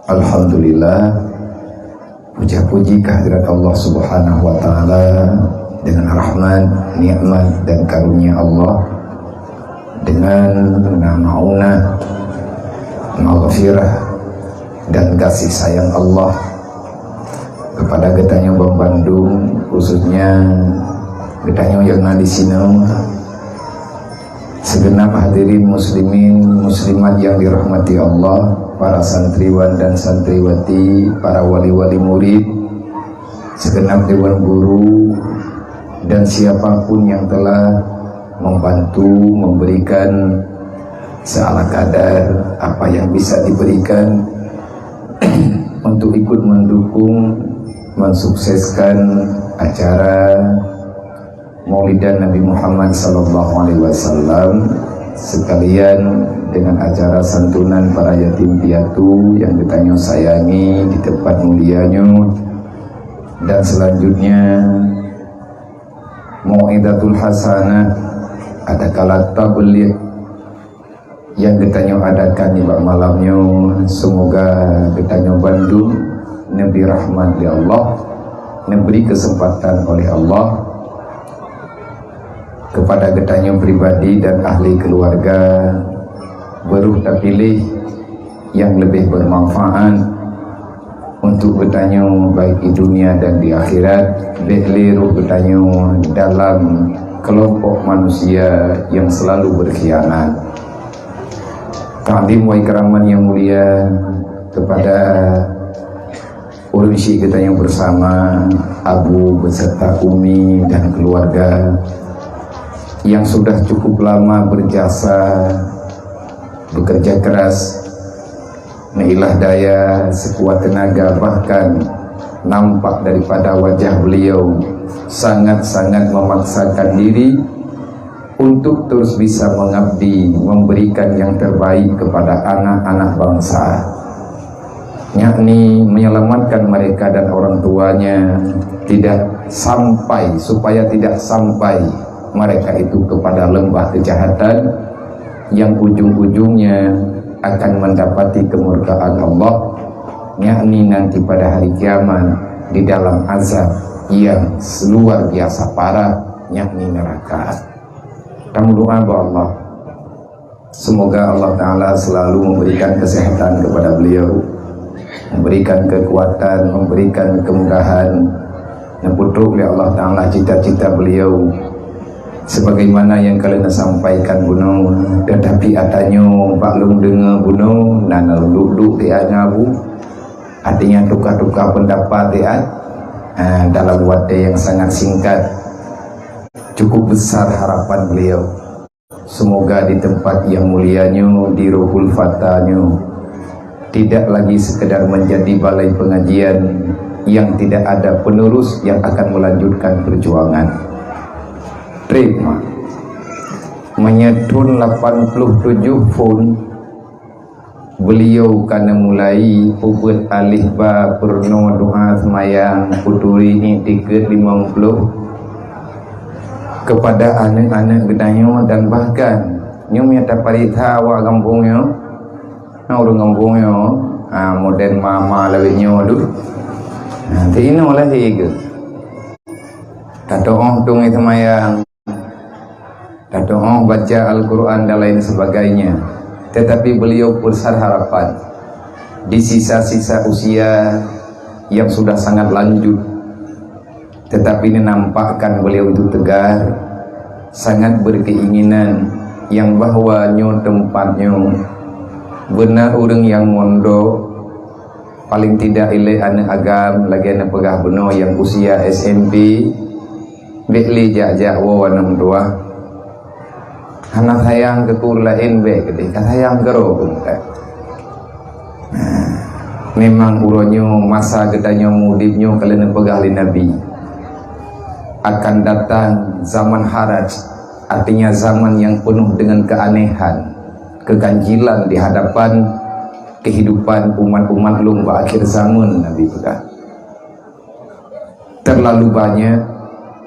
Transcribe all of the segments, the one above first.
Alhamdulillah, puja-puji kehadirat Allah Subhanahu wa Ta'ala dengan rahmat, nikmat dan karunia Allah, dengan maunah, maghfirah dan kasih sayang Allah kepada getahnya Bang Bandung, khususnya getahnya yang ada di sini, segenap hadirin muslimin muslimat yang dirahmati Allah, para santriwan dan santriwati, para wali-wali murid, segenap dewan guru, dan siapapun yang telah membantu memberikan seala kadar apa yang bisa diberikan untuk ikut mendukung mensukseskan acara Maulidan Nabi Muhammad SAW, sekalian dengan acara santunan para yatim piatu yang ditanya sayangi di tempat mulianya, dan selanjutnya Mau'idatul Hasanah, ada kalat tabligh yang ditanya adakan di malamnya. Semoga ditanya Bandung Nabi rahmat di Allah, memberi kesempatan oleh Allah kepada getahnya pribadi dan ahli keluarga baru terpilih yang lebih bermanfaat untuk getahnya baik di dunia dan di akhirat, behliru getahnya dalam kelompok manusia yang selalu berkhianat. Ta'zim wa ikraman yang mulia kepada urusi kita yang bersama Abu beserta Umi dan keluarga yang sudah cukup lama berjasa, bekerja keras, mengilah daya sekuat tenaga, bahkan nampak daripada wajah beliau sangat-sangat memaksakan diri untuk terus bisa mengabdi, memberikan yang terbaik kepada anak-anak bangsa, yakni menyelamatkan mereka dan orang tuanya supaya tidak sampai mereka itu kepada lembah kejahatan yang ujung-ujungnya akan mendapati kemurkaan Allah, yakni nanti pada hari kiamat di dalam azab yang luar biasa parah, yakni neraka. Kami doa kepada Allah, semoga Allah Ta'ala selalu memberikan kesehatan kepada beliau, memberikan kekuatan, memberikan kemudahan, dan putruk oleh Allah Ta'ala cita-cita beliau sebagaimana yang kalian sampaikan bunuh, tetapi atanyo baklung dengar bunuh nana duduk dia ngabu, artinya tukar-tukar pendapat dia dalam waktu yang sangat singkat. Cukup besar harapan beliau, semoga di tempat yang mulianya, di Ruhul Fatahnya, tidak lagi sekedar menjadi balai pengajian yang tidak ada penerus yang akan melanjutkan perjuangan. Terima menyetun 87 pun beliau karena mulai puput alih ba purno doa semayang puturi ini 350 kepada anak-anak gedanya, dan bahkan nyum ya taparita wa kampungnya orang kampungnya modern mama lawinyo tu nanti ini oleh higa tato tung itu mayang, tato baca Al-Quran dan lain sebagainya. Tetapi beliau besar harapan di sisa-sisa usia yang sudah sangat lanjut, tetapi ini nampakkan beliau itu tegar, sangat berkeinginan yang bahwa tempatnya benar orang yang mondok paling tidak ilai anak agam lagi anak pegah benar yang usia SMP bekli jak-jak wawanam dua anak sayang kekur lain bek ketika sayang kero pun memang uronyo masa gedanya mudibnya kalian pegah li Nabi akan datang zaman haraj, artinya zaman yang penuh dengan keanehan, keganjilan di hadapan kehidupan umat-umat lumba akhir zaman. Nabi pegang terlalu banyak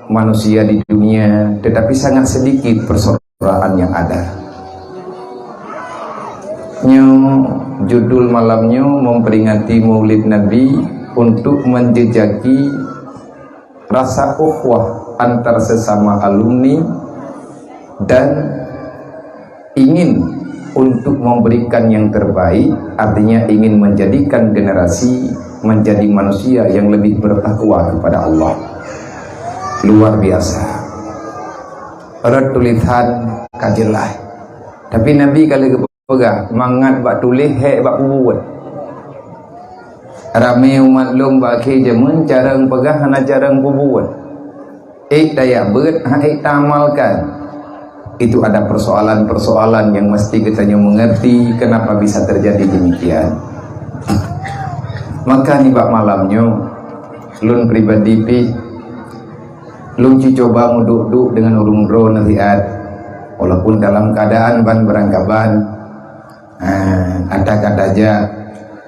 manusia di dunia, tetapi sangat sedikit persaudaraan yang ada. judul malamnya memperingati Maulid Nabi untuk menjejaki rasa ukhuwah antar sesama alumni dan ingin untuk memberikan yang terbaik, artinya ingin menjadikan generasi menjadi manusia yang lebih bertakwa kepada Allah. Luar biasa. Ada tulisan kajelah. Tapi Nabi kalau pegang mangat bak tulis hek bak buat. Ramai umat long bak kejemun jarang pegang hana jarang buat. Daya ber tamalkan. Itu ada persoalan-persoalan yang mesti kita mengerti kenapa bisa terjadi demikian. Maka nih bak malamnya lun pribadi pi lun coba muduk-duk dengan urung bro nasihat walaupun dalam keadaan ban berangkapan ada kadaja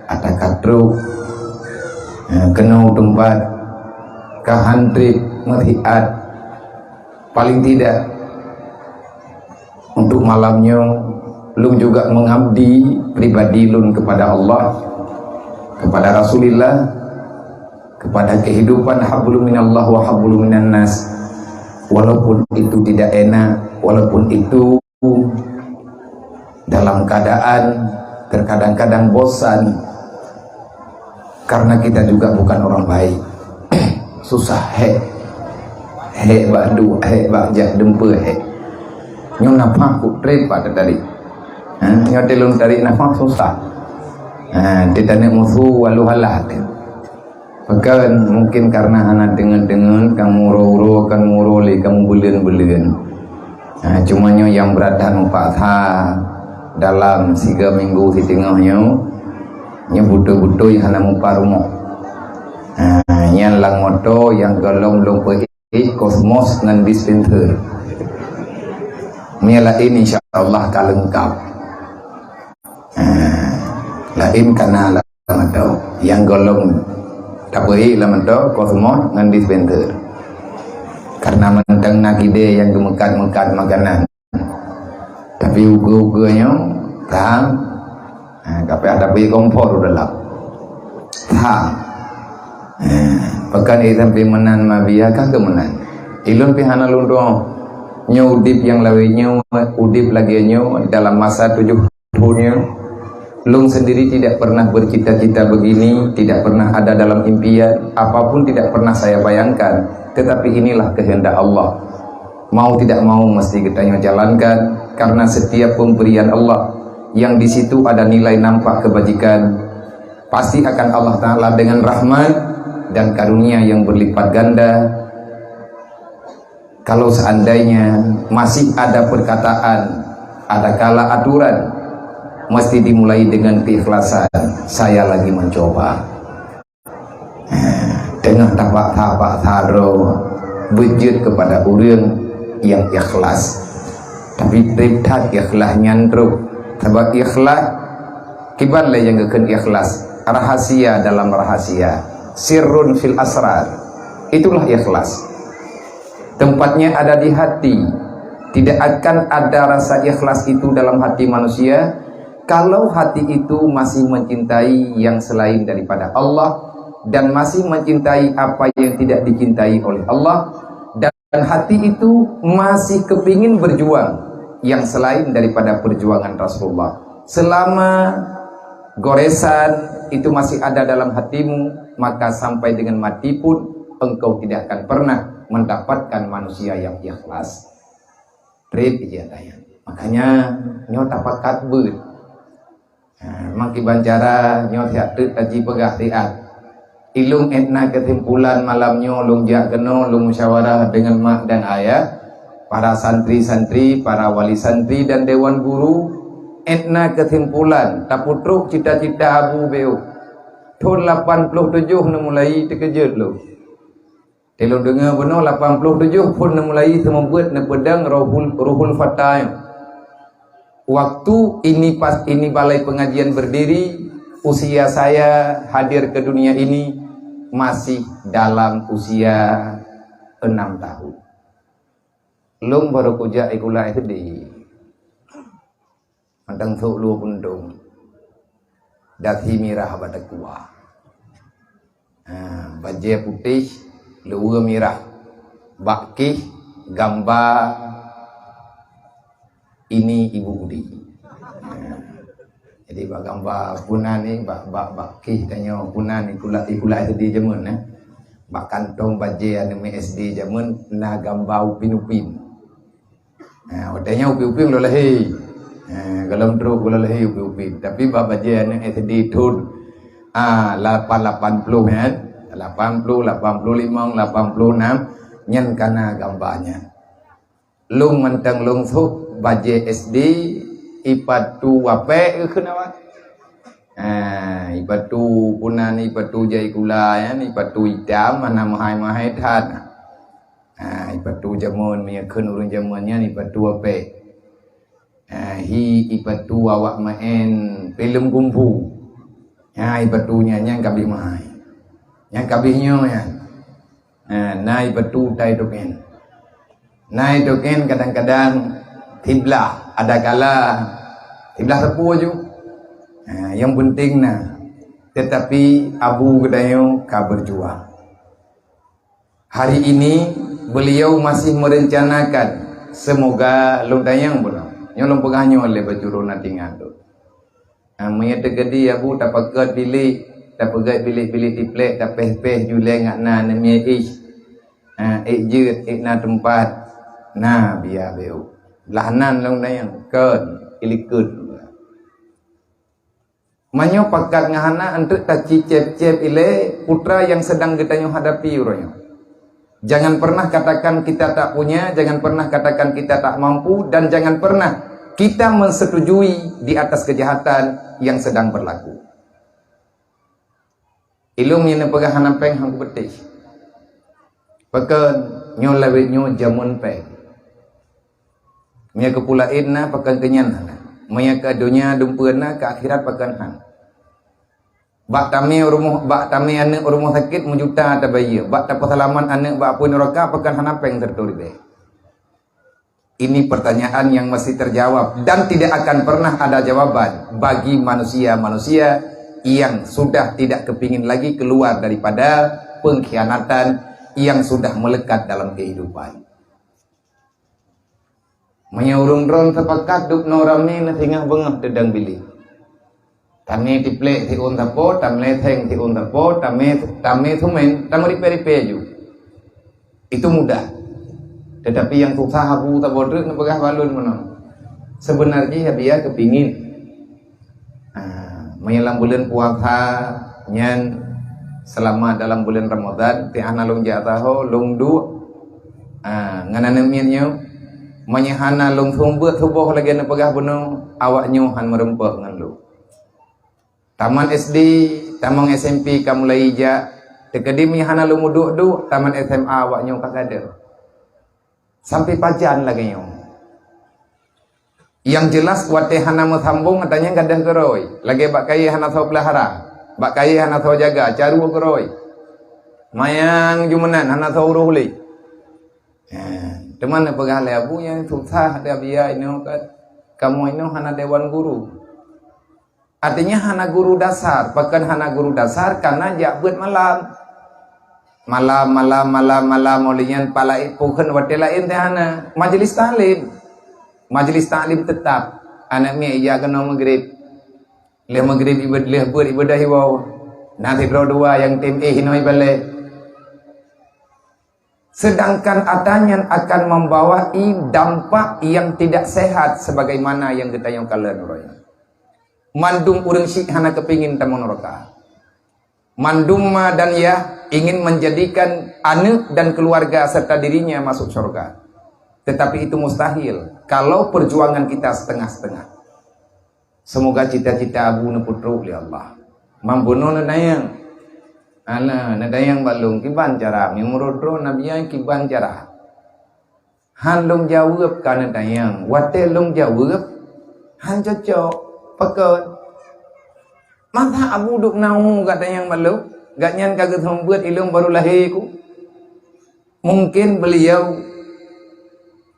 ada katruk kena tempat kahantrik nasihat paling tidak untuk malamnya lun juga mengabdi pribadi lun kepada Allah, kepada Rasulullah, kepada kehidupan hablum minallah wa hablum minan nas. Walaupun itu tidak enak, walaupun itu dalam keadaan terkadang-kadang bosan karena kita juga bukan orang baik. Susah badu bajak dempe nyo nafas ku trepa tadi. Nyo telung tarik nafas susah. Tidak nak musuh walau halah. Bahkan mungkin karena anak dengan kamu ro kamu role kamu bulian. Cumanya yang berada empat dalam 3 minggu di tengahnya butuh yang anak muka rumah. Yang lang moto yang golong belum pergi kosmos dan dispenser. Mialain insyaallah kalengkap. Lain karena lamado yang golong tapi lamado kosmos dengan dispenser karena mentang nakide yang gemekat-mekat makanan tapi uga-uganya tam tapi ada pi kompor udah lap tam pekan itu sampai menan mabia kah kemenan ilun pihana lundo nyudip yang lawinya udip lagi dalam masa 7 tahunnya. Lung sendiri tidak pernah bercita-cita begini, tidak pernah ada dalam impian, apapun tidak pernah saya bayangkan. Tetapi inilah kehendak Allah. Mau tidak mau mesti kita jalankan, karena setiap pemberian Allah yang di situ ada nilai nampak kebajikan, pasti akan Allah Ta'ala dengan rahmat dan karunia yang berlipat ganda. Kalau seandainya masih ada perkataan, ada kala aturan, mesti dimulai dengan keikhlasan. Saya lagi mencoba dengan tapak-tapak taro bujud kepada orang yang ikhlas. Tapi tidak ikhlas nyandruk. Sebab ikhlas kibarlah yang akan ikhlas, rahasia dalam rahasia, sirrun fil asrar. Itulah ikhlas. Tempatnya ada di hati. Tidak akan ada rasa ikhlas itu dalam hati manusia kalau hati itu masih mencintai yang selain daripada Allah dan masih mencintai apa yang tidak dicintai oleh Allah, dan hati itu masih kepingin berjuang yang selain daripada perjuangan Rasulullah. Selama goresan itu masih ada dalam hatimu, maka sampai dengan mati pun engkau tidak akan pernah mendapatkan manusia yang ikhlas. Makanya nyot apa katbut mangki bancara nyot hatet aji pegah tiat ilung etna kesimpulan malamnya lung jak keno lung musyawarah dengan mak dan ayah, para santri-santri, para wali santri dan dewan guru. Etna kesimpulan taputruk cita-cita abu beo tahun 87 mulai terkejut lo. Kalau dengar benar 87 pun mulai membuat pedang ruhul fatah. Waktu ini pas ini balai pengajian berdiri, usia saya hadir ke dunia ini masih dalam usia 6 tahun. Lung baru kuja ikula itu di Mantang sok lu pundung. dahi mirah pada kuah. Baju putih, luar mirah, bakih, gambar ini Ibu Budi. Jadi bak gambar punan ni, bakih tanya punan ni kulat SD jaman bak kantong baju anu SD jaman na gambar upin-upin. Watanya upin-upin lo lahi. Kalau teruk lo lahi upin-upin. Tapi bak baju anu SD tun 880 kan. 80, 85, 86 nyen kana gambarnya. Lung mentang lung thuk baju SD ipatu wape kenawan. Ipatu punan ipatu jai kula ya, ipatu hitam mana mahai tan. Ipatu jamun mia keun urang jamunnya ipatu wape. Ipatu awak main film kungfu. Ipatunya yang kabih mahai. Yang kabihnya ya. Ipatu tai token. Token kadang-kadang tiblah ada kala tiblah sepuh je. Yang penting tetapi Abu Gedayo ka berjuang. Hari ini beliau masih merencanakan semoga long dayang bono. Nyolong peganyo oleh bajuro natingan tu. Maya tegedi Abu tapakat bilik, tapakat bilik-bilik tiplek tapeh-peh juleng ngakna nemia ish. Jeut ikna tempat. Biar beu. Lahanan long dayang keun ilikut. Manyo pakat ngahana untuk taci cep-cep ile putra yang sedang kita hadapi uronya. Jangan pernah katakan kita tak punya, jangan pernah katakan kita tak mampu, dan jangan pernah kita mensetujui di atas kejahatan yang sedang berlaku. Ilum yang pegahan peng hang betih. Pakan nyo lawit nyo jamun peng. Mia kepulain pakan kenyan. Maya ke dunia dumpeuna ke akhirat pakan han. Bak tami anak rumah sakit menjuta ada bayi. Bak dapat salaman anak bak pun neraka pakan han apa yang tertulis. Ini pertanyaan yang masih terjawab dan tidak akan pernah ada jawaban bagi manusia-manusia yang sudah tidak kepingin lagi keluar daripada pengkhianatan yang sudah melekat dalam kehidupan. Menyaurung dron sepakat duk norami na tingah bengah dedang bili. Tami tiplek ti on tapo, tamle theng ti on tapo, tami thumen, tamri peripe ju. Itu mudah. Tetapi yang susah habu tabodrek na begah balun mono. Sebenarnya dia kepingin menyelam bulan puasa nyan selama dalam bulan Ramadan ti ana long jataho long du ngana nemiannya menyahana long thumbeut tubuh lagi na pegah bunuh awaknya han merempeh ngan lu. Taman SD, taman SMP kamu mulai ija, tekedi menyahana lu muduk taman SMA awaknya kakade. Sampai pajan lagi nyo. Yang jelas wate hana sambung katanya kadang keroi. Lagi bak kai hana sau pelahara, bak kai hana sau jaga, caru keroi. Mayang jumenan hana sau rohli. Teman pegah le abu yang susah dia biar ini kat kamu ini hana dewan guru. Artinya hana guru dasar, bahkan hana guru dasar karena jak buat malam. Malam olian palai pukan wate lain teh hana majelis taklim. Majelis taklim tetap anak mi iya kena maghrib. Le maghrib ibadah hiwau. Nanti berdua yang tim hinoi balik. Sedangkan adanya akan membawa dampak yang tidak sehat sebagaimana yang kita yang kalian roya. Mandum urang syik hana kepingin tamu neraka. Mandum dan ya ingin menjadikan anak dan keluarga serta dirinya masuk surga. Tetapi itu mustahil kalau perjuangan kita setengah-setengah. Semoga cita-cita abu neputru oleh Allah. Mampuno nadayang. Nadayang balung kiban cara mimrodro nabiya kiban cara han long jawab kana dayang wate long jawab han cocok pakon masa abu duk nau katanya balung gak nyan kagak sembuat ilung baru lahirku. Mungkin beliau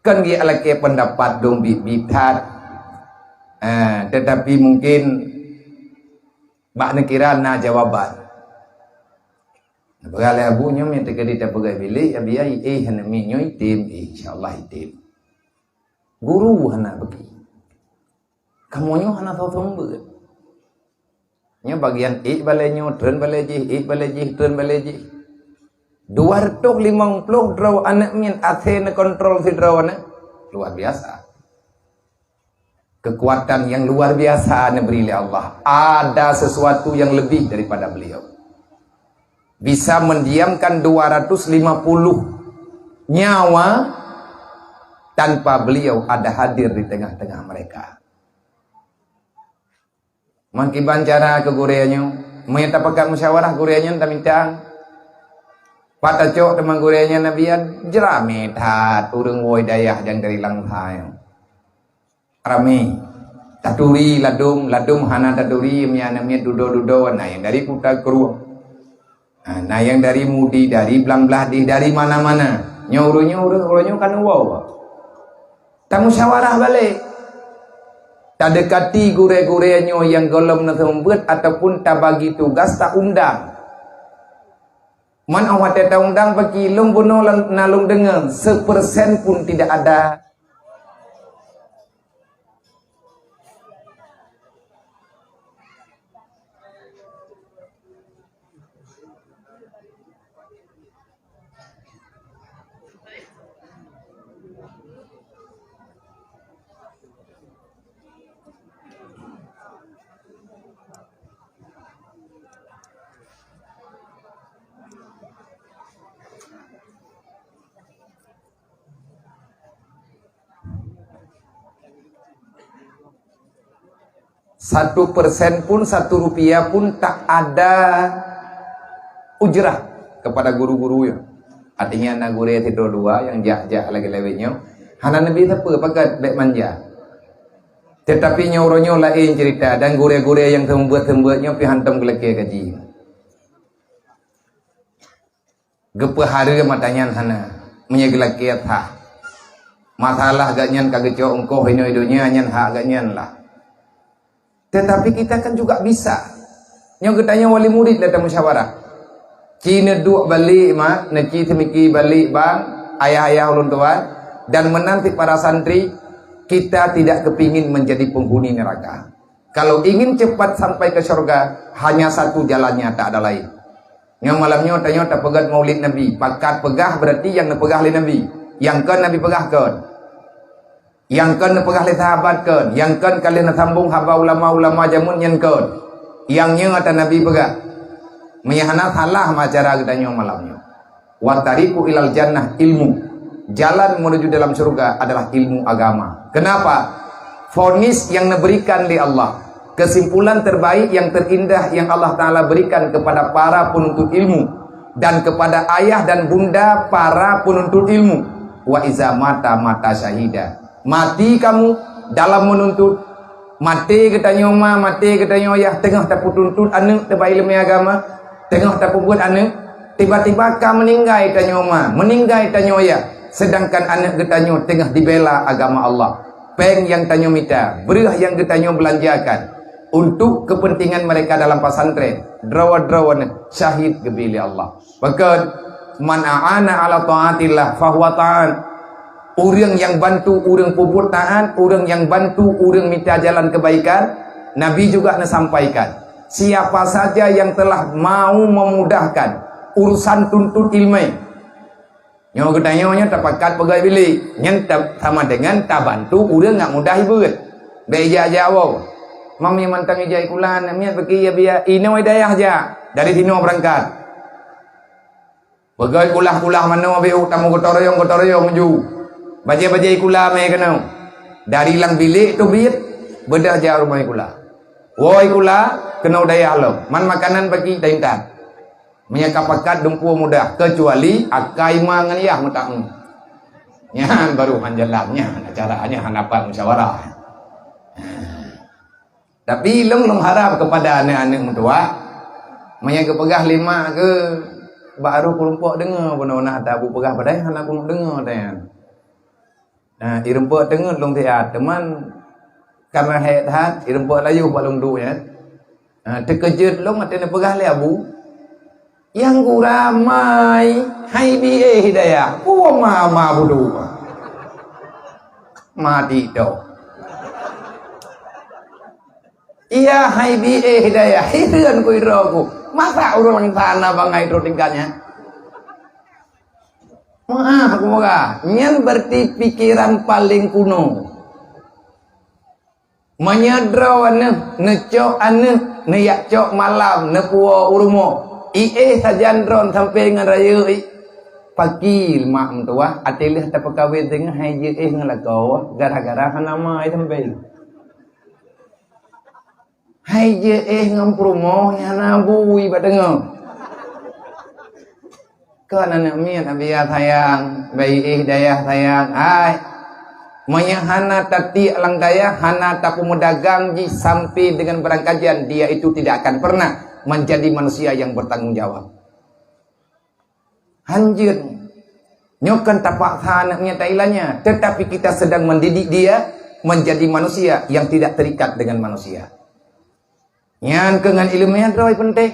kan dia alake pendapat dong bitat tetapi mungkin Bak nekira na jawaban. Beralih abunya minta ke dia pergi bilik, biar hana minyo itim, insyaallah itim. Guru hana pergi. Kamunya hana tahu ber. Nya bagian balenyo, tren baleji, tren baleji. 250 draw anak min athena kontrol si draw anak. Luar biasa. Kekuatan yang luar biasa diberi oleh Allah. Ada sesuatu yang lebih daripada beliau. Bisa mendiamkan 250 nyawa tanpa beliau ada hadir di tengah-tengah mereka. Mangkiban cara ke gureanyo, minta pakai musyawarah gureanyo tak minta. Pada cok teman gureanyo nabian jerame tat urang woi dayah yang dari langhayo. Rame taturi ladum hana taturi namanya dudo nah yang dari kuta keruang nah yang dari mudi dari belang-belah dari mana-mana nyuruh kan wow tak musyawarah balik tak dekati gure-gurenyo yang golong na sembut ataupun tak bagi tugas tak undang man awak tak undang bagi long bunuh nalung dengan 1% pun tidak ada. Satu persen pun, Rp1 pun tak ada ujrah kepada guru-guru yang artinya anak guru itu dua yang jak lagi lewatnya hana nabi apa pakai baik manja tetapi nyuruhnya lain cerita dan guru-guru yang tembuat-tembuatnya pi hantam geleke gaji gepahara matanya hana menyegelake tha masalah ganyan kagecok engkau hino-hinonya nyan hak ganyan lah. Tetapi kita kan juga bisa. Yang ketanya wali murid datang musyawarah. Cina duk balik mak, neki temiki balik bang, ayah-ayah ulun tuan dan menanti para santri, kita tidak kepingin menjadi penghuni neraka. Kalau ingin cepat sampai ke surga, hanya satu jalannya, tak ada lain. Yang malamnya tanya tak pegat maulid Nabi, pakat pegah berarti yang nepegah oleh Nabi. Yang kan Nabi pegahkan. Yang kan pegah le sahabat kan, yang kan kalian sambung haba ulama-ulama jamun yang kan, yang kata Nabi pegah. Menyahana salah macara katanya malamnya. Wa tariqu ilal jannah ilmu. Jalan menuju dalam surga adalah ilmu agama. Kenapa? Fonis yang diberikan oleh Allah. Kesimpulan terbaik yang terindah yang Allah Ta'ala berikan kepada para penuntut ilmu dan kepada ayah dan bunda para penuntut ilmu. Wa iza mata syahida. Mati kamu dalam menuntut, mati katanya oma, mati katanya ayah, tengah tak tuntut anak terbaik ilmu agama, tengah tak buat anak, tiba-tiba kamu meninggal katanya oma, meninggal katanya ayah, sedangkan anak katanya tengah dibela agama Allah. Peng yang tanya minta, berah yang katanya belanjakan untuk kepentingan mereka dalam pesantren, drawa-drawa syahid gebili Allah. Bahkan man a'ana ala ta'atillah fahuwa ta'an. Orang yang bantu orang pupur taat, orang yang bantu orang minta jalan kebaikan, Nabi juga sampaikan, siapa saja yang telah mau memudahkan urusan tuntut ilmu, yang katanya terpakat pegawai bilik, yang sama dengan tak bantu orang nak mudah ibut, beja jawab, mami mantang ijai kulan, namanya pergi ya biar ino hidayah aja dari sini berangkat, pegawai kulah mana abiu tamu kotorong menuju. Bajai-bajai kula mai kena. Dari lang bilik tu biit bedah jauh rumah kula. Woi kula kena daya lo. Man makanan bagi daintan. Menyakap pakat dumpu mudah kecuali akai manganiah mutak. Nya baru hanjalannya caranya hanapan musyawarah. Tapi long harap kepada anak-anak mentua menyangka pegah 5 ke baru kelompok dengar benar-benar tabu pegah padai anak kuno dengar tanya. Nah, irempok tengah long tiat teman karena head hat irempok layu balong du ya. terkejut lo mati nak pegah le abu yang ku ramai hai BA hidayah ku mama bodoh mati do iya hai BA hidayah hiduan ku iroku masa orang tanah bangai terus tingkatnya maaf aku moga nyan berarti pikiran paling kuno menyadraw ane necok ane neyak cok malam nepuo urumo sajandron sampai dengan raya pakil mak tua atelih tak perkawin dengan hai je ngelakau gara-gara nama sampai hai je ngampromo yana bui badengo kan anak mian abia sayang bayi daya sayang ai hana tati alang daya hana tapu medagang ji sampai dengan barang kajian dia itu tidak akan pernah menjadi manusia yang bertanggung jawab. Hanjir nyokan tapak anaknya tailanya, tetapi kita sedang mendidik dia menjadi manusia yang tidak terikat dengan manusia. Yang dengan ilmunya terlalu penting.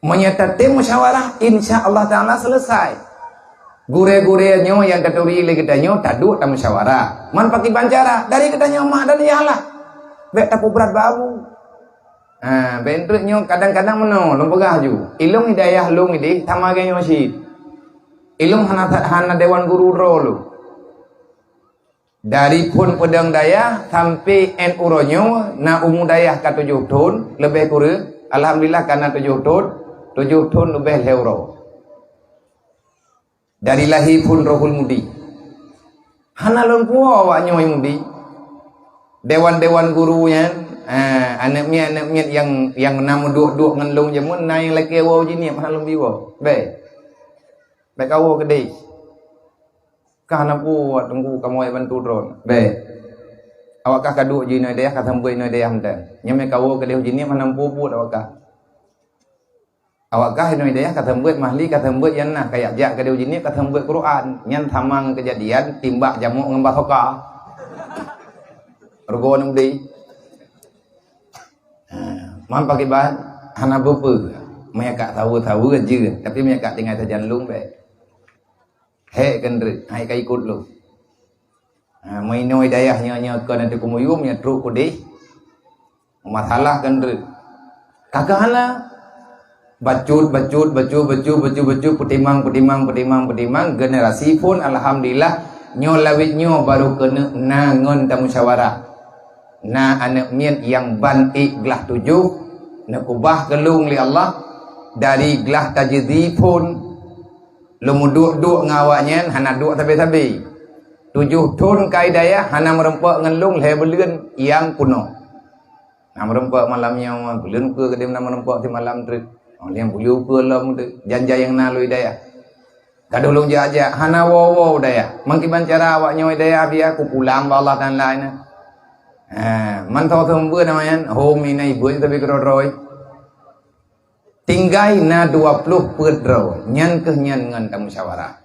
Menyatakan musyawarah, insya Allah Taala selesai. Gure-gure nyo yang katuri le kita nyo tadu ta musyawarah. Man pakai bancara dari kita nyo mak dan yalah. Bek tapu berat babu. Bentuk nyo kadang-kadang meno lompegah ju. Ilung hidayah lung ini tamage nyo si. Ilung hana dewan guru rolo. Dari pun pedang daya sampai en uronyo na umu dayah ka 7 tahun lebih kurang. Alhamdulillah karena 7 tahun lebih leuro. Dari lahir pun rohul mudi. Hana lompuo awak nyoy mudi. Dewan-dewan gurunya, anak-anak yang nama duk ngelung jamun naik lagi wow jini apa halum biwo. Baik kau kedai. Karena puat tunggu kamu yang bantu drone. Awakkah kaduk jini dia kata buat ini dia hamdan. Nyamai kau kedai jini mana puat awakkah. Awakkah ini dia kata buat mahli kata buat yang nah kayak jak kedai jini kata buat Quran. Yang tamang kejadian timbak jamu ngembah hoka. Rogo nungdi. Man pakai bahan hana bepe. Mereka tahu-tahu aja, tapi mereka tinggal saja lung be. Hei kendri, hai kai ikut lu. Mai noi dayahnya ke nanti kumuyum nya truk kudi. Masalah kendri. Kagaklah bacut putimang generasi pun alhamdulillah nyo lawit nyo baru kena nangon ta musyawarah. Na anak mien yang ban gelah 7 nak ubah gelung li Allah dari gelah tajdid pun lumuduk ngawaknya hana duk tabe-tabe 7 tahun kaidaya hana merempak ngelung le belun yang kuno na merempak malamnya belun ke kedem na merempak ti malam truk yang bulu ke lam janja yang nalu daya kadulung aja hana wo daya mangkiban cara awaknya daya biar ku pulang ba Allah dan lain man tho thum bữa namanya hôm nay bữa tapi rồi tinggai na 20 pedro nyan ke nyan ngan tamu musyawarah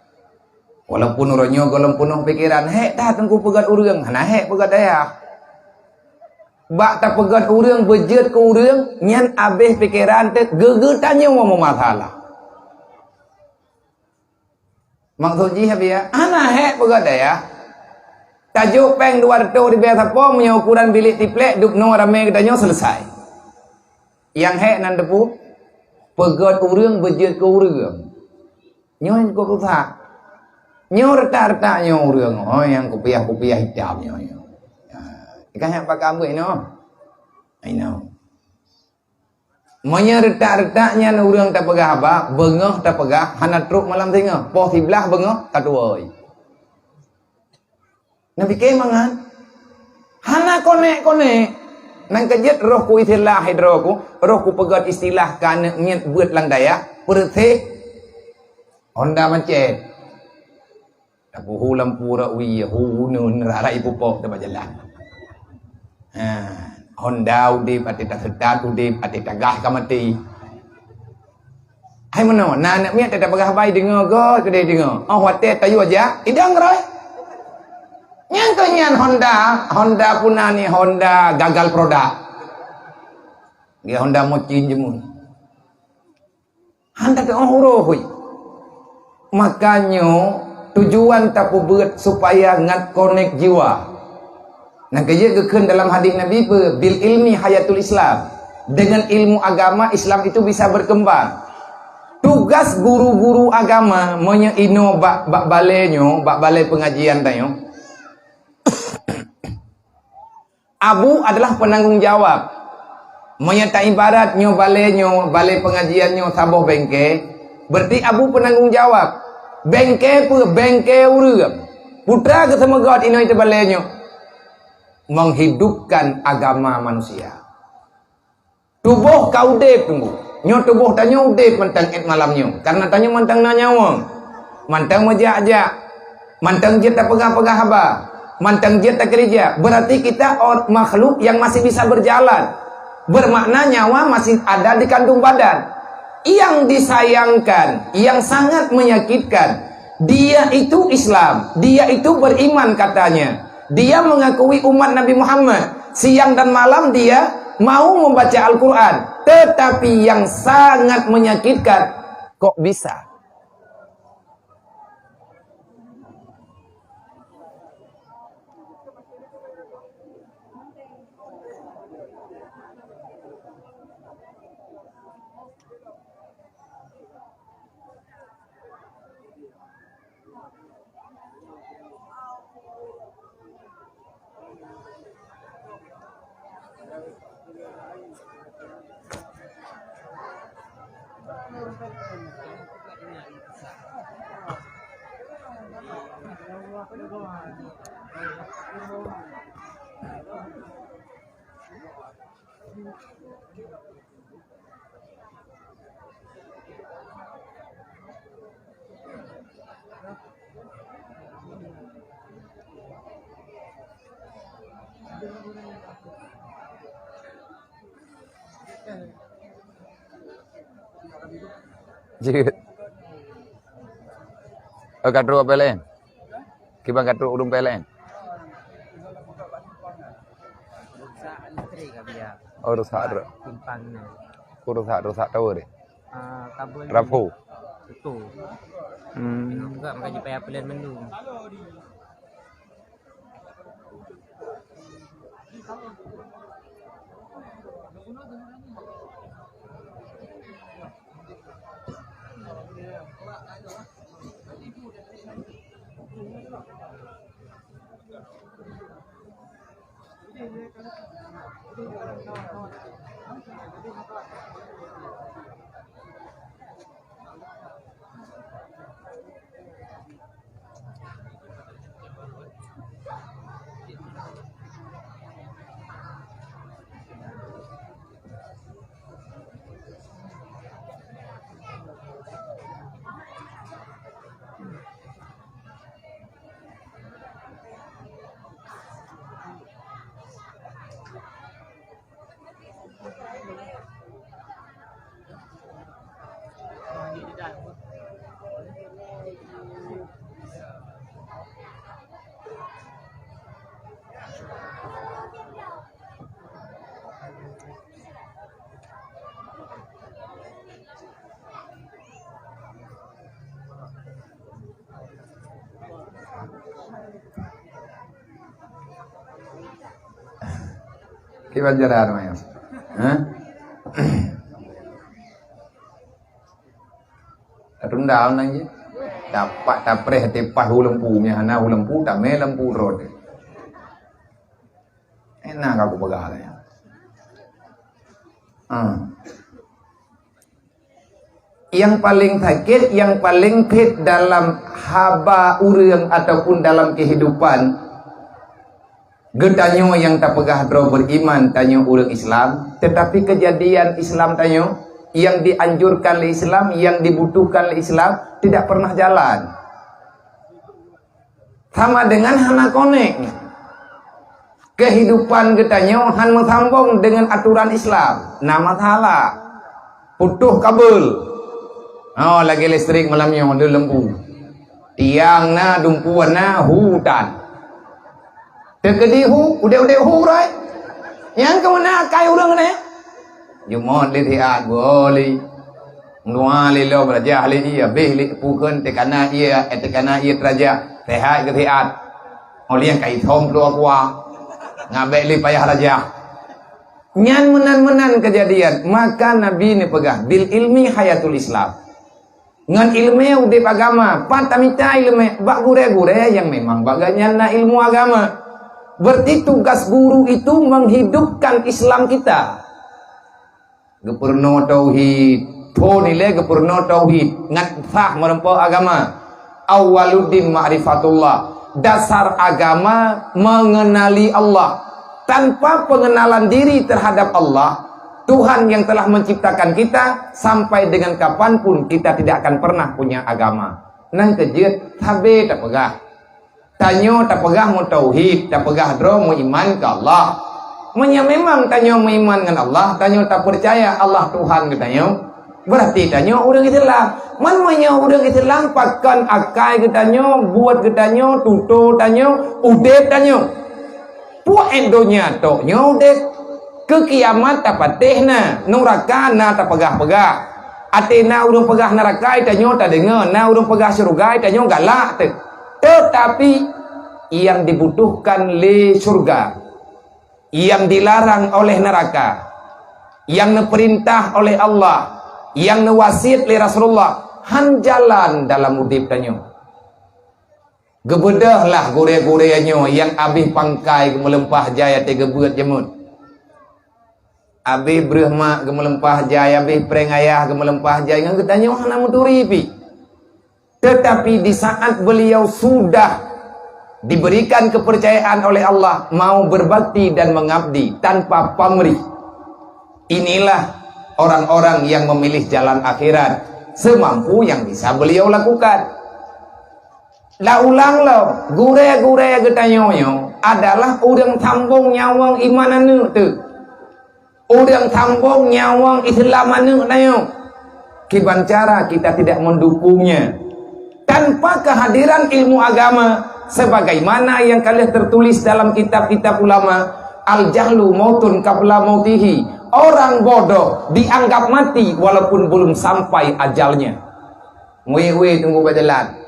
walaupun uronyo golong penuh pikiran dah tengku pegat urang hana pegat daya bak ta pegat urang bejet ke urang nyan abeh pikiran te gegetannya mau masalah maksud ji habia ana pegat daya tajuk peng 200 di biasa pom punya ukuran bilik tiplek duk no rame katanya selesai yang nan depu pegat urang bejet ke urang nyoy ko kusa nyo reta nyo urang oh yang kopiah hitam nyo ikan yang pakai ambil no I know monya reta-retanya urang tak pegah apa bengah tak pegah hana truk malam tengah poh tiblah bengah katuoi nabi ke mangan hana kone nang kejet roh ku itilah hidroku roh ku pegat istilah kana miet buat lang daya perteh Honda macet tapu hu lampu ra wi hu nun rara ibu pok te jalan Honda udip ati tak sedat udip ati tagah kamati hai mano na nak miet tak pegah bai dengar go kedai dengar oh wate tayu aja idang roy yang kenyan Honda punani Honda gagal produk Dia honda mocin jemun. Handa ke orang makanya tujuan tapu berat supaya ngat connect jiwa. Nah kerja keken dalam hadis Nabi bil ilmi hayatul Islam. Dengan ilmu agama Islam itu bisa berkembang. Tugas guru-guru agama menyeino bak balai pengajian tayo. Abu adalah penanggung jawab. Menyertai ibaratnya balai pengajiannya saboh bengke. Berarti abu penanggung jawab. Bengke urang. Putra ke sama God ino itu balaynya. Menghidupkan agama manusia. Tubuh kau dep tunggu. Nyo tubuh tanya udep mantang et malamnya. Karena tanya mantang nanyawang. Mantang majak-jak. Mantang dia tak pegah-pegah haba. Mantang dia tak kerja. Berarti kita makhluk yang masih bisa berjalan. Bermakna nyawa masih ada di kandung badan. Yang disayangkan, yang sangat menyakitkan, dia itu Islam, dia itu beriman katanya, dia mengakui umat Nabi Muhammad, siang dan malam dia mau membaca Al-Quran, tetapi yang sangat menyakitkan, kok bisa? Jikit. Katru apa lain? Kibang katru udung pelen. Rusak rusak tahu deh. Kabel Rapuh. itu. Enggak makanya payah pelian mendung. Kiban jaran mas. Rundal nang je. Dapat tapreh tepah lempu nya hana lempu tak me lempu rod. Enak aku pegang ya. Yang paling sakit, yang paling pit dalam haba urang ataupun dalam kehidupan getanyo yang tak pegah dro beriman tanyo urang Islam, tetapi kejadian Islam tanyo yang dianjurkan oleh Islam, yang dibutuhkan oleh Islam tidak pernah jalan. Sama dengan hana konek. Kehidupan getanyo han menghambung dengan aturan Islam. Nama salah. Putuh kabel. Oh lagi listrik malamnya ada lempu. Tiang na dumpuan na hutan. Tekedi hu, udah hu right. Yang kemana kai urang na? Jumaat li tiat boleh. Nuah li lo belajar li ia beh li pukun tekana ia tekana ia teraja rehat ke tiat. Oleh yang kai thom keluar kuah. Ngabek li payah raja. Nyan menan-menan kejadian, maka Nabi ni pegah bil ilmi hayatul Islam. Ngan ilmu udip agama, patamita ilmu bak gure-gure yang memang baganya ilmu agama. Berarti tugas guru itu menghidupkan Islam kita. Gepurno tauhid, to nilai gepurno tauhid, ngan sah merempo agama. Awaluddin ma'rifatullah. Dasar agama mengenali Allah. Tanpa pengenalan diri terhadap Allah, Tuhan yang telah menciptakan kita, sampai dengan kapanpun kita tidak akan pernah punya agama. Nang kejut, tabe tak pegah. Tanyo tak pegah mu tauhid, tak pegah dro mu iman ke Allah. Memang tanyo mu iman dengan Allah, tanyo tak percaya Allah Tuhan ke tanyo. Berarti tanyo orang Islam. Mananya orang Islam pakan akai ke tanyo, buat ke tanyo, tuto tanyo, udep tanyo. Puak endonya tok nyodek ke kiamat tak patihna neraka na tak pegah-pegah atena urang pegah neraka tanyo tak dengar na urang pegah surga tanyo galak te. Tetapi yang dibutuhkan le surga, yang dilarang oleh neraka, yang diperintah oleh Allah, yang diwasiat oleh Rasulullah, han jalan dalam udip tanyo. Gebedahlah gure-gureanyo yang abih pangkai gemelempah jaya tiga buat jemut. Abih berhmak gemelempah jaya, abih perengayah gemelempah jaya. Yang katanya hana muturipi. Tetapi di saat beliau sudah diberikan kepercayaan oleh Allah, mau berbakti dan mengabdi tanpa pamrih. Inilah orang-orang yang memilih jalan akhirat semampu yang bisa beliau lakukan. Lah ulang lo, gure-gure getanyo adalah udang tambung nyawang iman anu tu. Udang tambung nyawang Islam anu nayo. Kiban cara kita tidak mendukungnya. Tanpa kehadiran ilmu agama, sebagaimana yang kalian tertulis dalam kitab-kitab ulama, al-jahlu mautun qabla mautihi. Orang bodoh dianggap mati walaupun belum sampai ajalnya. Muih-muih tunggu berjalan.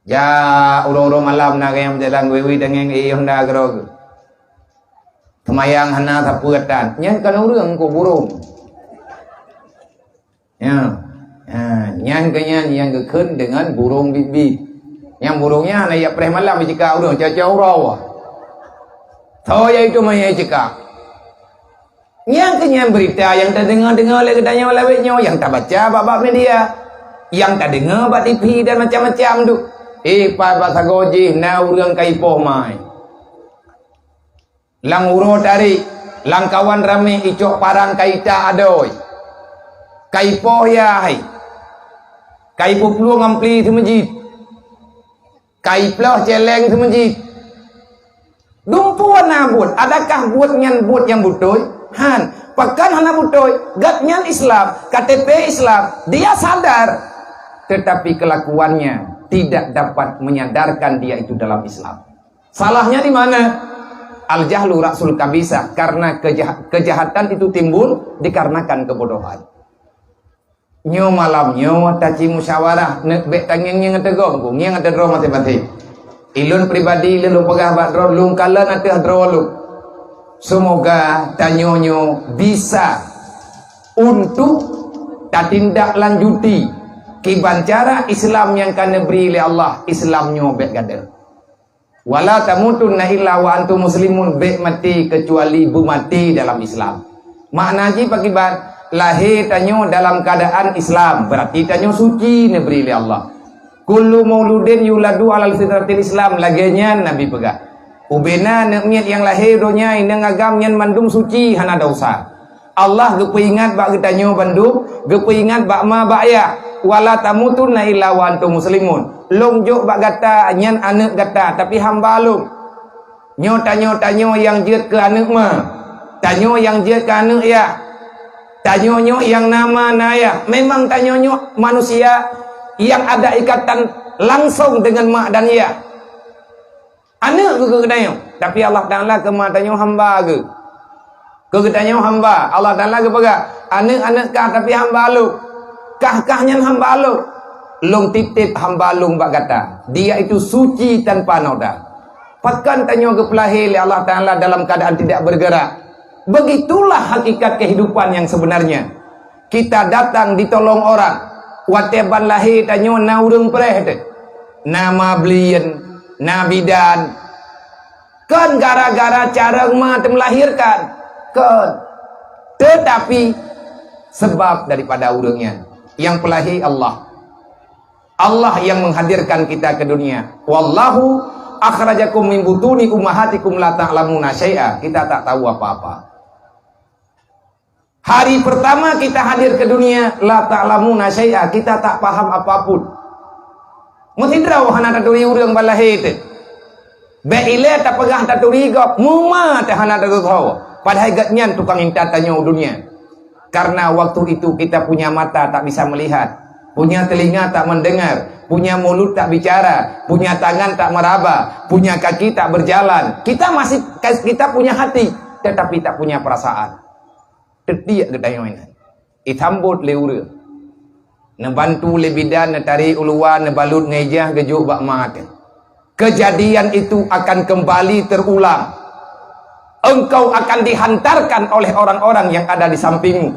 Ya urung-urung malam na kayang jalan wewi dengan honda grog. Temayang hana tapuatan. Nyan kan urang ko burung. Ya. Nyan kanyan yang gekun dengan burung bibi. Yang burungnya na ya preh malam jika urang caca urau. Toya itu maya jika. Nyan kanyan berita yang tak dengar-dengar oleh kedanya lawetnya, yang tak baca bab-bab media, yang tak dengar bab TV dan macam-macam tu. Pai bahasa goji na urang kaipoh mai. Lang uro tarik, lang kawan rame icok parang kaita adoi. Kaipoh ya hai. Kaipoh peluang ampli tu masjid. Kaiploh celeng tu masjid. Dumpuan nabut, adakah buat nyan buat yang butoy? Han, pakan hana butoy, gat nyan Islam, KTP Islam, dia sadar. Tetapi kelakuannya tidak dapat menyadarkan dia itu dalam Islam. Salahnya di mana? Al-jahlu ra'sul kabisah, karena kejahatan itu timbul dikarenakan kebodohan. Nyo malam nyo taci musyawarah nek bek tangeng yang tegong ku yang ada dro mati-mati. Ilun pribadi ilun pegah bak dro lung kala nanti dro lu. Semoga tanyonyo bisa untuk tatindak lanjuti kiban cara Islam yang kana beri oleh Allah, Islamnya bek gada. Wala tamutunna illa wa antum muslimun, bek mati kecuali bu mati dalam Islam. Maknanya pakiban lahir tanyo dalam keadaan Islam, berarti tanyo suci ne beri oleh Allah. Kullu mauludin yuladu alal fitratil Islam, lagenya Nabi pegah. Ubena nekmiat yang lahir donya indang agam nyan mandum suci hana dosa. Allah gepe ingat bak getanyo bandung, gepe ingat bak ma bak ayah. Wala tamutunna illa wa antum muslimun. Long jok bak gata nyan anak gata tapi hamba lum. Nyo tanyo yang jeut ke anak ma. Tanyo yang jeut ke anak ya. Tanyo yang nama naya. Memang tanyo manusia yang ada ikatan langsung dengan mak dan ya. Anak ke kedayo. Tapi Allah Taala ke mak tanyo hamba ke. Kau ketanya hamba Allah Ta'ala kepada anak-anak kah tapi hamba lu kah-kahnya hamba lu long titip hamba lu bak kata dia itu suci tanpa noda. Pakan tanya ke pelahir Allah Ta'ala dalam keadaan tidak bergerak. Begitulah hakikat kehidupan yang sebenarnya. Kita datang ditolong orang wateban lahir tanya na urang pereh nama belian na bidan kan gara-gara cara emak melahirkan kan, tetapi sebab daripada urangnya yang pelahir Allah yang menghadirkan kita ke dunia. Wallahu akhrajakum min butuni ummahatikum la ta'lamuna syai'a. Kita tak tahu apa-apa. Hari pertama kita hadir ke dunia, la ta'lamuna syai'a, kita tak paham apapun. Mesti draw hana taturi urang balahir teh. Beile tak pegah taturi gop, muma teh hana tatu tahu. Padahal gatnyan tukang intat tanya dunia. Karena waktu itu kita punya mata tak bisa melihat, punya telinga tak mendengar, punya mulut tak bicara, punya tangan tak meraba, punya kaki tak berjalan. Kita punya hati tetapi tak punya perasaan. Tetia gedai mainan. Itambut leura. Nebantu lebidan netari uluan nebalut ngejah gejuk bak mat. Kejadian itu akan kembali terulang. Engkau akan dihantarkan oleh orang-orang yang ada di sampingmu.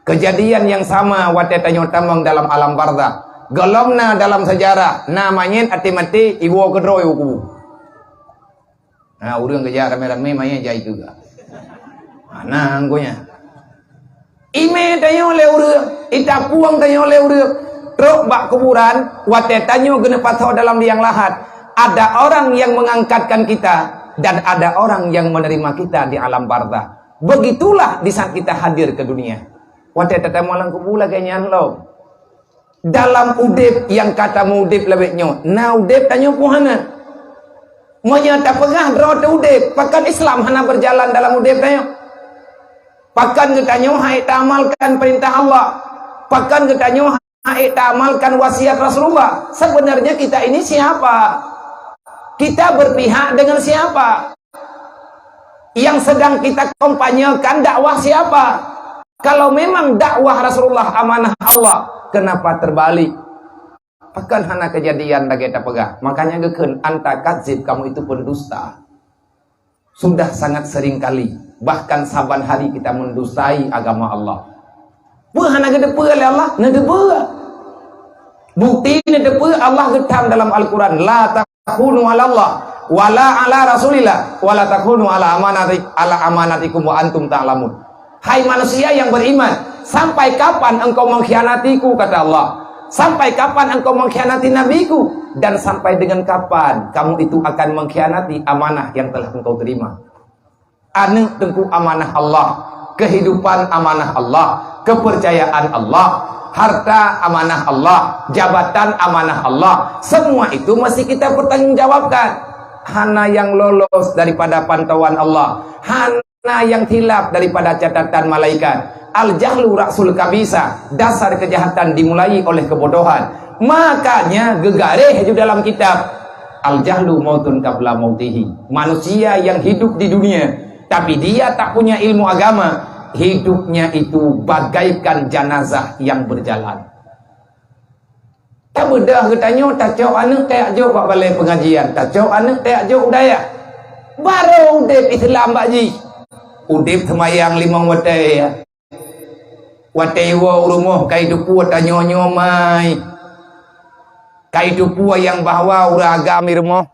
Kejadian yang sama wate tanyo tamang dalam alam barzakh. Golongna dalam sejarah namanya ati-mati iwo kedroi uku. Nah, urang kejar rame-rame mainnya jai juga. Mana anggonya? Ime tanyo leureuh, ita puang tanyo leureuh, truk bak kuburan, wate tanyo genepat dalam liang lahat. Ada orang yang mengangkatkan kita dan ada orang yang menerima kita di alam barzakh. Begitulah di saat kita hadir ke dunia. Wate tetamu alam kubula kayaknya lo. Dalam udip yang kata udip lebihnya, na udip tanyo puhana. Monya tak pegah draw udip, pakan Islam hana berjalan dalam udip tanyo. Pakan ketanya hai tamalkan perintah Allah. Pakan ketanya hai tamalkan wasiat Rasulullah. Sebenarnya kita ini siapa? Kita berpihak dengan siapa? Yang sedang kita kampanyekan dakwah siapa? Kalau memang dakwah Rasulullah amanah Allah, kenapa terbalik? Pakan hana kejadian lagi kita pegah. Makanya geken anta kadzib, kamu itu pendusta. Sudah sangat sering kali, bahkan saban hari kita mendustai agama Allah. Buhana gedepe oleh Allah, nedepe. Bukti nedepe Allah getam dalam Al-Qur'an, la takhunu 'ala Allah wala 'ala Rasulillah wala takhunu 'ala amanatikum wa antum ta'lamun. Hai manusia yang beriman, sampai kapan engkau mengkhianatiku kata Allah? Sampai kapan engkau mengkhianati nabiku? Dan sampai dengan kapan kamu itu akan mengkhianati amanah yang telah engkau terima? Anu tengku amanah Allah, kehidupan amanah Allah, kepercayaan Allah, harta amanah Allah, jabatan amanah Allah. Semua itu masih kita pertanggungjawabkan. Hana yang lolos daripada pantauan Allah, hana yang hilaf daripada catatan malaikat. Al-jahlu ra'sul kabisa, dasar kejahatan dimulai oleh kebodohan. Makanya gegareh di dalam kitab al-jahlu mautun qabla mautihi. Manusia yang hidup di dunia tapi dia tak punya ilmu agama, hidupnya itu bagaikan jenazah yang berjalan. Tak bedah ketanya tak jauh anak tak jauh pak balai pengajian, tak jauh anak tak jauh daya. Baru udip Islam bakji. Udip semayang 5 waktu ya. Watai wa rumah kaidupu tanyonyo mai. Kaidupu yang bahawa uraga mirmo.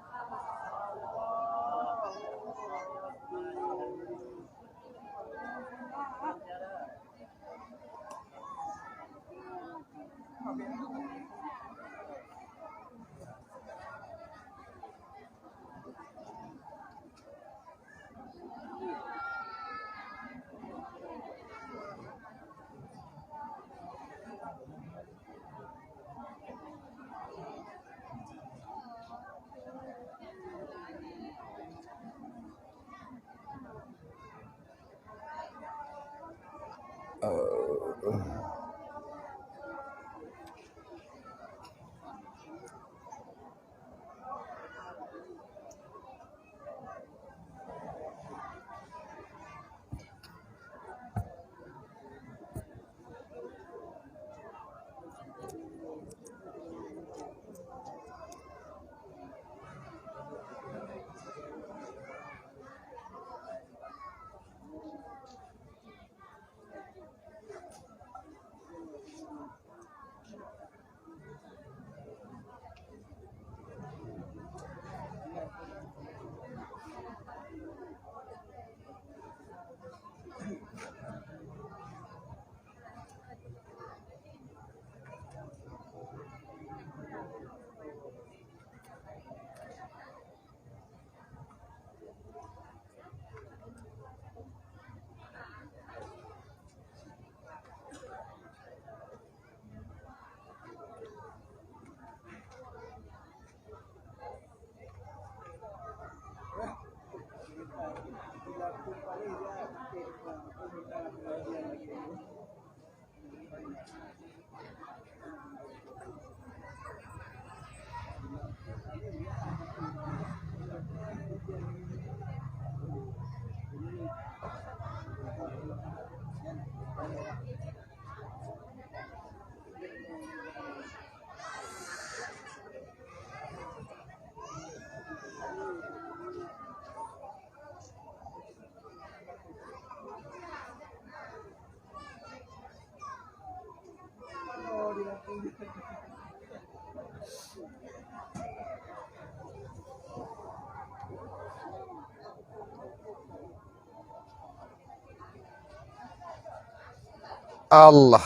Allah.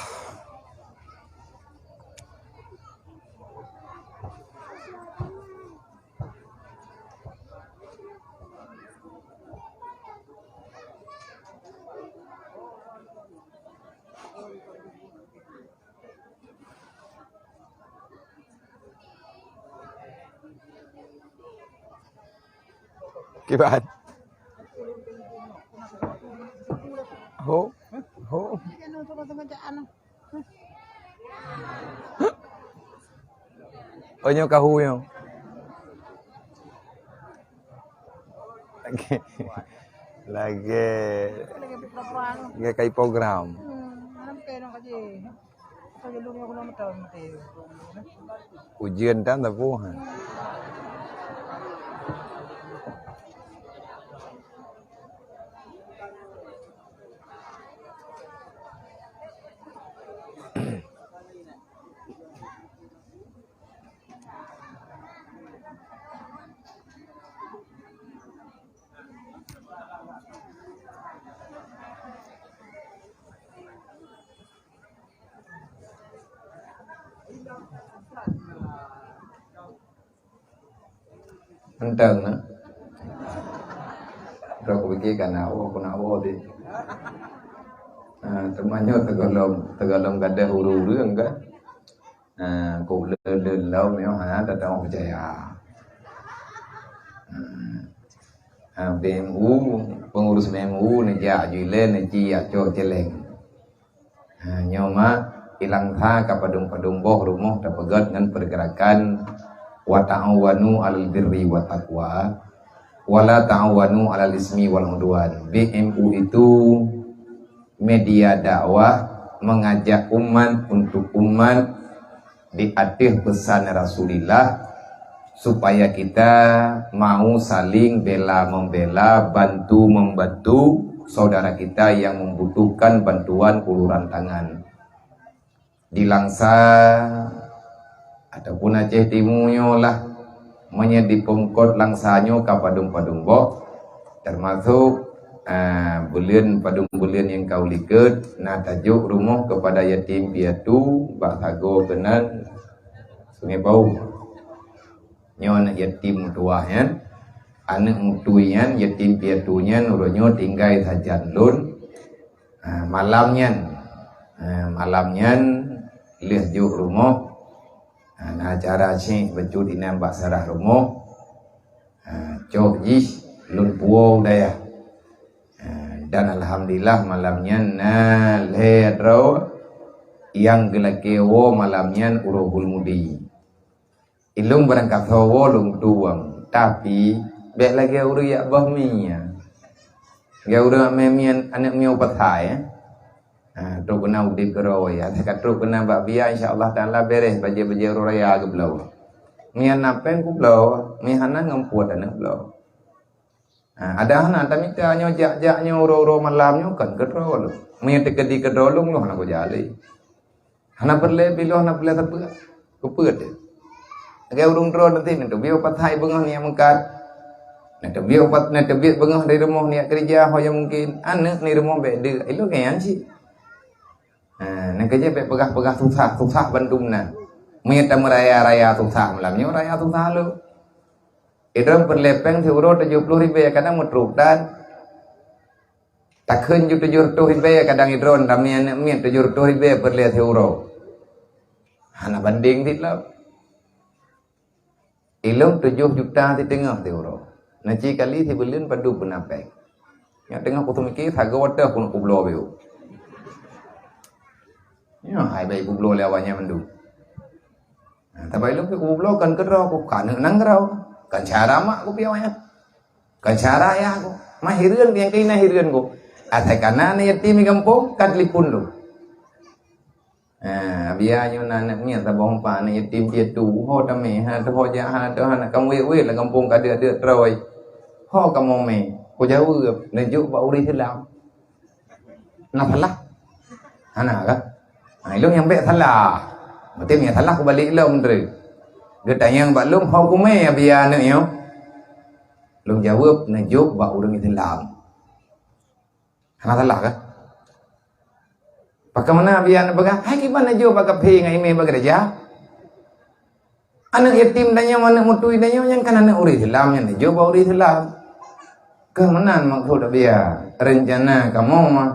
Cái bạn. Hố. Hố. Nyo kahoy không? Lagi kayak program. Ujian kan tak puas. Enteng na. Rồi ko pikir kan awak di. Temannya tegalom kada huru-huru enggak. Ko lelau meo tak tahu percaya. BMU pengurus BMU nejak julen nejak cho celeng. Nyoma ilang tha ka padung-padung boh rumah dapegat dengan pergerakan wa ta'awanu 'alal birri wa taqwa wa la ta'awanu 'alal ismi wal 'udwan. BMU itu media dakwah mengajak umat untuk umat diatih pesan Rasulullah supaya kita mau saling bela membela, bantu membantu saudara kita yang membutuhkan bantuan uluran tangan di Langsa ataupun Aceh Timurnya lah, menyedi pengkot Langsanyo ke padung-padung bok, termasuk bulian padung bulian yang kau liket, nah tajuk rumah kepada yatim piatu Bak Sago Kenan Sungai Bau nyon yatim tuahan anak mutuian yatim piatunya nuronyo tinggal sajan lun malamnya lihat juk rumah. Nah, acara sih becut ini mbak sarah rumah, cok jis lun puau daya, dan alhamdulillah malamnya ledro yang gelakewo malamnya urohul mudi, ilung berangkat hawo lung tuang, tapi bek lagi uru ya bahminya, gak uru memian anak miu pathai. Truk kena udip kero ya, dekat truk kena bak biya insyaallah taala beres baje-baje raya ke belau. Mian napen ku belau, mihana ngempuat anak belau. Ada hana tapi tanyo jak-jaknya uro-uro malamnya kan kero lu. Mian tekedi kedolong lu hana ko jali. Hana perle bilo hana perle tepe. Kepeut. Agak urung tro nanti nih biyo pathai bengah ni mengkat. Nah biyo pat nah biyo bengah dari rumah ni kerja hoya mungkin anak ni rumah beda. Ilo kayan sih. Nak kerja pegah-pegah susah Bandung na. Mita meraya-raya susah malamnya raya susah lu. Idam perlepeng seuro 70 ribu kadang metruk dan tak kunjuk 70 ribu kadang idron ramian mian 70 ribu perle seuro. Hana banding ditlah. Ilung 7 juta di tengah seuro. Naci kali si belin padu penapek. Yang tengah kutu mikir sagawata pun kublo beu. Ya, hai bayi kublo lewanya mendu. Tapi lu kublo kan kerau, ku kan nang kerau, kan cara mak ku piawanya, kan cara ya ku, mahiran yang kena hiran ku. Atai kana ni yatim di kampung kat lipun lu. Biarnya anak ni tak bohong pa ni yatim dia tu ho ta me ha ta ho ja ha ta ha kam we là kampung ka dia rồi. Ho kam mo me ko jauh ne juk ba uri thilam. Na phalah. Ana ka. Ai lu yang be thalah. Mesti ni thalah ko balik lom tu. Dia tanya ba lum ho ko me biar ni yo. Lum jawab ne juk ba uri thilam. Ana thalah ka. Bagaimana biar baga? Hai gimana jo baga pay ngai me baga raja? Anak yatim danya mana mutui danya yang kan anak uri Islam yang jo ba uri Islam. Kemana maksud biar rencana kamu mah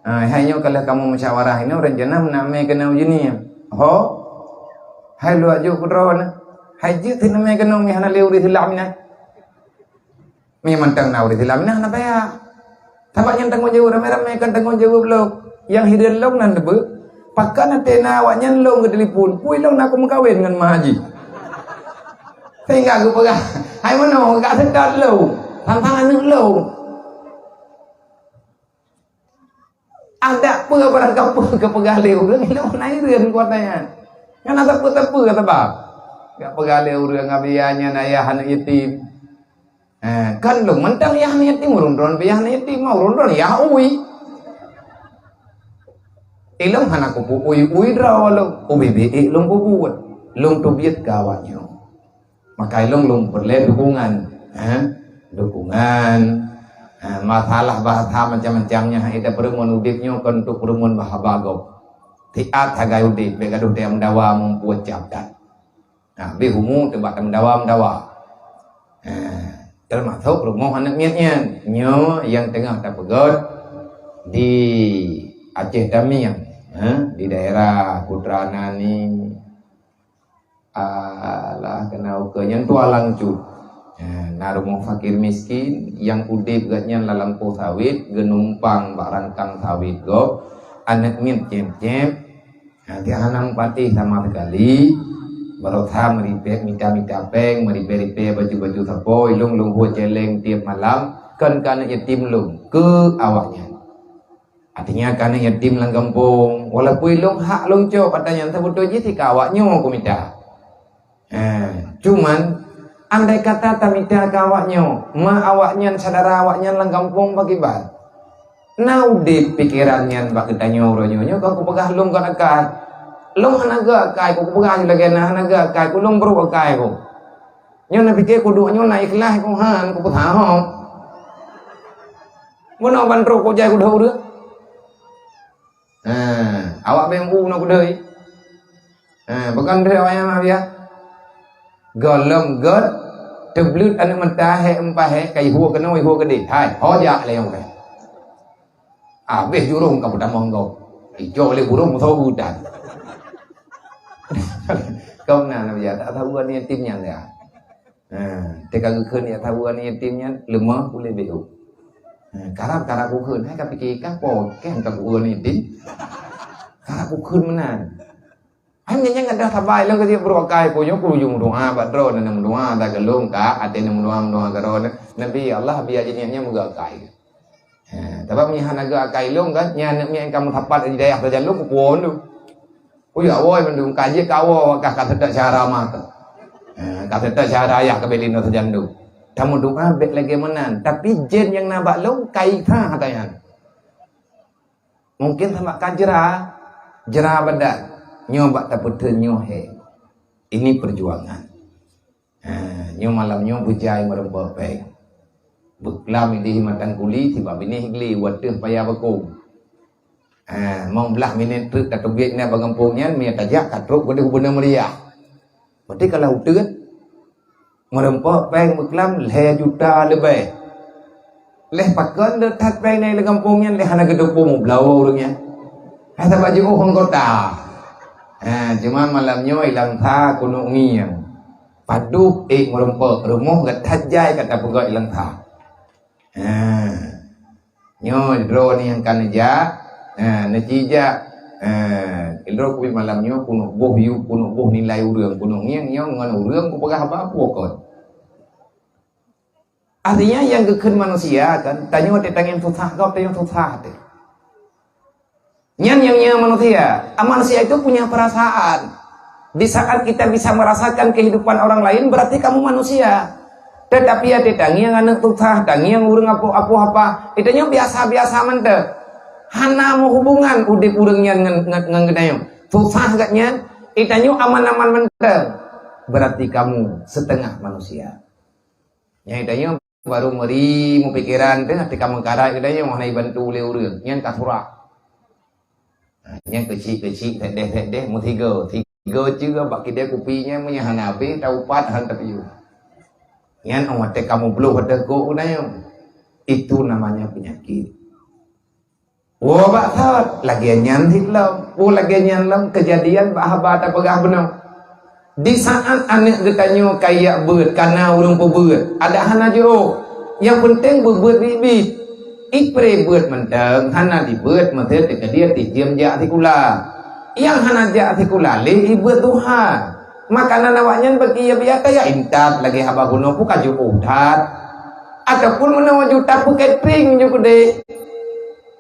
hanya kalau kamu musyawarah ini rencana mename kena ujini. Ho? Hai lu ajo kudron. Hai je tin me kena mi hana le uri Islam ni. Mi mantang na uri Islam ni hana baya. Tabak yang tanggung jawab ramai-ramai kan tanggung jawab lo. Yang hidup long nan debe pakan atena awaknya long ke telefon pui long nak kawin dengan mak haji sehingga aku pegang hai mana gak sedar lo tantang anak lo ada apa barang kapu ke pegaleu urang lo naik reun kuatanya kan ada apa kata bab gak pegaleu urang abianya ayah anak yatim kan lo mentang ya anak yatim urun-urun biah anak yatim mau urun-urun ya ui ilong hana ko ui draw lo ubibi ilong ko buat long to biat kawannya maka ilong perlu dukungan dukungan masalah bahasa macam-macamnya ida perumun udipnya untuk perumun bahabago tiat hagai udip begaduh dia mendawa membuat capdan bi humu tebak mendawa termasuk rumah anak miatnya nyo yang tengah terpegot di Aceh Damiang di daerah Putrana ni lah kenal ke yang tua langcut narumong fakir miskin yang udip gatnya lalampo sawit genumpang barangkang sawit go anak min cem-cem dia hanang pati sama sekali barotha meripek minta peng meripe baju-baju sapoi lung ho celeng tiap malam kan yatim lung ke awaknya. Artinya karena yatim lang kampung walaupun long hak long cok katanya sebetulnya si kawaknya aku minta cuman andai kata tak minta kawaknya ma awaknya saudara awaknya lang kampung bagi bat nau di pikirannya bak ketanya orangnya aku pegah long kan akad long hanaga kai aku pegah lagi hanaga kai aku long baru kai aku nyo na pikir ku duanya na ikhlas ku han ku paham ngono bandro ku jai ku dah ur awak BMU nak kudai bukan dia awak yang dia golong god teblut anak mentah empah kai hua kena hua gede hai hoja le yang habis jurung kamu dah monggo ijo le burung tahu hutan kau nak dia tak tahu ni timnya dia teka keun dia tahu ni timnya lemah boleh beu karap ku keun hai ka pikir ka po ken ka ku ni tim karap ku keun menan hanya yang ada sabai lang kasi berokai ko yo ku yung doa badro na doa da galung ka ate na doa garon nabi Allah biar jeninya muga kai tapi mi hanaga kai long kan nya mi kamu tapat di daerah saja lu ku pon lu ku ya woi mendung kaje kawo ka sedek cara mata ka sedek cara ya ka belino saja lu kamu doa bet lagi menan tapi jen yang nabak long kai tha katanya mungkin sama kajra jera badak nyoba tak betul nyohe ini perjuangan nyo malam nyo bujai merembah peng beklam di himatan kuli tiba bini higli waduh payah bakung mau belah minit truk tak tebiknya bagampungnya mi tajak katruk gede hubungan meriah berarti kalau udah merempah peng beklam le juta lebih leh pakan dekat peng ni le kampungnya leh hana gedepung belau orangnya kata baju orang kota cuma malamnya ilang tha kuno ngiang paduk merempah rumah gat tajai kata pegak ilang tha nyo dro ni yang kan ja natija ilro ku malamnya kuno boh yu kuno boh nilai urang kuno ngiang nyo ngan urang ku pegah apa kon Artinya yang gekeun manusia kan, tanya teh tangan susah kau teh yang susah teh. Yang manusia, manusia itu punya perasaan. Di saat kita bisa merasakan kehidupan orang lain, berarti kamu manusia. Tetapi ya tangi yang anak susah, tangi yang urang apa, itanya biasa-biasa menteh. Hana mau hubungan udip urangnya ngengedayo. Susah gaknya, itanya aman-aman menteh. Berarti kamu setengah manusia. Yang itanya baru meri mau pikiran teh ketika mengkara itanya mau naik bantu le urang, nyen kasura. Yang kecil-kecil tedeh mau tiga juga bak dia kupinya punya hanapi taupat hantar piu. Yang awak teh kamu belum ada go unayo. Itu namanya penyakit. Wah bakat lagi nyantik lam, lagi nyanlam kejadian bahaba tak pegah benar. Di saat anak getanyo kayak beut karena urang pebeut, ada hana jo. Yang penting bebeut bibit. Ipre beut menteng hana dibeut menteu teh dia ti diem ja artikula. Yang hana ja artikula le ibeut Tuhan. Makanan awaknya bagi ya biasa ya intat lagi haba kuno pu kaju udat. Ataupun menawa juta pu catering juga de.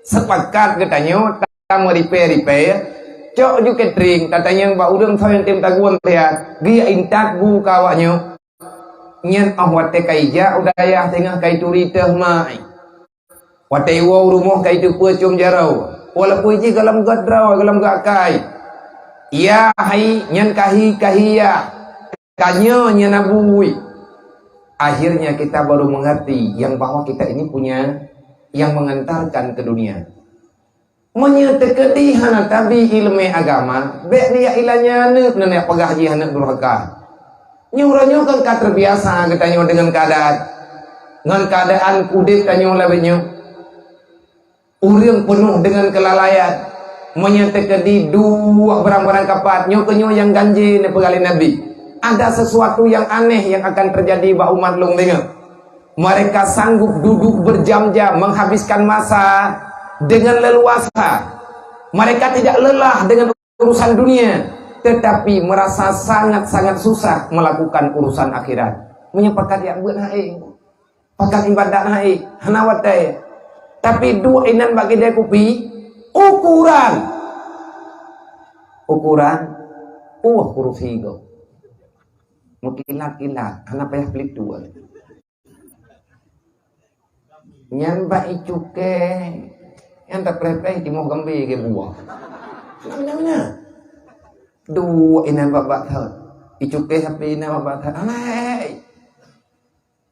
Sepakat getanyo tamu repair. Cok ju catering tatanya ba udang tho yang tim taguan teh gia intat bu kawaknyo. Nyen awat teh kaija udaya tengah kai turi teh mai. Watai wau rumah kai tu pua cum jarau. Walaupun ji galam gad draw galam gak kai. Ya hai nyen kahia. Kanyo nyen abui. Akhirnya kita baru mengerti yang bahwa kita ini punya yang mengantarkan ke dunia. Menyeteketi hana tabi ilmu agama. Bek dia ilanya nenek pegah ji hana durhaka. Nyuranyo kan terbiasa katanya dengan keadaan kudip tanyo labenya. Urang penuh dengan kelalaian, menyatakan di dua barang-barang kapat, nyokenyo yang ganji pegali Nabi. Ada sesuatu yang aneh yang akan terjadi ba umat long dengar. Mereka sanggup duduk berjam-jam menghabiskan masa dengan leluasa. Mereka tidak lelah dengan urusan dunia, tetapi merasa sangat-sangat susah melakukan urusan akhirat. Menyepakat yang buat haing, pakat ibadah haing, hanawatai. Tapi dua inan bagi dia kupi ukuran kurus higo mungkin kilat karena payah pelit dua nyan ba icuke yang tak prepeh di mau gambi ke buah namanya dua inan babak thot icuke sapi inan babak thot alai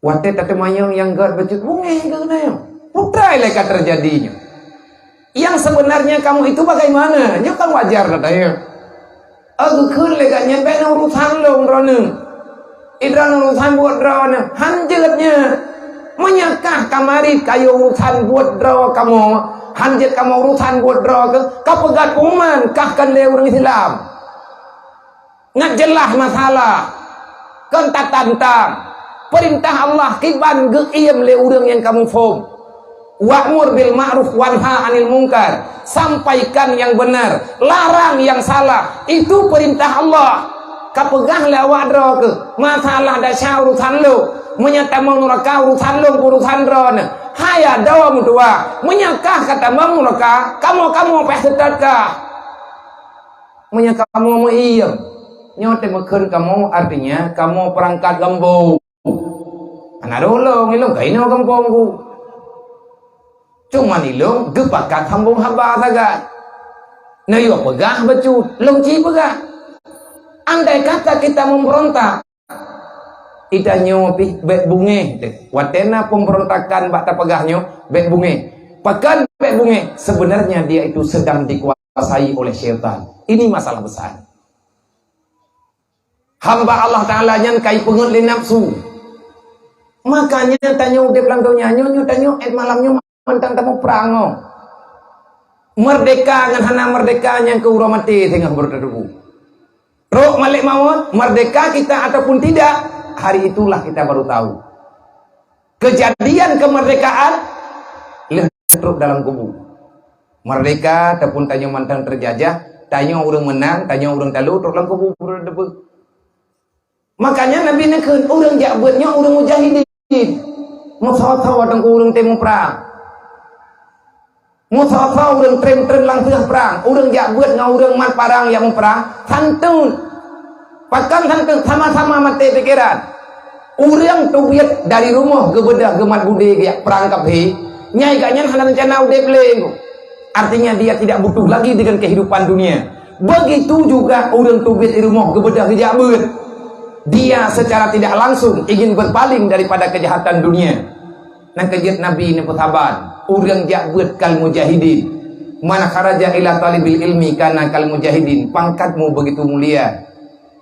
wate tate mayong yang gad becut bunge ke nayo putra leka terjadinya. Yang sebenarnya kamu itu bagaimana? Nya kan wajar katanya. Aku kun leka nyampe urusan lo ngroneung. Idran urusan buat drawana hanjetnya. Menyakah kamari kayu urusan buat draw kamu. Hanjet kamu urusan buat draw ke kapegat uman kah kan le urang Islam. Ngat jelas masalah. Kan tak tantang. Perintah Allah kiban geiem le urang yang kamu faham. Wa'mur bil ma'ruf wanha 'anil munkar. Sampaikan yang benar, larang yang salah. Itu perintah Allah. Kapegah le awak dro ke masalah dasar urusan lo. Menyata menuraka urusan lo urusan drone. Haya dawa mudua. Menyakah kata menuraka kamu pesetat kah? Menyakah kamu mau iem. Nyote meken kamu artinya kamu perangkat lembu. Anak dulu ngilung kaino kampungku. Cuma nilong gepakat hambung haba saga. Nayo pegah becut, longci pegah. Andai kata kita memberontak, ita nyopi bek bunge, watena pemberontakan bak pegahnya bek bunge. Pakan bek bunge, sebenarnya dia itu sedang dikuasai oleh syaitan. Ini masalah besar. Hamba Allah Ta'ala yang kai pengut le nafsu. Makanya tanya udah pelangkaunya, nyonya tanya malamnya tentang tamu perango merdeka dengan hana merdekanya ke uramati tengah berdebu roh malik maut merdeka kita ataupun tidak hari itulah kita baru tahu kejadian kemerdekaan letruk dalam kubu merdeka ataupun tanya mantan terjajah tanya orang menang tanya orang talu dalam kubu berdebu makanya Nabi nekeun orang jabutnya orang mujahidin Musa-musa wadang urang temu perang. Musa-musa urang tren-tren langsung perang. Urang jak buat ngau urang mat parang yang perang. Santun. Pakan santun sama-sama mati pikiran. Urang tubiat dari rumah ke bedah ke mat bude ke perang kaphi. Nyai gaknya hanan rencana udah beleng. Artinya dia tidak butuh lagi dengan kehidupan dunia. Begitu juga urang tubiat di rumah ke bedah ke jak buat. Dia secara tidak langsung ingin berpaling daripada kejahatan dunia. Nang kejat Nabi ni putaban. Urang jak buat kal mujahidin. Mana kharaja ila talibil ilmi kana kal mujahidin. Pangkatmu begitu mulia.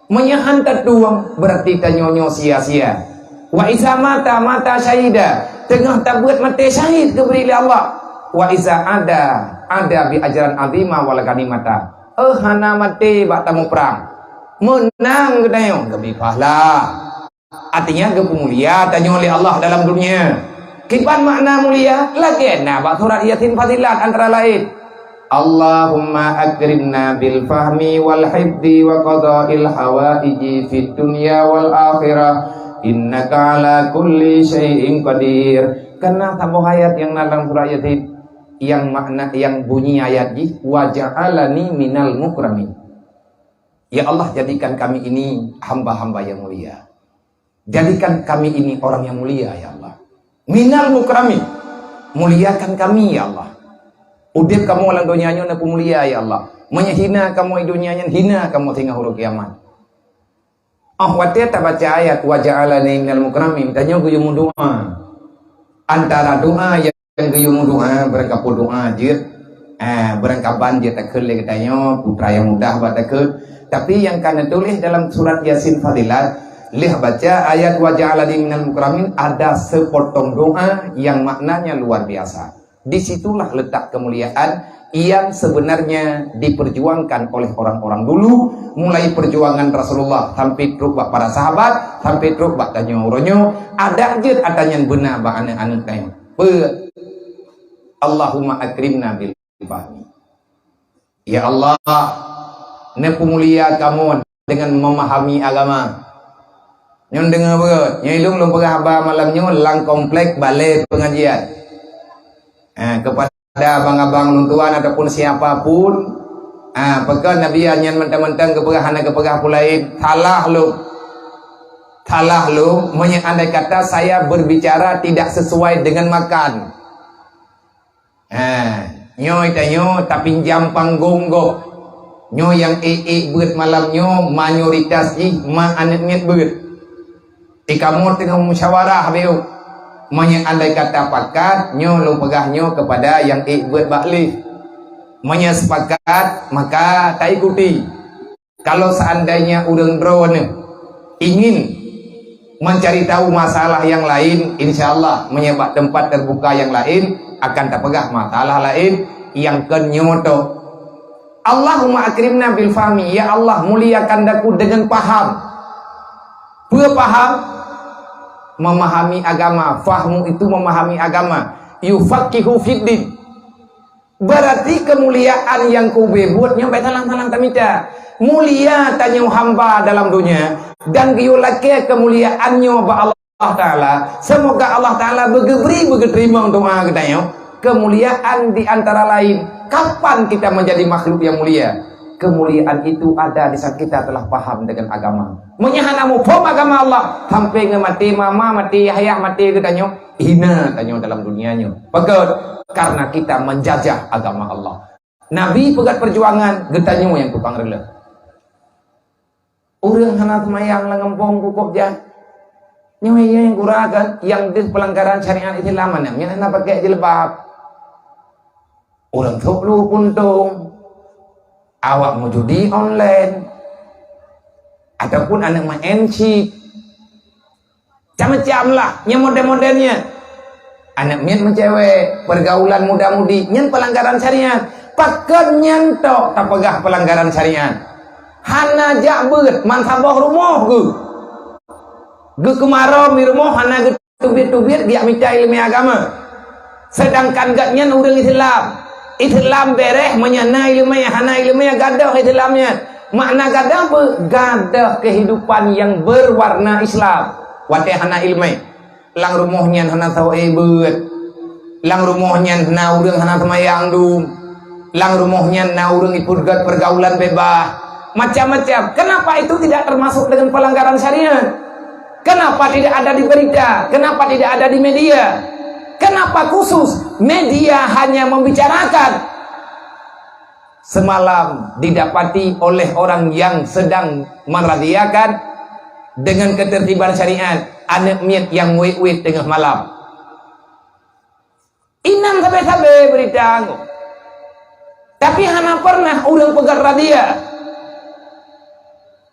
Menyahantat tuang berarti tanyonyo sia-sia. Wa iza mata syahida. Tengah tak buat mati syahid keberi Allah. Wa iza ada bi ajaran azimah wal ganimata. Hana mati bak tamu perang. Menang gedayo gebi pahala. Artinya gebu mulia tanyo oleh Allah dalam dunia. Kipan makna mulia lagi bak surat Yasin fadilat antara lain. Allahumma akrimna bil fahmi wal hifdi wa qada'il hawaiji fid dunya wal akhirah. Innaka ala kulli syai'in qadir. Karena tambah ayat yang dalam surah Yasin yang makna yang bunyi ayat ini wa ja'alani minal mukramin. Ya Allah, jadikan kami ini hamba-hamba yang mulia. Jadikan kami ini orang yang mulia ya Allah. Minal mukramin. Muliakan kami ya Allah. Udip kamu dalam dunianya nak mulia ya Allah. Menyehina kamu di dunianya hina kamu tinggal huruf kiamat. Watia tak baca ayat wa ja'alani minal mukramin. Tanya guyum doa. Antara doa yang guyum doa berangkap doa jir. Berangkap banjir tak kelih katanya putra yang mudah buat tak. Tapi yang kena tulis dalam surat Yasin Fadilat, lihat baca ayat wa ja'alani minal mukramin, ada sepotong doa yang maknanya luar biasa. Disitulah letak kemuliaan yang sebenarnya diperjuangkan oleh orang-orang dulu, mulai perjuangan Rasulullah sampai truk bak para sahabat, sampai truk bak tanya uronyo, ada aja atanya benar bak anak-anak kayu. Allahumma akrimna bil fahmi. Ya Allah, nepu mulia kamu dengan memahami agama. Nyon dengar berat, nyon ilung lum perah ba malam nyon lang komplek balai pengajian. Kepada abang-abang luntuan ataupun siapapun, pekan Nabi nyan mentang-mentang keperah pulain, salah lu, andai kata saya berbicara tidak sesuai dengan makan. Nyo itanyo tapi jam panggung go. Nyo yang beut malam nyo mayoritas ma anet beut. Kamu tengah musyawarah beu. Andai kata pakat nyo lu pegah nyo kepada yang beut bakli. Sepakat maka tak ikuti. Kalau seandainya urang drone ingin mencari tahu masalah yang lain, insyaallah menyebab tempat terbuka yang lain akan terpegah masalah lain yang kenyoto. Allahumma akrimna bil fahmi. Ya Allah, muliakan daku dengan paham. Paham memahami agama. Fahmu itu memahami agama. Yufaqihu fiddin. Berarti kemuliaan yang ku buat nyampe talang-talang tamita. Mulia tanya hamba dalam dunia dan giulake kemuliaannya ba Allah Ta'ala. Semoga Allah Ta'ala begeterima doa kita. Kemuliaan di antara lain, kapan kita menjadi makhluk yang mulia? Kemuliaan itu ada di saat kita telah paham dengan agama. Menyahanamu pom agama Allah sampai ngemati mama, mati ayah, mati katanya hina tanya dalam dunianya. Pegat karena kita menjajah agama Allah. Nabi pegat perjuangan getanyo yang tukang rela. Urang hana semayang langempong kukop jah. Nyoy yang kuragan yang di pelanggaran syariat Islam namanya hana pakai jilbab. Orang tok lu puntung. Awak mau judi online ataupun anak main chip. Macam-macam lah yang model-modelnya. Anak mian mencewek, pergaulan muda-mudi, nyen pelanggaran syariat. Pakai nyentok tak pegah pelanggaran syariat. Hana jabut mansabah rumah ge kemarau di rumah hana ge tubir-tubir dia minta ilmu agama. Sedangkan gak nyen urang Islam bereh menyana ilmu hana ilmu gadah Islamnya. Makna gadah apa? Gadah kehidupan yang berwarna Islam. Wate hana ilmu. lang rumahnya hana tahu beut, lang rumahnya na urang hana semayang dum, lang rumahnya na urang ipurgat pergaulan bebas, macam-macam. Kenapa itu tidak termasuk dengan pelanggaran syariat? Kenapa tidak ada di berita? Kenapa tidak ada di media? Kenapa khusus media hanya membicarakan? Semalam didapati oleh orang yang sedang meradiakan dengan ketertiban syariat, anak miat yang wet-wet tengah malam. Inang sampai-sampai berita. Tapi hana pernah orang pegang radia.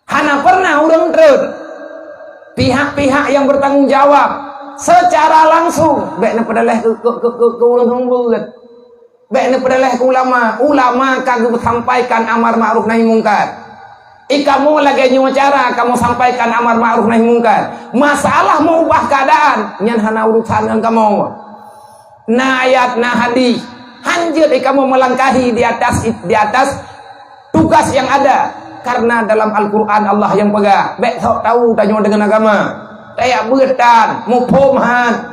Hana pernah orang terus. Pihak-pihak yang bertanggung jawab secara langsung baiknya pedaleh ke ulang buat. Baiknya pedaleh ke ulama kagak sampaikan amar ma'ruf nahi mungkar. Kamu lagi nyuacara, kamu sampaikan amar ma'ruf nahi mungkar. Masalah mau ubah keadaan, nyan hana urusan dengan kamu. Na ayat na hadis, hanjir kamu melangkahi di atas tugas yang ada. Karena dalam Al-Quran Allah yang pegang. Baik tahu tanya dengan agama. Kayak berdan, mupomhan.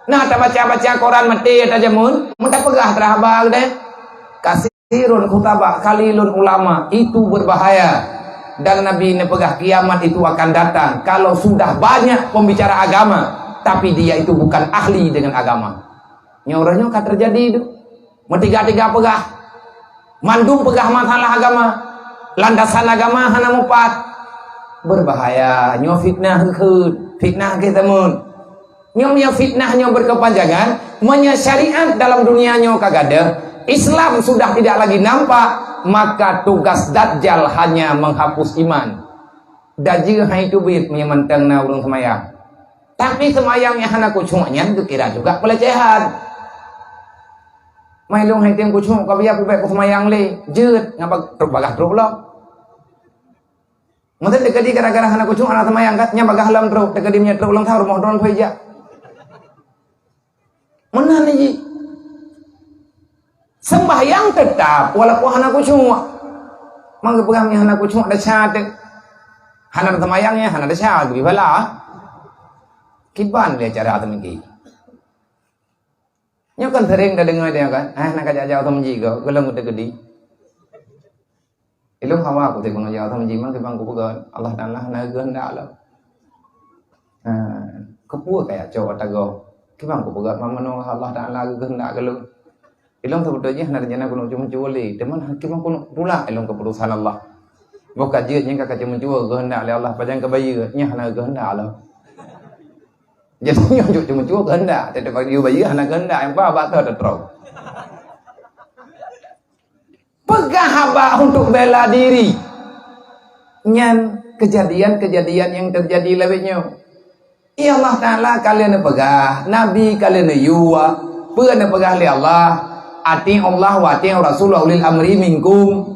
Nah, tak baca-baca Quran mati aja mun. Mudah pegah terhabang deh. Kasirun kutabah kalilun ulama. Itu berbahaya. Dan Nabi ini pegah kiamat itu akan datang. Kalau sudah banyak pembicara agama. Tapi dia itu bukan ahli dengan agama. Nyoranya akan terjadi itu. Mentiga-tiga pegah. Mandum pegah masalah agama. Landasan agama hana mupat. Berbahaya. Nyo fitnah fitnah kita mun. Nyo fitnahnya berkepanjangan. Menya syariat dalam dunia nyo kagada. Islam sudah tidak lagi nampak. Maka tugas Dajjal hanya menghapus iman. Dajjal hai tu bit menyemantang na urang semayang. Tapi semayangnya hana kucungnya kira juga pelecehan. Mai long hai tem kucung ka biar pubek semayang le. Jeut ngapa truk bagah truk lo. Mungkin dekadi gara-gara hana kucung anak semayang kat nya bagah lam truk dekadi nya truk long thau rumah don phoija. Mana ni? Sembahyang tetap walaupun hana kucung. Mangga pegamnya hana kucung ada syarat. Hana semayangnya hana ada syarat lebih bala. Kiban dia cara atau nyo kan sering dah dengar dia kan, nak ajak jauh sama jigo, gelang udah gede. Ilmu hawa aku tengok jauh sama jigo, kebang kupugan Allah Taala naga hendak lah. Kepua kayak cowok tago, kebang kupugan mamano Allah Taala hendak galu. Ilmu sebetulnya hendak jana kuno cuma cuali, teman kebang kuno pula ilmu keputusan Allah. Bukan je yang kakak cuma cuali hendak Allah, padahal kebayi nya naga hendak lah. Jadi nyujuk cuma kehendak, tidak bagi bayi anak kehendak yang apa tu terus. Pegah haba untuk bela diri. Nyan kejadian-kejadian yang terjadi lebihnya. Ya Allah Taala kalian pegah, Nabi kalian yuwa, pernah pegah li Allah, ati Allah wa ati Rasulullah ulil amri minkum.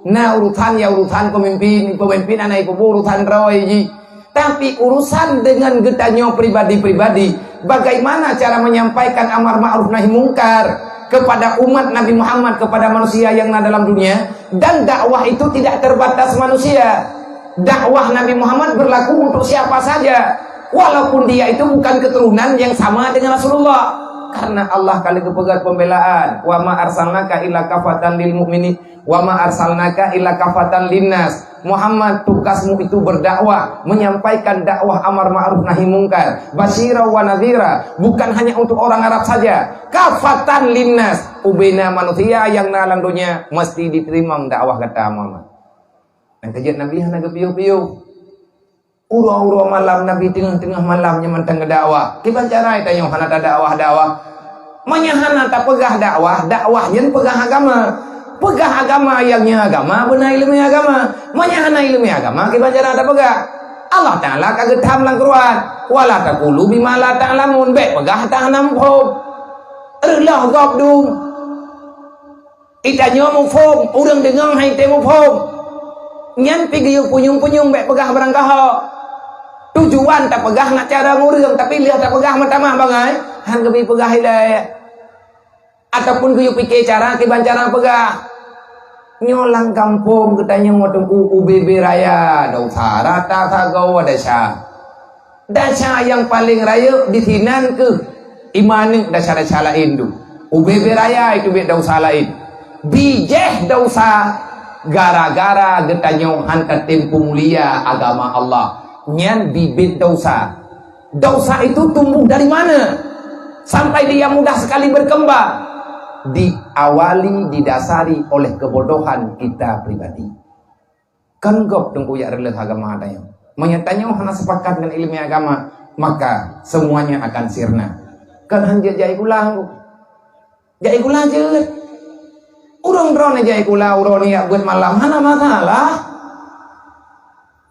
Nah urusan ya urusan pemimpin anak ibu urusan rawi. Tapi urusan dengan getanya pribadi-pribadi, bagaimana cara menyampaikan amar ma'ruf nahi mungkar kepada umat Nabi Muhammad, kepada manusia yang ada dalam dunia. Dan dakwah itu tidak terbatas manusia. Dakwah Nabi Muhammad berlaku untuk siapa saja, walaupun dia itu bukan keturunan yang sama dengan Rasulullah. Karena Allah kali kepegat pembelaan, wa ma arsalnaka illa kafatan lil mu'minin wa ma arsalnaka illa kafatan linnas. Muhammad, tugasmu itu berdakwah, menyampaikan dakwah amar ma'ruf nahi mungkar, basyira wa nadhira, bukan hanya untuk orang Arab saja. Kafatan linnas, ubena manusia yang nalang dunia mesti diterima dakwah kata Muhammad. Dan kejadian Nabi hana kepiu-piu. Uro-uro malam Nabi tengah-tengah malamnya mentang dakwah. Kiban cara itu yang hana dakwah-dakwah. Menyahana tak pegah dakwah yang pegah agama. Pegah agama yangnya agama, benar ilmu agama. Menyahana ilmu agama, kita cara ada pegah. Allah Ta'ala kaget hamlang keruan. Wala taqulu bima la ta'lamun. Baik pegah tahanam phom. Erlah gobdung. Itanya mu phom, urang dengang hai temu phom. Nyan pigi punyung-punyung baik pegah berangkah. Tujuan tak pegah nak cara ngurang, tapi lihat tak pegah matamah bangai. Han kebi pegah hidayah. Ataupun kuyu pikir cara kiban cara pegah. Nyolang kampung katanya mau tunggu UBB raya, ada utara tak kagau ada syah. Dasar yang paling raya di tinan ke iman dasar lain tu. Ubebe raya itu beda dosa lain. Bijeh dosa gara-gara getanyo hantar tempu mulia agama Allah. Nyan bibit dosa. Dosa itu tumbuh dari mana? Sampai dia mudah sekali berkembang. Diawali, didasari oleh kebodohan kita pribadi. Kan gop tunggu ya releh agama ada yang menyatanya hana sepakat dengan ilmu agama, maka semuanya akan sirna. Kan hanya jai kula je. Urang drone jai kula urang ni buat malam hana masalah.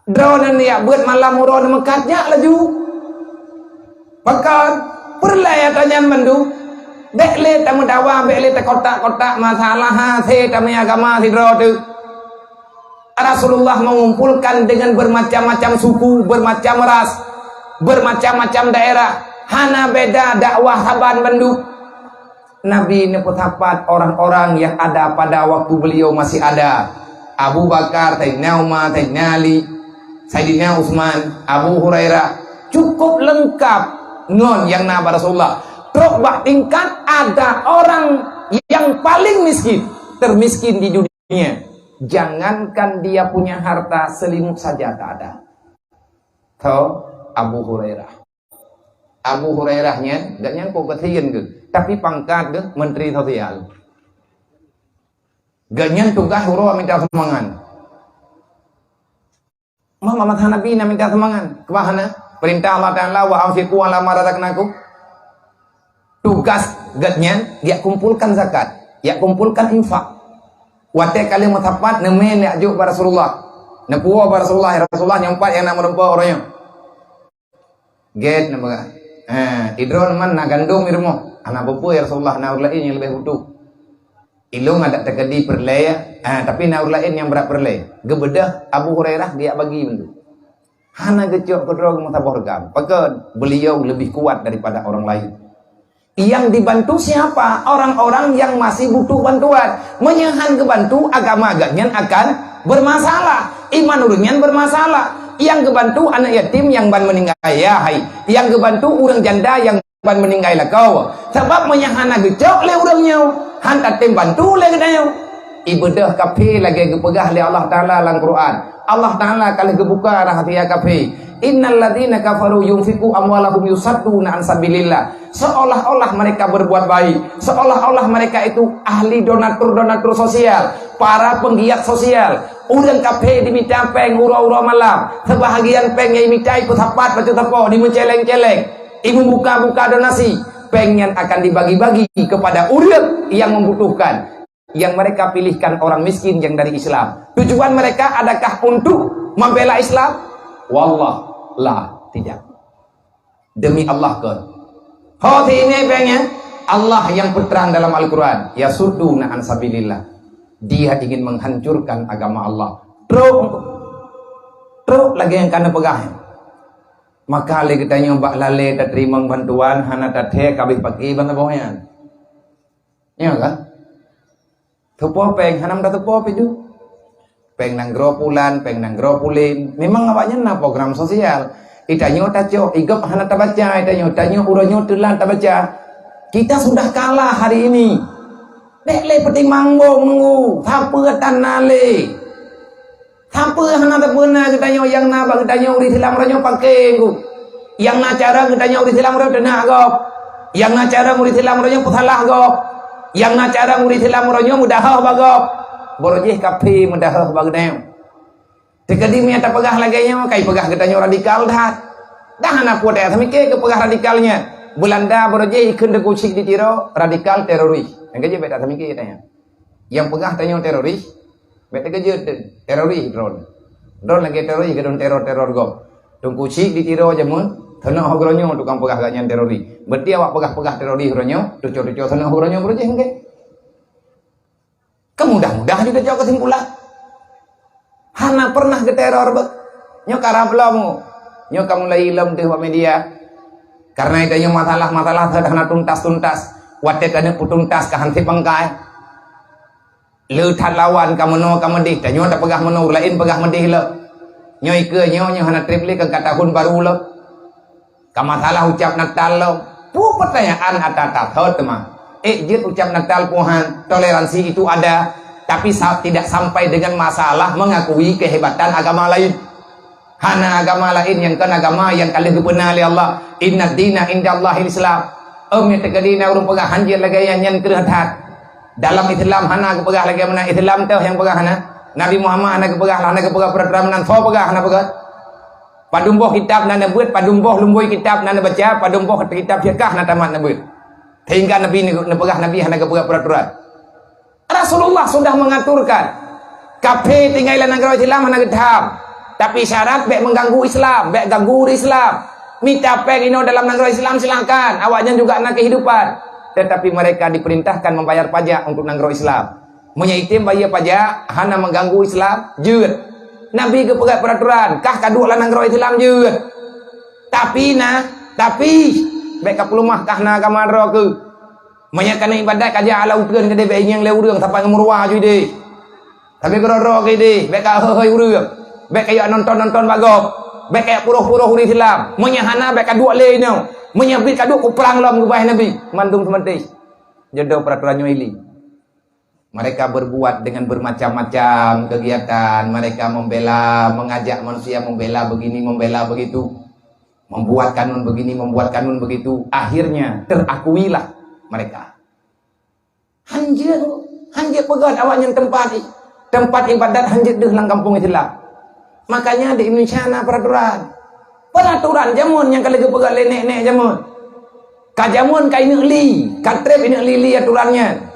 Drone ni buat malam urang mekatnya laju. Bahkan perlaya tanya mendu. Bekle tamu dawa bekle ta kotak-kotak masalah ha se tamu agama sidro tu. Rasulullah mengumpulkan dengan bermacam-macam suku, bermacam ras, bermacam-macam daerah. Hana beda dakwah saban menduk. Nabi neput hapat orang-orang yang ada pada waktu beliau masih ada. Abu Bakar, Sayyidina Umar, Sayyidina Ali, Sayyidina Utsman, Abu Hurairah. Cukup lengkap non yang naba Rasulullah. Terus tingkat ada orang yang paling miskin, termiskin di dunia. Jangankan dia punya harta selimut saja tak ada. Tahu Abu Hurairah. Abu Hurairahnya gak nyangkut ketian ke, tapi pangkat ke menteri sosial. Gak nyangkut kah huruf minta semangat. Muhammad Nabi minta semangat. Kemana? Perintah Allah Taala wa anfiqu ala ma razaqnakum. Tugas gatnya dia kumpulkan zakat, dia kumpulkan infak. Wate kali mutapat nemen ya juk Rasulullah. Nepuwa Rasulullah nyampat yang nak merempa orangnya. Get nama. Idron man na gandum irmo. Anak bapa ya Rasulullah na lain yang lebih butuh. Ilung ada terkedi perlay tapi na lain yang berat perlay. Gebedah Abu Hurairah dia bagi bentuk. Hana gecok kedrog mutaborgam. Pakai beliau lebih kuat daripada orang lain. Yang dibantu siapa? Orang-orang yang masih butuh bantuan. Menyahan kebantu agama agaknya akan bermasalah. Iman urunyan bermasalah. Yang kebantu anak yatim yang ban meninggal ya hai. Yang kebantu orang janda yang ban meninggal lah kau. Sebab menyahan agak le urangnya. Hantar tim bantu le kedanya. Ibadah kafe lagi kepegah oleh Allah Taala dalam Quran. Allah Taala kalau kebuka rahasia kafe. Innal ladzina kafaru yunfiqu amwalahum yusadduna an sabilillah. Seolah-olah mereka berbuat baik, seolah-olah mereka itu ahli donatur sosial, para penggiat sosial. Urang kafe diminta peng ura-ura malam, sebahagian peng yang minta ikut hapat baca tapo di menceleng-celeng. Ibu buka-buka donasi, peng yang akan dibagi-bagi kepada urang yang membutuhkan. Yang mereka pilihkan orang miskin yang dari Islam. Tujuan mereka adakah untuk membela Islam? Wallah lah, tidak. Demi Allah kan. Hati ini pengen Allah yang berterang dalam Al-Quran. Ya suduna an sabilillah. Dia ingin menghancurkan agama Allah. Terus lagi yang kena pegang. Maka lagi kita nyoba lale tak terima bantuan hana tak teh kabih pakai bantuan. Ya kan? Tepo peng hanam dah tepo itu. Peng nang gropulan, peng nang gropulin. Memang awaknya na program sosial. Itanyo taco, igap hana tabaca, itanyo tanyo uronyo telan tabaca. Kita sudah kalah hari ini. Dek le peting manggong nunggu, thapa tanale. Thapa hana tapena ketanyo yang na ba ketanyo uri silam ronyo pakai ku. Yang na cara ketanyo uri silam ronyo tenah gop. Yang na cara uri silam ronyo putalah gop. Yang na cara uri silam ronyo mudah bagop. Borojih kafe mudah bagdem. Tekadi mi tak pegah lagi nya kai pegah ketanyo radikal dah. Dah anak kuat ya tapi ke pegah radikalnya. Belanda borojih keun deku cik ditiro radikal teroris. Yang kerja beda tapi ke tanya. Yang pegah tanyo teroris beda kerja teroris drone. Drone lagi teroris ke don teror go. Tungku cik ditiro jamun thana hogronyo tukang pegah gaknya teroris. Berarti awak pegah-pegah teroris ronyo tuco-tuco thana hogronyo borojih engke. Kemudah-mudah juga jauh kesimpulan. Hana pernah ke teror be. Nyo karablamu. Nyo kamu lai ilm teh media. Karena itu nyo masalah-masalah hana tuntas-tuntas. Wate kana putuntas ka hanti pangkai. Le that lawan kamu no kamu dih. Nyo tak pegah meno lain pegah medih le. Nyo ike nyo hana triple ke tahun baru le. Kamasalah ucap Natal lo. Pu pertanyaan atata thot mah. Jit ucap Natal Tuhan, toleransi itu ada, tapi tidak sampai dengan masalah mengakui kehebatan agama lain. Hana agama lain yang kan agama yang kali benar oleh Allah. Inna dina indallahil Islam. Yang terkadina urung pegah hanjir lagi yang kerehat. Dalam Islam hana ke pegah lagi mana Islam tahu yang pegah hana. Nabi Muhammad hana ke pegah peraturan nan so pegah hana pegah. Padumboh kitab nana buat, padumboh lumboi kitab nana baca, padumboh kitab fiqh nana tamat nana buat. Hingga Nabi nepegah Nabi hana kepegah peraturan. Rasulullah sudah mengaturkan. Kafe tinggalan negara Islam hana gedham. Tapi syarat bek mengganggu Islam, bek ganggu Islam. Minta pek ino dalam negara Islam silakan. Awaknya juga anak kehidupan. Tetapi mereka diperintahkan membayar pajak untuk negara Islam. Menyaitim bayar pajak hana mengganggu Islam, jeut. Nabi kepegah peraturan, kah kaduk lah negara Islam jeut. Tapi bek kapulumah kahna kamaro ke menyakan ibadat kaja ala utkeun ke de bek yang leu reung sampai ngemurwa ju de tapi geroro ke de bek ka heuh urang bek kaya nonton bagop bek kaya puruh-puruh uri Islam menyahana bek ka dua le no menyabit kaduk ku perang lom gubah Nabi mandung sementis jodoh peraturan nyuili. Mereka berbuat dengan bermacam-macam kegiatan, mereka membela, mengajak manusia membela begini, membela begitu. Membuat kanun begini, membuat kanun begitu. Akhirnya terakuilah mereka. Hanjir pegat awaknya tempat ibadat hanjir di dalam kampung Islam. Makanya di Indonesia ada peraturan jamun yang kalau pegat nenek jamun. Kajamun ka ini li, katrep ini li aturannya.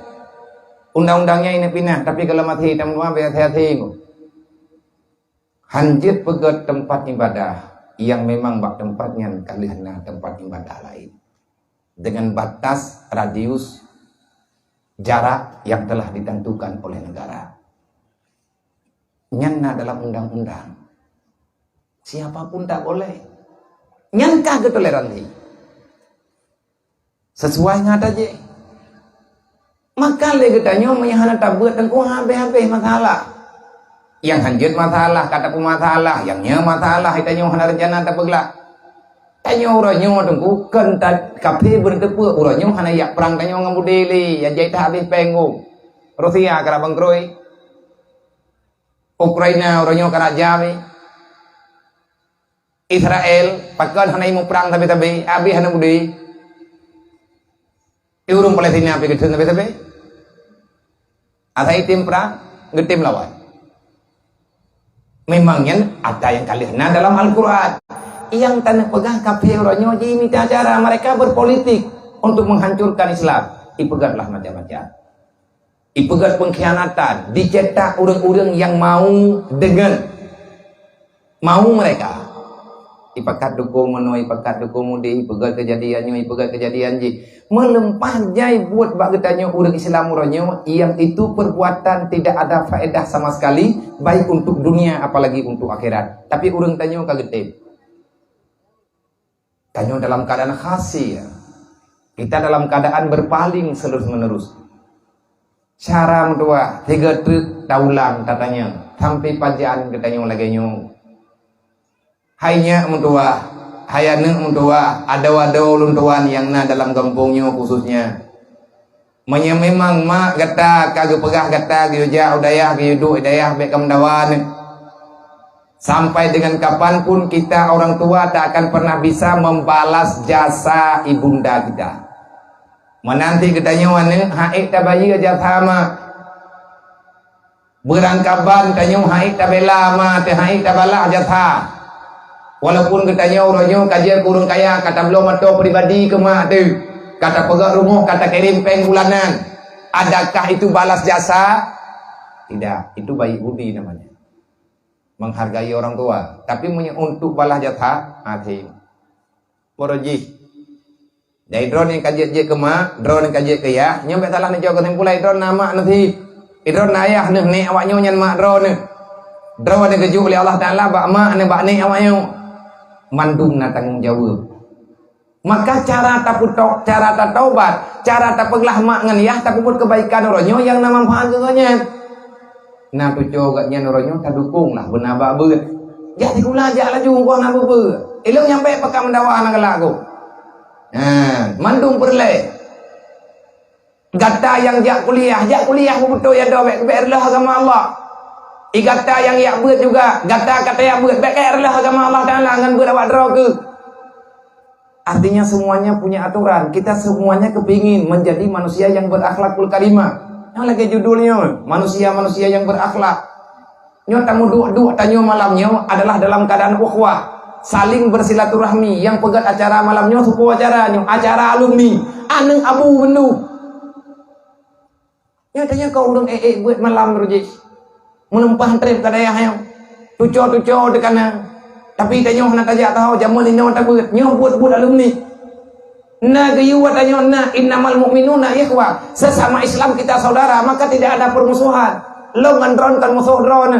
Undang-undangnya ini pindah, tapi kalau mati teman-teman hati-hati. Hanjir pegat tempat ibadah yang memang bak tempatnya kalihna tempat ibadah lain dengan batas radius jarak yang telah ditentukan oleh negara. Nyana dalam undang-undang siapapun tak boleh nyankah ke toleransi sesuai ngata je maka le getanyo menyahana tabut dan ku habe-habe masalah. Yang hanjut masalah, kata ku masalah, yang nya masalah, itanyo hana rencana tak peglah. Tanyo uranyo tengku kentat kape bertepu uranyo hana yak perang tanyo ngamudeli, ya jait habis penggu. Rusia kara bangkroi. Ukraina uranyo kara jami. Israel pakan hana imu perang tabi-tabi, abi hana budi. Urung Palestina abi gedeng tabi-tabi. Asai tim perang, getim lawan. Memangnya ada yang kalihna dalam Al-Quran yang tanah pegang kafe oronyo minta cara mereka berpolitik untuk menghancurkan Islam. Ipegatlah macam-macam. Ipegat pengkhianatan, dicetak orang-orang yang mau dengan mau mereka. Ipakat dukung menu, ipakat dukung mudi, ipegat kejadiannya, ipegat kejadian ji. Melempah jai buat bak getanyo orang Islam oronyo yang itu perbuatan tidak ada faedah sama sekali baik untuk dunia apalagi untuk akhirat. Tapi orang tanyo kagetin. Tanyo dalam keadaan khasi ya. Kita dalam keadaan berpaling terus-menerus. Cara mendua 3 truk daulang katanya sampai pajaan ketanyo lagi nyo. Hanya mendua hayane mendua ada luntuan yang na dalam kampungnya khususnya. Memang mak gata kagak pegah gata geoja udayah geuduk udayah bek kamdawan. Sampai dengan kapanpun kita orang tua tak akan pernah bisa membalas jasa ibunda kita. Menanti katanya wane haik tabayi jasa ma. Berangkaban tanya haik tabela ma te haik tabala jasa. Walaupun katanya orangnya kajian kurung kaya kata belum atau pribadi ke mak tu kata pegak rumah kata kirim peng bulanan adakah itu balas jasa? Tidak, itu baik budi namanya menghargai orang tua tapi untuk balas jasa hati waraji dari drone yang kajian je ke mak drone yang kajian ke ya nyampe salah nih jauh kesimpulan drone nama nanti drone ayah nih awaknya nyan mak drone yang keju oleh Allah Ta'ala bak mak nih awaknya mandung na tanggung jawab. Maka cara tak taubat, cara tak peglah mak ngan ya tak buat kebaikan oronyo yang nama mangganya. Nah tu cogatnya oronyo tak dukung lah benar beut. Jadi kula ajak laju gua nak bebe. Elok nyampe pakam mendawa nak galak aku. Mandung perle. Gata yang jak kuliah betul ya do baik lah agama Allah. Gata yang yak beut juga, gata kata yak beut baik lah agama Allah Taala ngan beut awak dro ke. Artinya semuanya punya aturan. Kita semuanya kepingin menjadi manusia yang berakhlakul karimah. Yang lagi judulnya manusia-manusia yang berakhlak. Nyo tamu duk tanyo malamnya adalah dalam keadaan ukhuwah, saling bersilaturahmi. Yang pegat acara malamnya suku acara alumni, aneng abu bendu. Nyatanya kau urang buat malam ruji. Menempah trip ka daya hayang. Tuco dekana. Tapi tanyo nak tajak tahu jamun ini nak buat. Nyo buat alumni. Na gayuwa tanyo na innamal mu'minuna ikhwah. Sesama Islam kita saudara, maka tidak ada permusuhan. Lo ngandron kan musuh dron.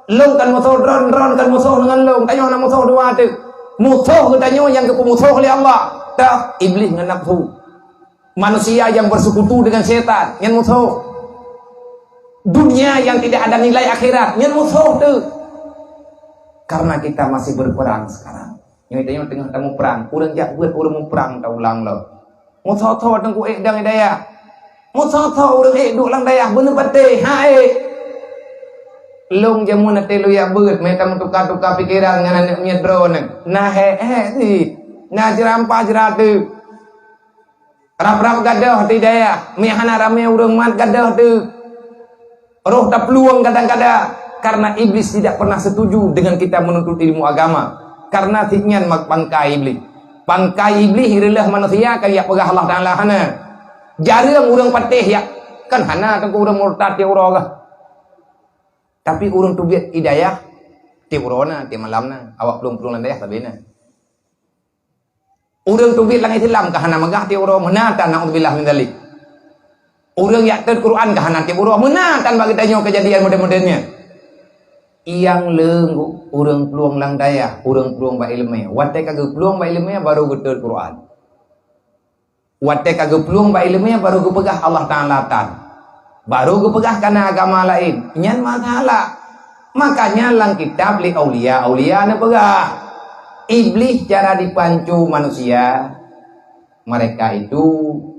Long kan musuh dron kan musuh dengan long. Tanyo nak musuh dua tu. Musuh tanyo yang kemusuh oleh Allah. Dah iblis dengan nafsu. Manusia yang bersekutu dengan setan, yang musuh. Dunia yang tidak ada nilai akhirat, yang musuh tu. Karena kita masih berperang sekarang. Yang tanya tengah tamu perang, urang jak buat urang mau perang tau ulang lo. Musuh tu tengku dang daya. Musuh tu urang duk lang daya bener pate, long jamun nate lu ya beut mereka tukar-tukar pikiran dengan anak miat drone. Nah si. Nah jerampa jeratu. Rap-rap gadah ti daya. Mihana rame urang mat gadah tu. Roh tak peluang kadang-kadang karena iblis tidak pernah setuju dengan kita menuntut ilmu agama. Karena tiknyan mak pangkai iblis. Pangkai iblis adalah manusia kayak pegah Allah Taala hana. Jarang urang patih ya. Kan hana tengku urang murtad ya urang. Tapi urang tu biat hidayah ti urona ti malamna awak pelung landayah tabena. Urang tu biat langit hilam kahana megah ti uro menatan naudzubillah min dzalik. Urang yak tet Quran kahana ti uro menatan bagi tanyo kejadian modern-modernnya. Iyang leung urang peluang landayah, urang peluang ba ilmu. Wate kageu peluang ba ilmu baru geut Quran. Wate kageu peluang ba ilmu baru gepegah Allah Taala tan. Baru gepegah kana agama lain. Nyan masalah. Makanya lang kitab li aulia na pegah. Iblis cara dipancu manusia. Mereka itu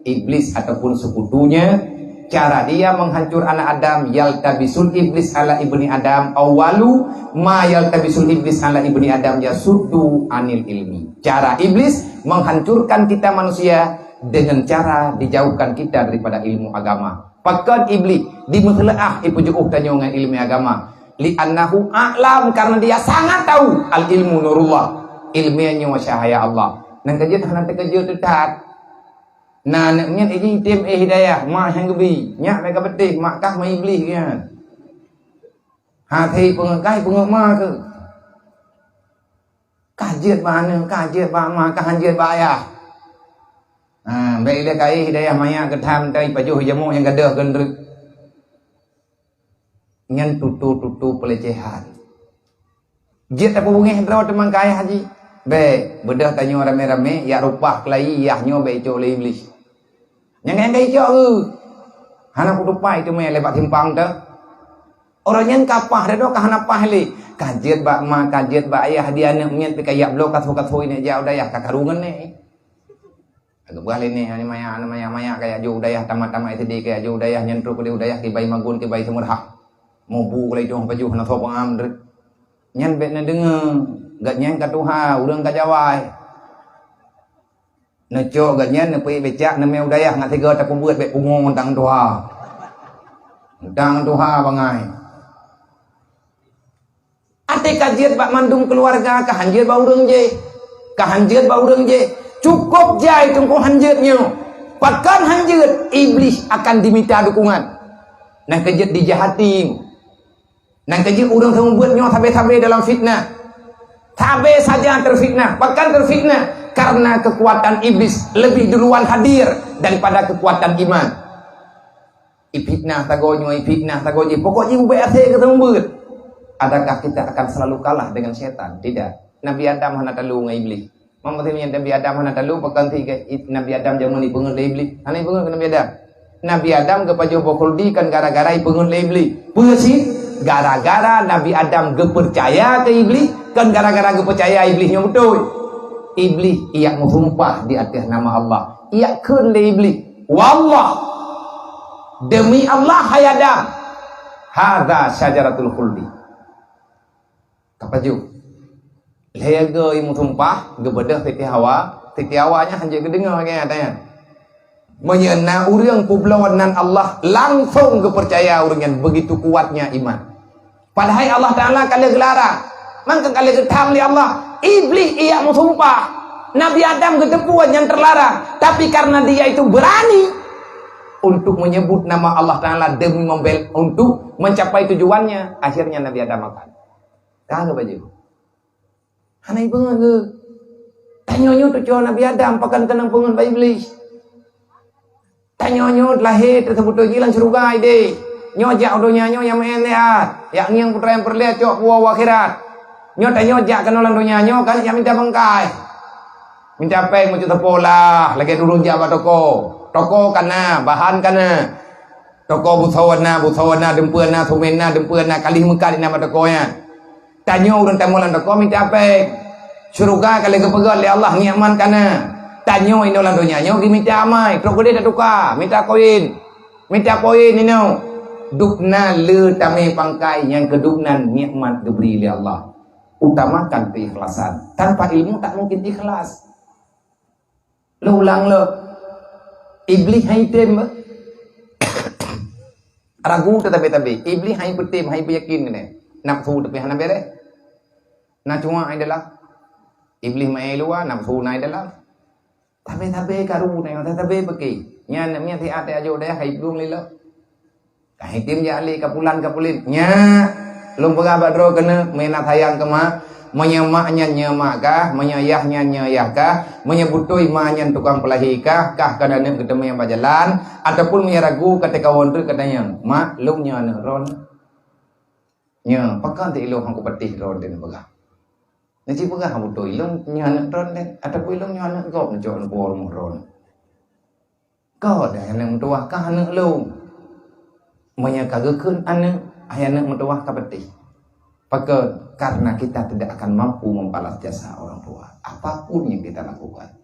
iblis ataupun sekutunya. Cara dia menghancur anak Adam. Yaltabisul iblis ala ibni Adam. Awalu ma yaltabisul iblis ala ibni Adam yasuddu anil ilmi. Cara iblis menghancurkan kita manusia dengan cara dijauhkan kita daripada ilmu agama. Pakat iblis dimengelaah ipujuh tanyo dengan ilmu agama. Li annahu a'lam karena dia sangat tahu al ilmu nurullah. Ilmunya cahaya Allah. Nang kerja nanti kerja tu tat. Nah naknya ini tim hidayah mak hang gebi. Nyak mereka betih mak kah mai iblis kan. Hati pengekai pengema ke. Kajiat mana kajiat ba ma kajiat ba ayah. Baik dia kai hidayah maya ketam tai pajuh jamu yang gadah gendruk. Nyan tutu pelecehan. Jit apa bungi hendra teman kai haji. Baik, bedah tanyo rame-rame ya rupah kelai yahnyo baik cok le iblis. Yang kai cok ke. Hana kudupai tu me lebat himpang tu. Orang yang kapah dah doh kahana pahli. Kajiat ba ma kajiat ba ayah dia nak mian pi kayak blok katho ini jauh dayah kakarungan ni. Agak balik ni maya kayak jauh dayah tamat-tamat itu dia kayak jauh dayah nyentru ke dayah ke bayi magun ke bayi semurah. Mau bu kelai jong pajuh na sop ngam dret. Nyan bet na dengar gat nyan ka tuha urang ka jawai. Na cok gat nyan na pi becak na meu dayah ngat tiga ta pembuat bet pungong tang tuha. Tang tuha bangai. Ate kajiat bak mandung keluarga kahanjiat ba urang je. Kahanjiat ba urang je. Cukup jai tungku hanjitnya. Pakan hanjit iblis akan diminta dukungan. Nah kejit dijahati. Nah kejit orang membuatnya tabe-tabe dalam fitnah. Tabe saja terfitnah. Bahkan terfitnah karena kekuatan iblis lebih duluan hadir daripada kekuatan iman. Fitnah tagonya. Pokoknya UBRT ketemu buat. Adakah kita akan selalu kalah dengan setan? Tidak. Nabi Adam hana talu dengan iblis. Maksudnya Nabi Adam hana talu pakan tiga Nabi Adam jaman ni pengen iblis. Hana pengen Nabi Adam. Nabi Adam kepada bokoldi kan gara-gara pengen iblis. Pengen sih gara-gara Nabi Adam percaya ke iblis, kan gara-gara percaya iblisnya betul. Iblis ia bersumpah di atas nama Allah. Ia kun le iblis. Wallah, demi Allah hai Adam, hadza syajaratul khuldi. Kapaju. Lega imu sumpah gebedah titi Hawa, hanya kedengar katanya. Menyena urang publawanan Allah langsung kepercaya urang yang begitu kuatnya iman. Padahal Allah Taala kalau gelarang, maka kalau getam li Allah, iblis ia bersumpah. Nabi Adam ketepuan yang terlarang, tapi karena dia itu berani untuk menyebut nama Allah Taala demi untuk mencapai tujuannya, akhirnya Nabi Adam makan. Kagak baju. Hanai pengen ke? Tanyonyo tu cowok Nabi Adam, pakan tenang pengen by iblis. Tanyonyo lahir tersebut tu jilan surga ide. Nyojak udonya nyo yang main lihat, yang yang putra yang perlihat cowok buah akhirat. Nyo tanyojak kenolan dunia nyo kan yang minta bangkai. Minta peng macam terpola, lagi dulu jabat toko kana, bahan kana. Toko busawana, dempuana, sumena, dempuana, kali muka di nama tokonya. Tanya orang tamulan toko minta apa? Surga kali kepegal oleh Allah nyaman kana. Tanya ini orang dunia nyo diminta amai, terus dia tak tukar, minta koin ini. Dukna le tame pangkai yang keduknan nikmat diberi oleh Allah. Utamakan keikhlasan. Tanpa ilmu tak mungkin ikhlas. Lo ulang lo. Iblis hai tem. Ragu tetapi iblis hai petim, hai yakin ni. Nafsu tapi hana bere. Na cuma adalah iblis mai luar nafsu na adalah. Tapi karu na tapi pergi. Nya namnya ti ate ajo dah hai dung lilo. Kai tim ya ali kapulin. Nya lum pegah badro kena menat hayang kema menyemaknya nyemakah, menyayahnya nyayahkah, menyebutui mahnya tukang pelahikah, kah kadang ketemu yang berjalan, ataupun menyeragu ketika wontu katanya, mak lumnya ron. Nya, pakan ti ilung hangku patih ron den pegah. Nanti pegah hangku tu ilung nya ron den, ataupun ilung nya kau njon por ron. Kau dah yang tuah kah anak lu. Menyakagakeun anak ayana mentuah ka patih. Pakai karena kita tidak akan mampu membalas jasa orang tua apapun yang kita lakukan.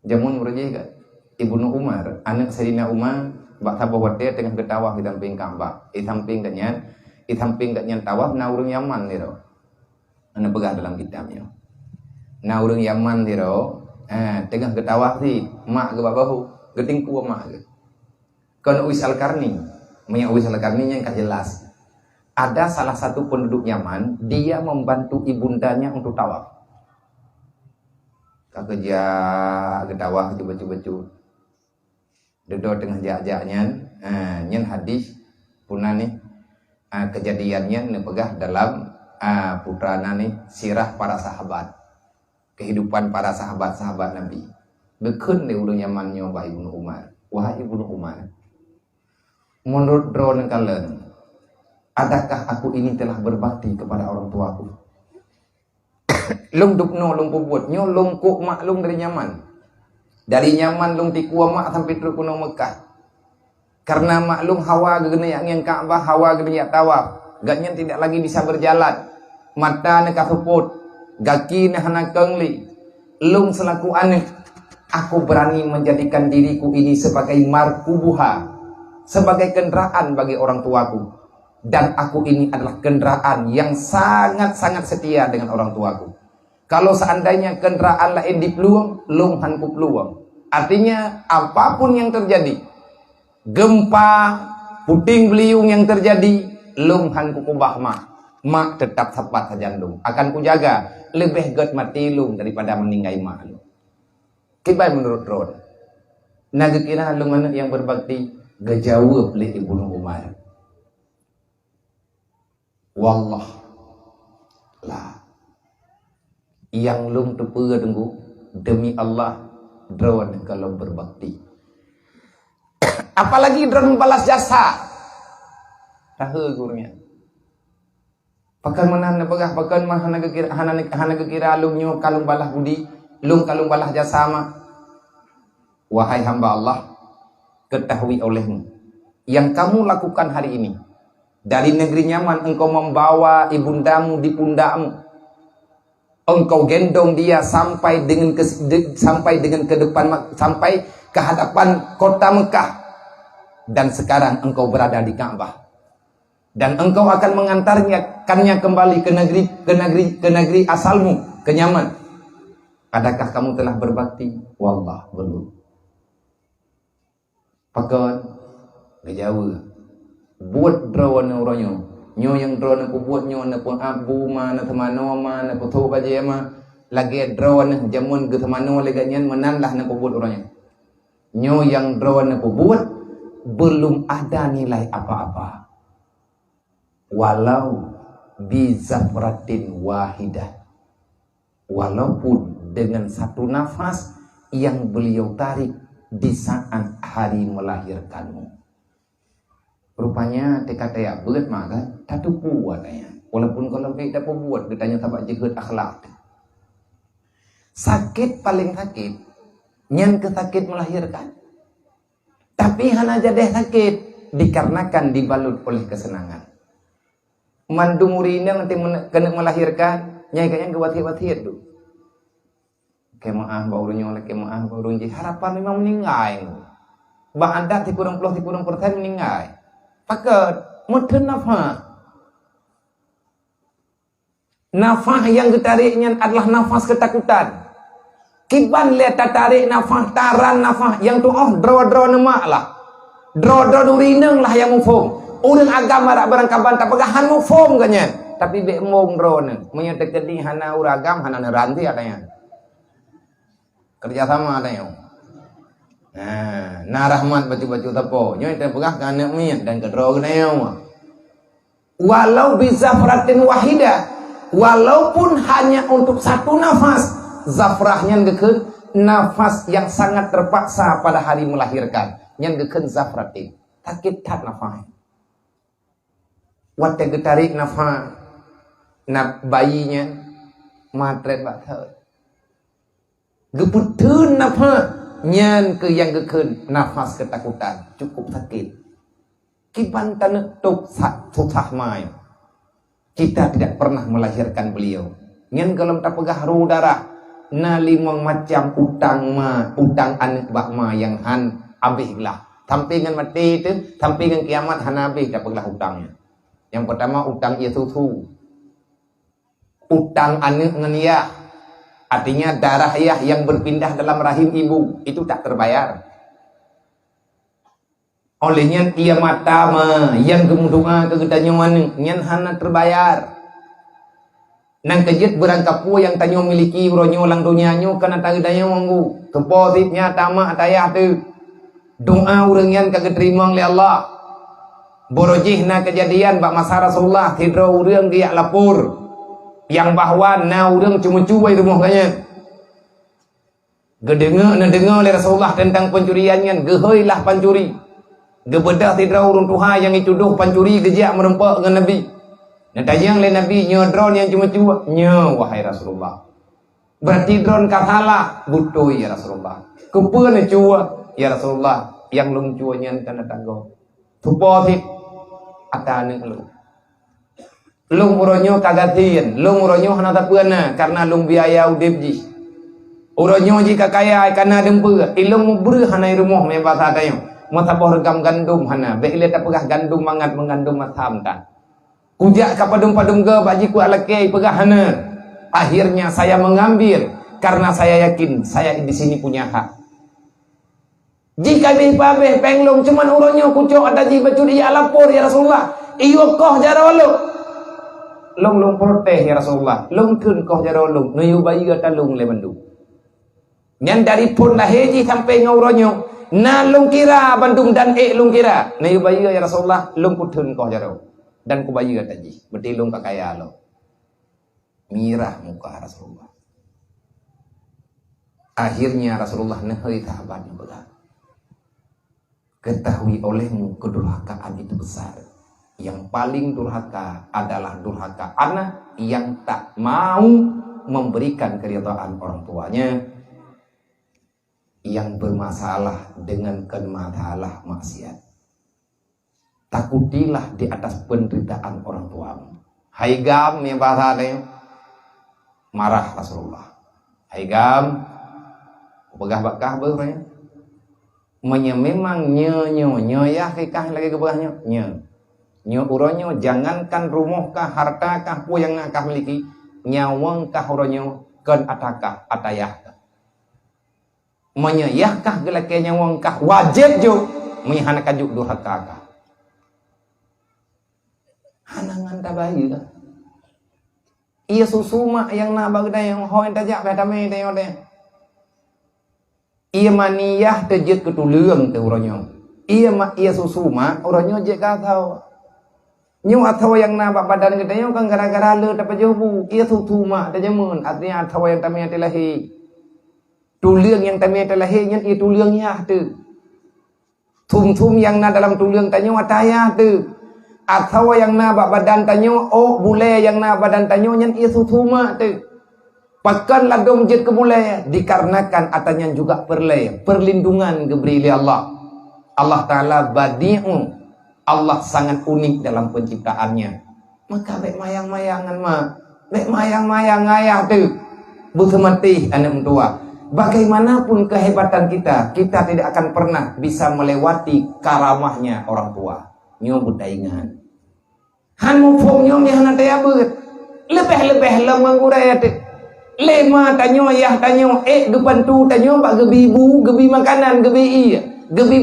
Jamun berjaya Ibnu Umar, anak Sayyidina Umar, bak tabah dia tengah ketawah di samping Ka'bah, di samping katnya tawaf na urang Yaman ni ro. Ana pegang dalam kitabnya. Na urang Yaman ni ro, tengah ketawah si mak ke babahu, getingku mak ke. Kan Uwais Al-Qarni, Uwais Al-Qarni yang jelas. Ada salah satu penduduk Yaman, dia membantu ibundanya untuk tawaf. Kerja ketawaf baju-baju. Dedo tengah jak-jaknya, nyen hadis punah nih kejadiannya nepegah dalam putrana nih sirah para sahabat. Kehidupan para sahabat-sahabat Nabi. Bekun di ulun Yaman nyoba Ibnu Umar. Wahai Ibnu Umar. Menurut drone kalian, adakah aku ini telah berbakti kepada orang tuaku? Lung dukno, lung puput, nyo lung kuk maklum dari Yaman. Dari Yaman lung tikua mak sampai terus kuno Mekah. Karena maklum hawa gegena yang Ka'bah, hawa gegena tawaf. Gaknya tidak lagi bisa berjalan. Mata nak kaput, gaki nak hana kengli. Lung selaku anak, aku berani menjadikan diriku ini sebagai markubuha, sebagai kendaraan bagi orang tuaku. Dan aku ini adalah kendaraan yang sangat-sangat setia dengan orang tuaku. Kalau seandainya kendaraan lain dipeluang, lung hanku peluang. Artinya apapun yang terjadi, gempa, puting beliung yang terjadi, lung hanku kubah mak tetap sapat sajandung. Akan kujaga, lebih get mati lung daripada meninggai mak lung. Kibai menurut Ron. Naga kira lung anak yang berbakti, gejawab oleh Ibnu Umar. Wallah lah yang lum tepura tunggu demi Allah drone kalau berbakti apalagi drone balas jasa tahu gurunya pakan mana na pegah pakan mana kekira lum nyo kalung balah budi lum kalung balah jasa ma wahai hamba Allah ketahui olehmu yang kamu lakukan hari ini Dari negeri nyaman engkau membawa ibundamu di pundakmu. Engkau gendong dia sampai dengan ke depan, sampai ke hadapan kota Mekah. Dan sekarang engkau berada di Ka'bah. Dan engkau akan mengantarnya kembali ke negeri asalmu, ke Yaman. Adakah kamu telah berbakti? Wallah, belum. Pakon Jawa buat drone orangnya nyo yang drone aku buat nyo na pun abu mana temano mana putu baje ma lagi drone jamun ke temano lagi nyan menanlah na aku buat orangnya nyo yang drone aku buat belum ada nilai apa-apa walau bizafratin wahidah, walaupun dengan satu nafas yang beliau tarik di saat hari melahirkanmu. Rupanya TKT ya berat maka tatu buat ya. Walaupun kalau kita buat ditanya tabak jihad akhlak. Sakit paling sakit, nyan kesakit melahirkan. Tapi hanya jadi sakit dikarenakan dibalut oleh kesenangan. Mandu murina nanti kena melahirkan, nyai kayaknya gewati-wati tu. Kemaah baurunya oleh kemaah baurunji harapan memang meninggal. Bah anda ti kurang persen meninggal. Pakat mudhen nafas. Nafas yang ditariknya adalah nafas ketakutan. Kiban lihat tarik nafas taran nafas yang tu draw nama lah. Draw durineng lah yang mufum. Urang agama rak barangkaban tak pegahan mufum kanya. Tapi be mong draw ne. Menyata kedi hana uragam hana neranti adanya. Kerjasama adanya. Nah rahmat baju-baju tapo nyoy teh pegah ka anak mian dan kedro geneo. Walau bizafratin wahida, walaupun hanya untuk satu nafas, zafrahnya ngeukeun nafas yang sangat terpaksa pada hari melahirkan. Nyan ngeukeun zafratin, sakit tat nafas. Wat teh getarik nafas bayinya matret batheur. Geputeun nafas nyan ke yang geken nafas ketakutan cukup sakit. Kiban tanetuk susah mai. Kita tidak pernah melahirkan beliau. Nyan kalau tak pegah ru darah na limang macam utang anak bakma yang han abih lah. Sampai dengan mati itu, sampai dengan kiamat han abih tak pegah utangnya. Yang pertama utang ia susu. Utang anak ngenia. Artinya darah ayah yang berpindah dalam rahim ibu itu tak terbayar. Olehnya ia mata yang kemudian kegedanyawan nyan hana terbayar. Nang kejut berangkapu yang tanyo miliki bronyo lang dunianyo kana tagedanya wanggu. Kepositnya tama atayah tu. Doa urang yan kageterima oleh Allah. Borojihna kejadian bak masa Rasulullah tidro urang dia lapor. Yang bahwa na urang cuma cuai rumah kanya. Gedengar oleh Rasulullah tentang pencuriannya, geheuilah pancuri. Gebedah tidra urang tuha yang dituduh pancuri gejak merempak dengan Nabi. Natanya oleh Nabi nyodron yang cuma cuai. Nya wahai Rasulullah. Berarti dron kasalah butuh ya Rasulullah. Kepeuna cuai ya Rasulullah yang lung cuanya tanda tanggo. Tuposit atane lu. Lung uronyo kagatin, lung uronyo hana tapeuna karena lung biaya udipji. Uronyo jika kaya karena dempe, ilung mubru hana rumah me bahasa tayo. Matapor regam gandum hana, be ile tapegah gandum mangat mengandung matam ta. Kujak ka padum-padum ge baji ku alake pegah hana. Akhirnya saya mengambil karena saya yakin saya di sini punya hak. Jika be pabe penglong cuman uronyo kucok ada ji bacur ia lapor ya Rasulullah. Iyo koh jarolo. Long protes ya Rasulullah. Long kun koh jaro long. Nuyu bayi kata long le bandu. Nyan dari pun laheji sampai ngauronyo. Na long kira Bandung dan long kira. Nuyu bayi ya Rasulullah. Long kutun koh jaro. Dan ku bayi kata ji. Berarti long kakaya lo. Mirah muka Rasulullah. Akhirnya Rasulullah nehoi sahabatnya belah. Ketahui olehmu kedurhakaan itu besar. Yang paling durhaka adalah durhaka anak yang tak mau memberikan keridhaan orang tuanya yang bermasalah dengan masalah maksiat. Takutilah di atas penderitaan orang tuamu. Haigam ni bahasa ni marah Rasulullah. Haigam begah bakah berapa? Memang nyo ya kah lagi ke bawahnya nyo uronyo jangankan rumah kah harta kah pu yang nak kah miliki nyawang kah uronyo kan atakah atayah menyayah kah gelake nyawang kah wajib jo menyahanakan juk durhaka kah hanangan tabayi kah ia susuma yang nak bagda yang hoin tajak kata me tengok deh ia maniyah terjet ketulung te uronyo ia susuma uronyo je katau nyu atau yang na badan kita nyu kan gara-gara le dapat jobu ia susuma te jemun artinya atau yang tamia telahi tulung yang tamia telahi nyen ia tulungnya tu tum yang na dalam tulung tanyo ataya tu atau yang na badan tanyo oh bule yang na badan tanyo nyen ia susuma tu pakan ladom jet kebulaya dikarenakan atanya juga perlindungan diberi oleh Allah. Allah Ta'ala badi'u. Allah sangat unik dalam penciptaannya. Maka baik mayang-mayangan baik mayang-mayang ayah tu. Bersemati anak tua. Bagaimanapun kehebatan kita tidak akan pernah bisa melewati karamahnya orang tua. Nyo budaingan. Han mufung nyo yang nanti abut. Lebih lemang guraya tu. Lema tanyo ayah tanyo depan tu tanyo bak gebi ibu gebi makanan gebi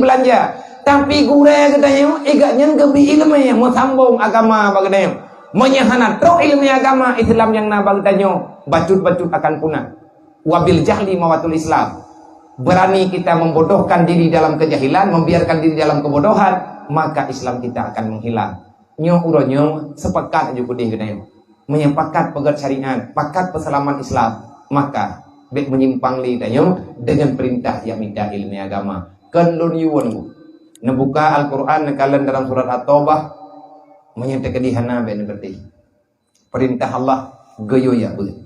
belanja tapi gure katanya agaknya gebi ilmu yang mau sambung agama bagadayo menyahana tro ilmu agama Islam yang na bagdanyo bacut akan punah wabil jahli mawatul Islam berani kita membodohkan diri dalam kejahilan membiarkan diri dalam kebodohan maka Islam kita akan menghilang nyo uronyo sepakat aja kudih katanya menyepakat pegat syariat, pakat pesalaman Islam, maka bek menyimpang li tanyo dengan perintah yang minta ilmu agama. Kan lun yuwon nebuka Al-Qur'an nekalan dalam surat At-Taubah menyatakan dihana bek ngerti. Perintah Allah geyo ya beut.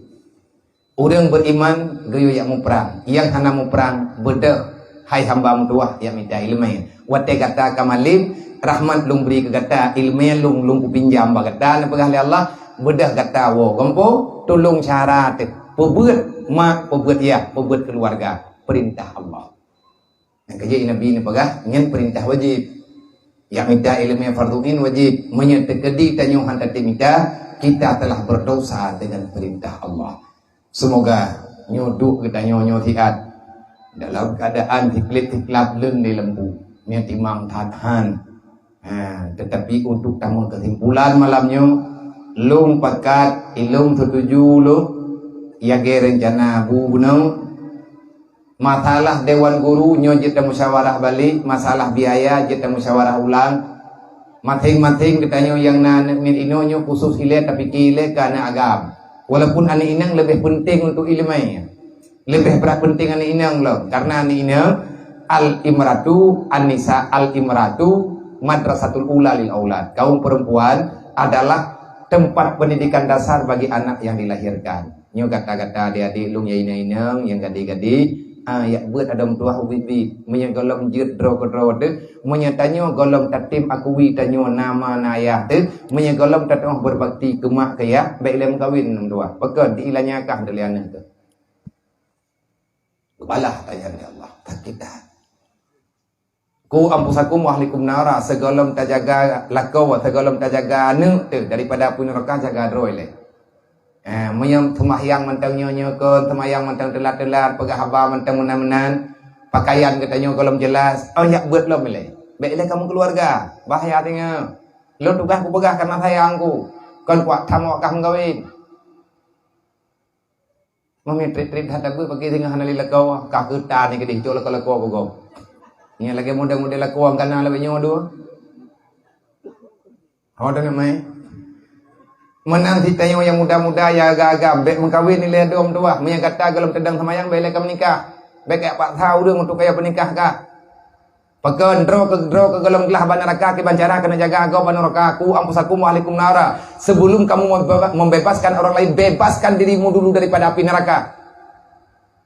Orang beriman geyo ya mu perang, yang hana mu perang beda hai hamba mu tuah yang minta ilmu. Wate kata kamalim rahmat lung beri ke kata ilmu lung kupinjam ba kata nepegah li Allah bedah kata wo gompo tolong syarat pebuat mak pebuat ya pebuat keluarga perintah Allah yang kerja Nabi ni pegah nyen perintah wajib yang minta ilmu yang farduin wajib menyetekedi tanyo hantar minta kita telah berdosa dengan perintah Allah semoga nyoduk kita nyo tiat dalam keadaan tiklap leun di lembu nya timang tahan tetapi untuk tamu kesimpulan malamnya lung pakat ilung setuju lu ya rencana bu bunau masalah dewan guru nyo kita musyawarah balik masalah biaya kita musyawarah ulang masing-masing ditanya yang na min inonyo khusus ile tapi kile karena agam walaupun ane inang lebih penting untuk ilmu lebih berat penting ane inang loh karena ane inang al-imratu an-nisa al-imratu madrasatul ula lil aulad kaum perempuan adalah tempat pendidikan dasar bagi anak yang dilahirkan. Nyo kata-kata adik-adik lung yai nainang yang gadi-gadi ya buat ada tua ubi menya golong jut dro de menya tanyo golong tatim akui tanyo nama nayah de menya golong tatong berbakti ke mak ke ya baik lem kawin nang dua pekan diilanya kah deliana tu balah tanya Allah tak kita ku ampusakum wa ahlikum nara segolom tajaga lakau segolom tajaga anu tu daripada pun neraka jaga droi le menyam temahyang mentang nyonya ke temahyang mentang telat-telat pegah haba mentang menan-menan pakaian katanya golom jelas oh yak buat lo mele baiklah kamu keluarga bahaya tengah lo tugas ku pegah karena sayangku kan kuat tamu kah ngawin mami trit hata bu bagi tengah hanali lakau ka kita ni kedih col lakau ko ini lagi muda-muda lah kuang kana lebih nyodo. Ada namai. Menanti tayo yang muda-muda ya agak-agak bek mengkawin nilai dom tua. Menyang kata galom tedang semayang bek lekam nikah. Bek kayak pak tahu dong untuk kaya penikah kah. Pekan dro ke galom gelah banaraka ke bancara kena jaga agau banaraka ku ampusakum wa alaikum nara. Sebelum kamu membebaskan orang lain bebaskan dirimu dulu daripada api neraka.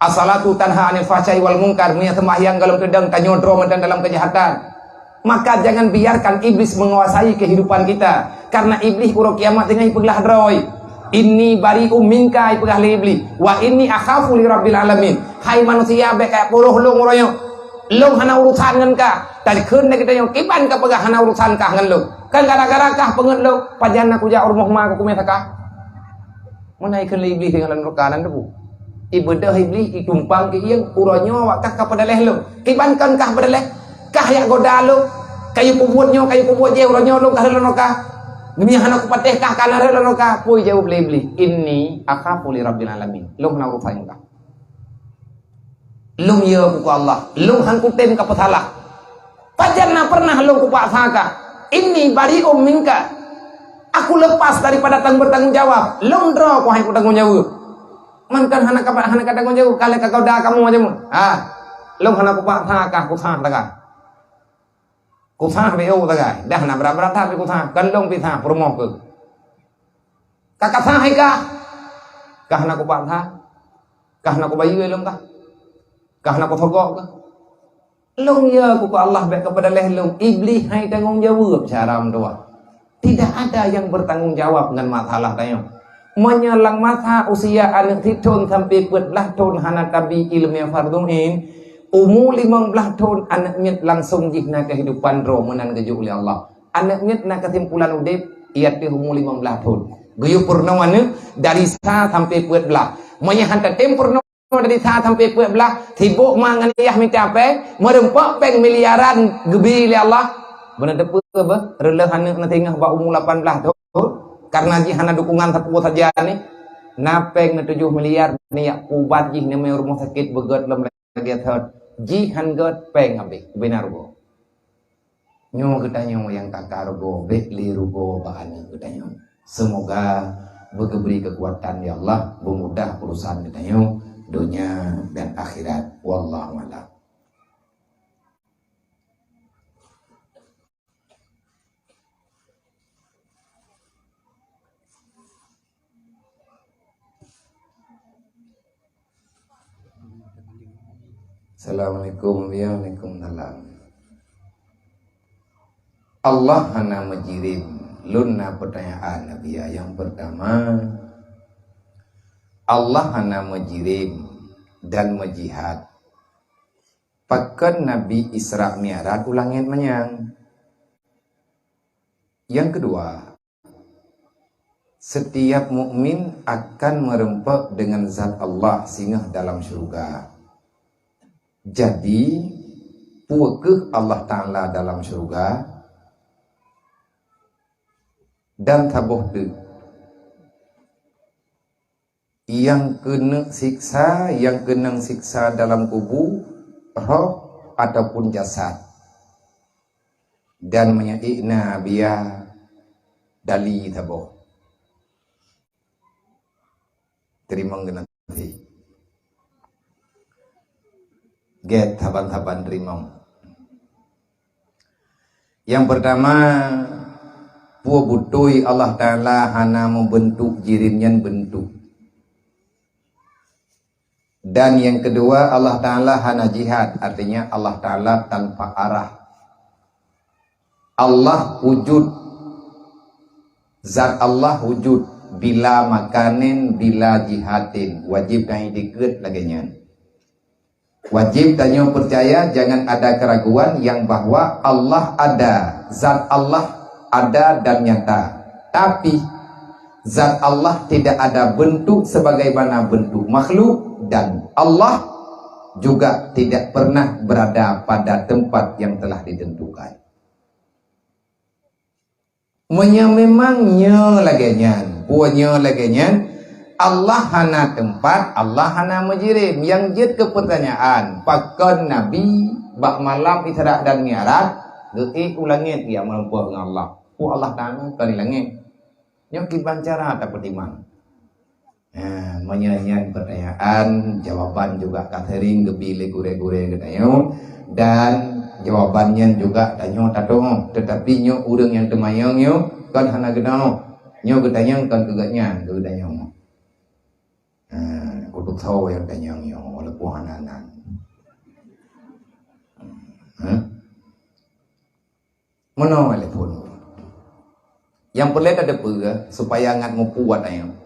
As-salatu tanha 'anil fahsya'i wal munkar, menyang sembahyang galom tedang tanyo dro mendan dalam kejahatan. Maka jangan biarkan iblis menguasai kehidupan kita. Karena iblis urang kiamat tengah ipeglah droy. Inni bari'um minka ipeglah iblis. Wa inni akhafu li rabbil alamin. Hai manusia baik kayak puluh long royo. Long hana urusan ngan ka. Tadi keun kita yo kiban ka pegah hana urusan ka ngan lo. Kan gara-gara kah pengen lo pajan aku ja urmoh ma aku kumetaka. Menaikkan iblis dengan rakanan tu. Ibadah iblis itumpang ke yang uronyo wakah kepada leh lo. Kiban kan kah pada leh. Kah ya goda lo. Kayu kubutnya kayu kubut je uronyo lo kah lo kah. Demi anak pateh kah kana lo kah. Poi jawab iblis. Inni akhafu li rabbil alamin. Lo na urusan kah. Lo ya ku Allah. Lo han ku tem ka patalah. Pajanna pernah lo ku pasaka. Inni bari'um minka. Aku lepas daripada bertanggung jawab. Long draw ku hai ku tanggung jawab. Man kan hana ka tanggung jawab kale ka kau dah kamu aja mu. Long hana ku pak tha ka ku tha ta ka. Ku tha be o ta ka. Dah na berapa tha be ku tha. Kan long pi tha promoh ke. Ka ka tha hai ka. Ka hana ku pak tha. Ka hana ku bayu long ka. Ka hana ku thogok ka. Long ya ku Allah baik kepada leh long. Iblis hai tanggung jawab cara mdoa. Tidak ada yang bertanggung jawab dengan masalah tayo. Menyelang masa usia anak titun sampai 14 tahun hana tabi ilmu farduin. Umur 15 tahun anak mit langsung jihna kehidupan roh menan geju oleh Allah. Anak mit na kesimpulan udip ia ti umur 15 tahun. Geyu purnawana dari sa sampai 14. Menyahan tem purnawana dari sa sampai 14 tibuk mangan yah mencapai merempak peng miliaran gebi oleh Allah. Benar depu apa? Rela hana tengah ba umur 18 tahun. Karena jihana dukungan tepu saja ni. Napeng na 7 miliar ni yak ubat jih ni mai rumah sakit begot lem lagi third. Jihan got peng abe benar go. Nyo kita nyo yang kakar go bekli rugo bahani kita nyo. Semoga beri kekuatan ya Allah, memudah urusan kita nyo dunia dan akhirat. Wallahu a'lam. Assalamualaikum warahmatullahi. Allah hana menjirim lunna pertanyaan Nabi yang pertama. Allah hana menjirim dan menjihad. Pakan Nabi Isra Mi'raj ulangin menyang. Yang kedua, setiap mukmin akan merempak dengan zat Allah singgah dalam syurga. Jadi puakeh Allah Ta'ala dalam syurga dan tabuh tu yang kena siksa dalam kubur roh ataupun jasad dan menyaikna biya dali tabuh terima nanti get taban-taban rimau. Yang pertama, puak butui Allah Ta'ala hana membentuk jirinyan bentuk. Dan yang kedua, Allah Ta'ala hana jihad, artinya Allah Ta'ala tanpa arah. Allah wujud, zat Allah wujud, bila makanin, bila jihadin, wajib kami dikut laginya. Wajib tanya percaya, jangan ada keraguan yang bahwa Allah ada, zat Allah ada dan nyata. Tapi zat Allah tidak ada bentuk sebagaimana bentuk makhluk dan Allah juga tidak pernah berada pada tempat yang telah ditentukan. Memangnya laginya, punya laginya. Allah hana tempat, Allah hana menjirim. Yang jid ke pertanyaan, pakon Nabi bak malam Isra dan Mi'raj, gei ulangit dia menempuh dengan Allah. Allah Ta'ala kan langit. Yang kiban cara tak pertimang. Menyanyian pertanyaan, jawaban juga katering gebile gure-gure katanya. Dan jawabannya juga tanyo tato, tetapi nyo urang yang temayang nyo kan hana genau. Nyo katanya kan kegatnya, katanya. Kutuk tahu yang tanyang yang walaupun anak-anak. Mana telepon. Yang pelit ada apa supaya angat mempuat ayam.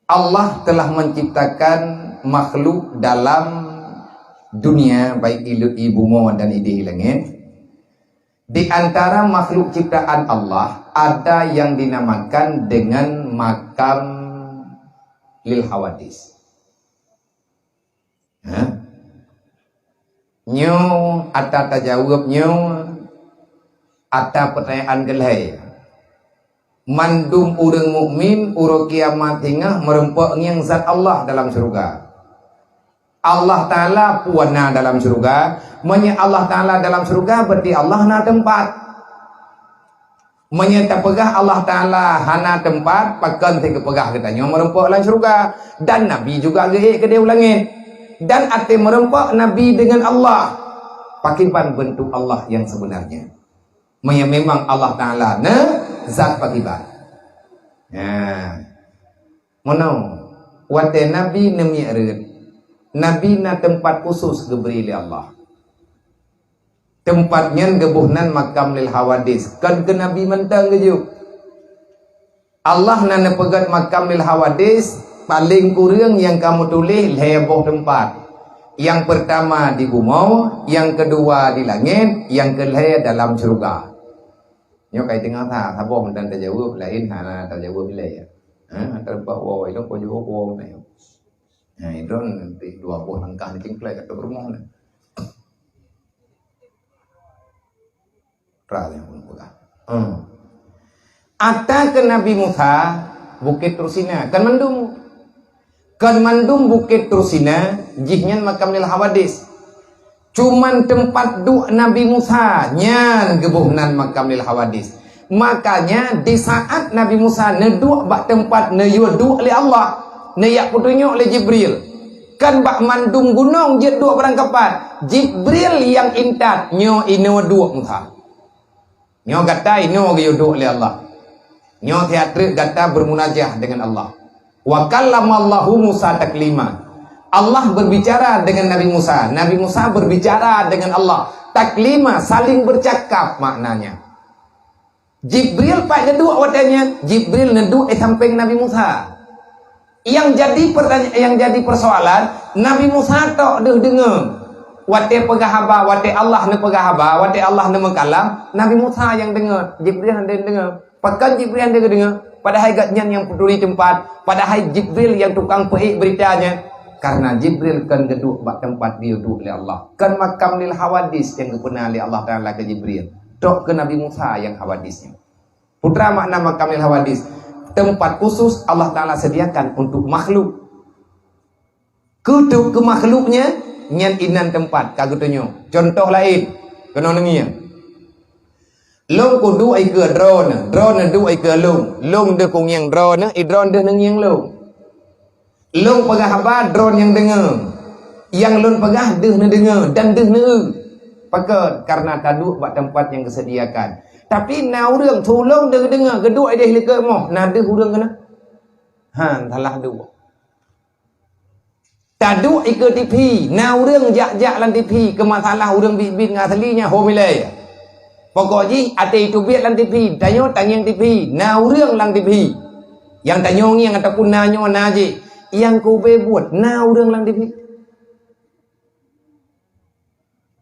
Allah telah menciptakan makhluk dalam dunia baik ibu mawan dan ide langit. Di antara makhluk ciptaan Allah ada yang dinamakan dengan makam lil hawadis. Nyo ada tajawab nyo ada pertanyaan gelai. Mandum urang mukmin uro kiamat tingah merempak yang zat Allah dalam surga. Allah Ta'ala puana dalam surga. Menya Allah Ta'ala dalam surga berarti Allah na tempat. Menya tak pegah Allah Ta'ala hana tempat pakan tiga pegah katanya merempak dalam surga. Dan Nabi juga geik ke dia langit. Dan ate merempak Nabi dengan Allah. Pakipan bentuk Allah yang sebenarnya. Menya memang Allah Ta'ala na zat pakiban. Mana wate Nabi nemi'rid. Nabi na tempat khusus diberi oleh Allah. Tempatnya gebuhnan makam lil hawadis. Kan ke Nabi mentang kejuk. Allah na nepegat makam lil hawadis paling kurang yang kamu tulis heboh tempat. Yang pertama di bumau, yang kedua di langit, yang kelima dalam surga. Nyo kai tengah tha boh dan terjawab lain hana terjawab bilai. Terpa woi dong ko jawab wo nai. Itu nanti dua buah langkah ni tingklai kat rumah ni. Raya pun pula. Ata ke Nabi Musa Bukit Tursina kan mandum Bukit Tursina jihnya makam lil hawadis. Cuman tempat duk Nabi Musa nyan gebuhnan makam lil hawadis. Makanya di saat Nabi Musa neduk bak tempat neyuduk oleh Allah. Nayak petunjuk oleh Jibril. Kan bak mandum gunung je dua berangkapan. Jibril yang intat nyo ino dua Musa. Nyo kata ino yuduk oleh Allah. Nyo teatre kata bermunajah dengan Allah. Wa kallamallahu Musa taklima. Allah berbicara dengan Nabi Musa. Nabi Musa berbicara dengan Allah. Taklima saling bercakap maknanya. Jibril pak neduk wadanya. Jibril neduk samping Nabi Musa. Yang jadi persoalan Nabi Musa tok dengar wate pegah haba wate Allah ne pegah haba wate Allah ne mengkalam Nabi Musa yang dengar Jibril yang dengar pakan Jibril yang dengar padahal gatnya yang peduli tempat padahal Jibril yang tukang peik beritanya karena Jibril kan geduk bak tempat dia duduk oleh Allah kan makam lil hawadis yang kepena oleh Allah Ta'ala ke Jibril tok ke Nabi Musa yang hawadisnya putra makna makam lil hawadis tempat khusus Allah Ta'ala sediakan untuk makhluk. Kutuk ke makhluknya, nyan inan tempat, kagutunyo. Contoh lain, kena nengiya. Long kudu ai ke drone du ai ke long de kong yang drone, drone de nengiang long. Long pegah apa drone yang dengar. Yang long pegah de ne dengar dan de ne. Pakat karena taduk bak tempat yang disediakan. Tapi na urang tolong dengar geduk ai deh leke moh nade urang kena talah dua tadu ke TV na urang jak-jak lan TV ke masalah urang bibit ngasalinya homilai pokoknya ate itu biat lan TV tanyo tanyang TV na urang lang TV yang tanyong yang ataupun nanyo naji yang ku be buat na urang lang TV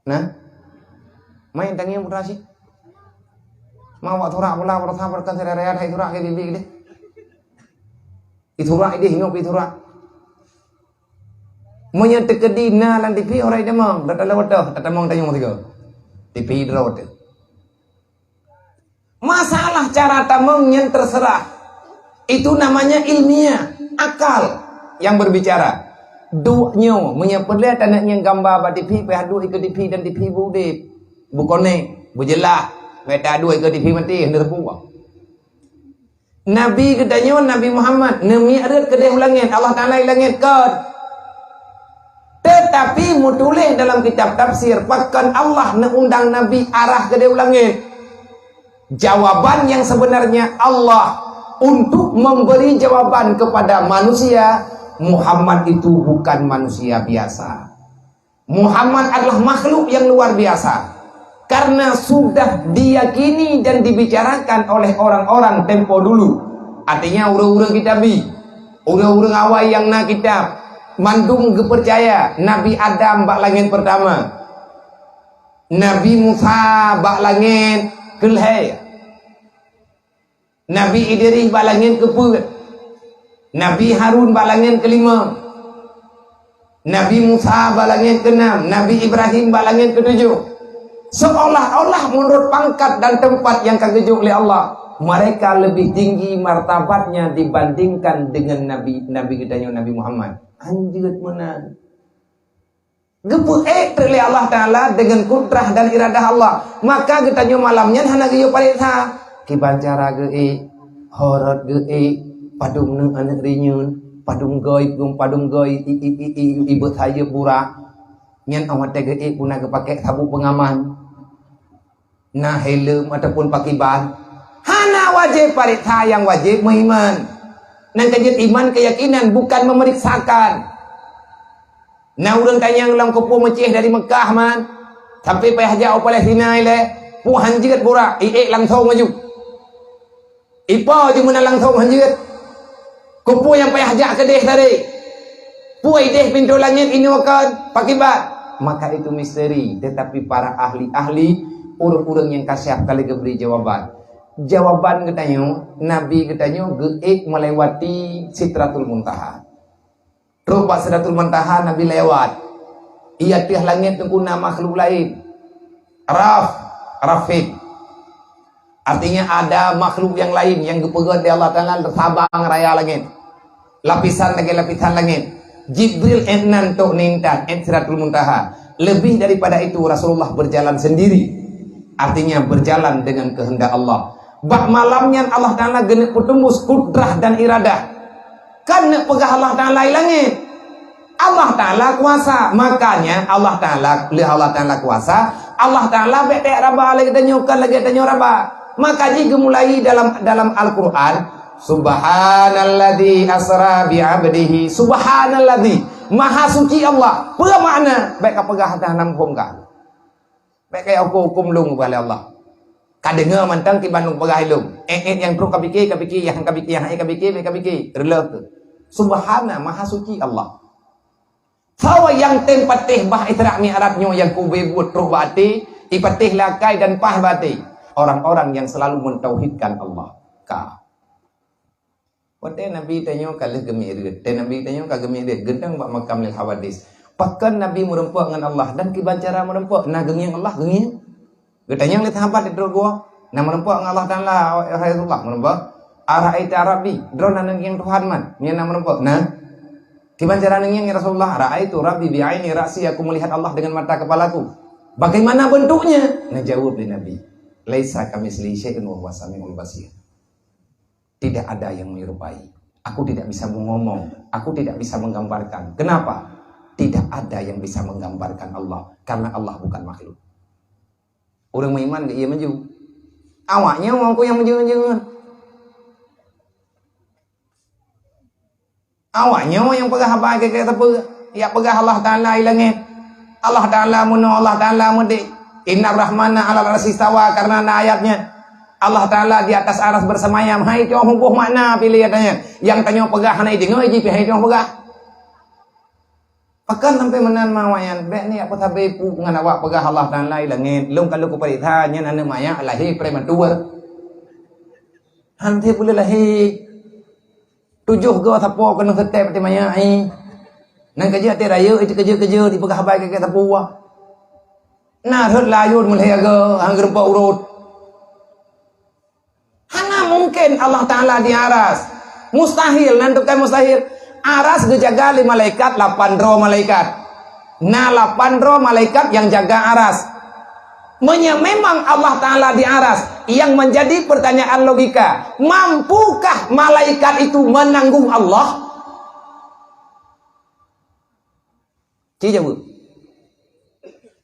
nah main tanyang murasi mau thurak pula pertama perkan seraya hai thurak ke bibi deh. Ithurak ide hingga ithurak. Monya tekedi na lan TV orai demang, dak lewat dah, tamang tanyong tiga. TV drot. Masalah cara tamang yang terserah. Itu namanya ilmiah, akal yang berbicara. Du'nyo monya perlihat anaknya gambar ba TV padu ikut TV dan TV bude. Bukone, bujelah. Mereka dua ke TV mati hendak terpuang. Nabi katanya Nabi Muhammad nemi adat ke langit Allah Taala langit kad. Tetapi mutulih dalam kitab tafsir bahkan Allah undang Nabi arah ke langit. Jawaban yang sebenarnya Allah untuk memberi jawaban kepada manusia Muhammad itu bukan manusia biasa. Muhammad adalah makhluk yang luar biasa. Karena sudah diyakini dan dibicarakan oleh orang-orang tempo dulu. Artinya urang-urang kitabi, urang-urang awal yang na kitab mandung kepercaya Nabi Adam bak langit pertama, Nabi Musa bak langit kelhai, Nabi Idris bak langit keempat, Nabi Harun bak langit kelima, Nabi Musa bak langit keenam, Nabi Ibrahim bak langit ketujuh. Seolah-olah menurut pangkat dan tempat yang kagejuk oleh Allah, mereka lebih tinggi martabatnya dibandingkan dengan Nabi kita Nabi Muhammad. Anjut menang. Gebuek oleh Allah Ta'ala dengan kudrah dan iradah Allah. Maka kita malamnya hana geyo parita. Kibancara geek, horot geek, padung neng anak rinyun, padung goy, ibu saya burak. Nyan awat geek punah pakai sabuk pengaman. Nah helm ataupun pakai ban. Hana wajib parita yang wajib beriman. Nang kajit iman keyakinan bukan memeriksakan. Nah urang tanya ulang kepo Mesir dari Mekah man sampai payah jauh Palestina ile pu hanjit pura langsung maju. Ipo je mana langsung hanjit. Kepo yang payah jak kedeh tadi. Pu ideh pintu langit ini wakan pakai ban. Maka itu misteri, tetapi para ahli-ahli urang-urang yang kasyaf kali beri jawaban. Jawaban katanya, Nabi katanya geek melewati Sidratul Muntaha. Rupa Sidratul Muntaha Nabi lewat. Ia tiah langit tengkuna makhluk lain. Rafiq. Artinya ada makhluk yang lain yang gepegat di Allah Ta'ala sabang raya langit. Lapisan lagi lapisan langit. Jibril enan tok nintan Sidratul Muntaha. Lebih daripada itu Rasulullah berjalan sendiri. Artinya berjalan dengan kehendak Allah. Bak malamnya Allah Ta'ala genep petembus kudrah dan iradah. Karena pegah Allah Ta'ala langit. Allah Ta'ala kuasa. Makanya Allah Ta'ala kuasa. Allah Ta'ala bedek rabah lagi tanyukan lagi tanyu rabah. Maka jika mulai dalam Al-Quran, Subhanalladzi asra bi'abdihi. Subhanalladzi. Maha suci Allah. Apa makna? Baik pegah tanam humkah. Baik kayak hukum lung oleh Allah. Kadengar mantang ki Bandung pegah lung. Yang terus kabiki yang kabiki. Relak tu. Subhana maha suci Allah. Sawa yang tempatih bah Isra Mi'rajnya yang kube buat roh bati, ipatih lakai dan pah bati. Orang-orang yang selalu mentauhidkan Allah. Ka. Wate Nabi tanya kalau gemir, Nabi tanya kalau gemir, gendang bak makam lil hawadis. Pakan Nabi merempuak dengan Allah dan kibancara merempuak nah genging Allah genging. Getanya lihat hambat itu gua. Nah merempuak dengan Allah Ta'ala Rasulullah merempuak. Araita Rabbi, drona nenging Tuhan man. Nya nama merempuak. Nah kibancara nenging Rasulullah, raaitu Rabbi bi'aini ra'si, aku melihat Allah dengan mata kepalaku. Bagaimana bentuknya? Nah jawab di Nabi, laisa kamitslihi syai'un wa huwas samiul basir. Tidak ada yang menyerupai. Aku tidak bisa ngomong, aku tidak bisa menggambarkan. Kenapa? Tidak ada yang bisa menggambarkan Allah karena Allah bukan makhluk. Orang beriman ke ia maju. Awaknya mangku yang maju. Awaknya yang pegah apa ke apa? Ya pegah Allah Ta'ala ilangit. Allah Ta'ala muno Allah Ta'ala mudi. Inna rahmana 'alal arsy istawa, karena ayatnya. Allah Ta'ala di atas aras bersemayam. Hai cowok humpuh makna pilih katanya. Yang tanya pegah hana idi ngoy jipi hai cowok pegah. Akan sampai menan mawayan bek ni apa tabe pu ngan awak pegah Allah Ta'ala ilangit. Lung kalau ku parita nya nana maya lahir prematur. Hante boleh lahir 7 go sapo kena setep ti maya ai. Nang kerja ti raya itu kerja di pegah baik ke sapo wa. Nah hot layun mulai aga hang gerpa urut. Hana mungkin Allah Ta'ala di aras. Mustahil, nantukan mustahil. Aras dijaga 5 malaikat, 8 roh malaikat. Nah 8 roh malaikat yang jaga aras. Memang Allah Ta'ala di aras. Yang menjadi pertanyaan logika, mampukah malaikat itu menanggung Allah? Jawab.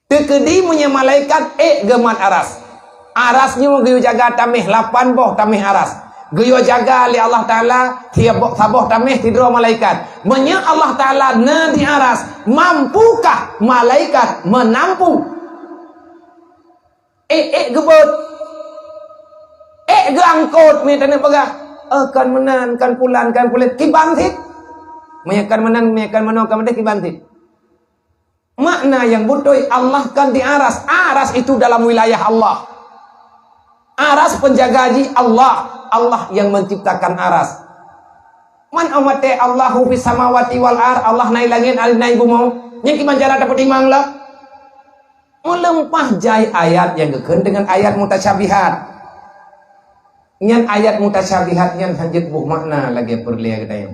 Tekedi punya malaikat gemat aras. Arasnya geyo jaga tamih 8 boh tamih aras. Geyo jaga li Allah Ta'ala tiap saboh tamih tidro malaikat. Menya Allah Ta'ala na di aras. Mampukah malaikat menampung? gebut. Ge angkut mi tanah pegah. Kan menan, kan pulan, kan pulit. Kibantit. Menyakan menan, menyakan menang, kan menang kibantit. Makna yang butuh Allah kan di aras. Aras itu dalam wilayah Allah. Aras penjaga haji Allah. Allah yang menciptakan aras. Man amate Allahu fis samawati wal ar. Allah naik langit, ali naik bumi. Yang kimanjara dapat imang lah. Melempah jai ayat yang gekeun dengan ayat mutasyabihat. Nyan ayat mutasyabihat nyan hanjit buh makna lagi perlia kita.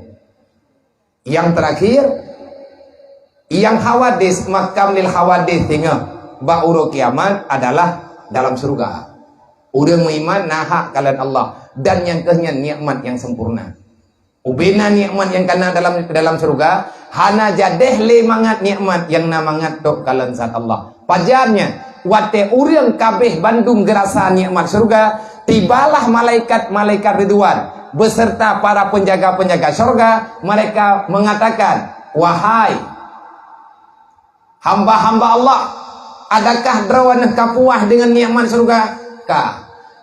Yang terakhir, yang hawadis makam lil hawadis tinggal ba'uru kiamat adalah dalam surga. Urang iman nahak kalian Allah dan yang kehnyan nikmat yang sempurna. Ubina nikmat yang kana dalam surga, hana jadeh le mangat nikmat yang na mangat tok kalian zat Allah. Pajarnya wate urang kabeh bandung gerasa nikmat surga, tibalah malaikat-malaikat Ridwan beserta para penjaga-penjaga surga. Mereka mengatakan, wahai hamba-hamba Allah, adakah drawan kapuah dengan nikmat surga?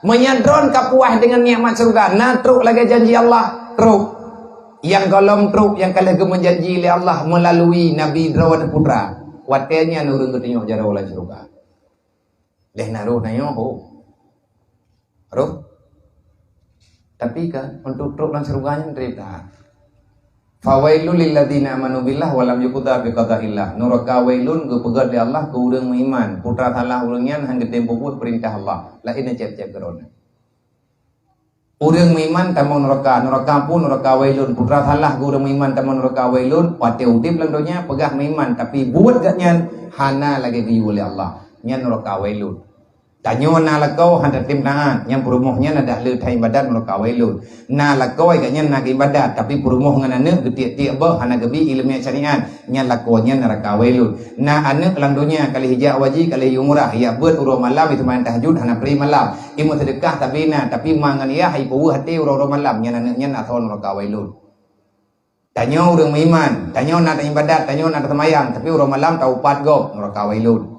Menyadron kapuah dengan nikmat surga. Nah truk lagi janji Allah, truk yang golong truk yang kala menjanji oleh Allah melalui Nabi Drawan Putra. Watenya nurun ketinyo jara ulah surga. Leh naruh nayo ho. Roh. Tapi kan untuk truk dan surganya derita. Fawailul lil ladzina amanu billah wa lam yuqda bi qada'illah. Nuraka wailun ge pegat di Allah ke urang iman. Putra salah urangnya hang gede puput perintah Allah. Lain cep-cep gerona. Urang iman tamon neraka pun neraka wailun. Putra salah ke urang iman tamon neraka wailun. Pate udip lang donya pegah iman tapi buat gak nyan hana lagi ge oleh Allah. Nyan neraka wailun. Tanyo na lakau handa timnaan yang perumuhnya nadah le thai ibadat neraka wailun. Na lakau agaknya nak ibadat tapi perumoh ngan aneuk getiak-tiak bah hana gebi ilmu syariat nya lakonya neraka wailun. Na aneuk langdonya kali hijab waji kali umrah ya beut urang malam itu main tahajud hana pri malam. Imu sedekah tabina tapi mangan ya hai pueuh hati urang malam nya aneuknya na thon neraka wailun. Tanyo urang iman, tanyo na ibadat, tanyo na semayang tapi urang malam tau pat gop neraka wailun.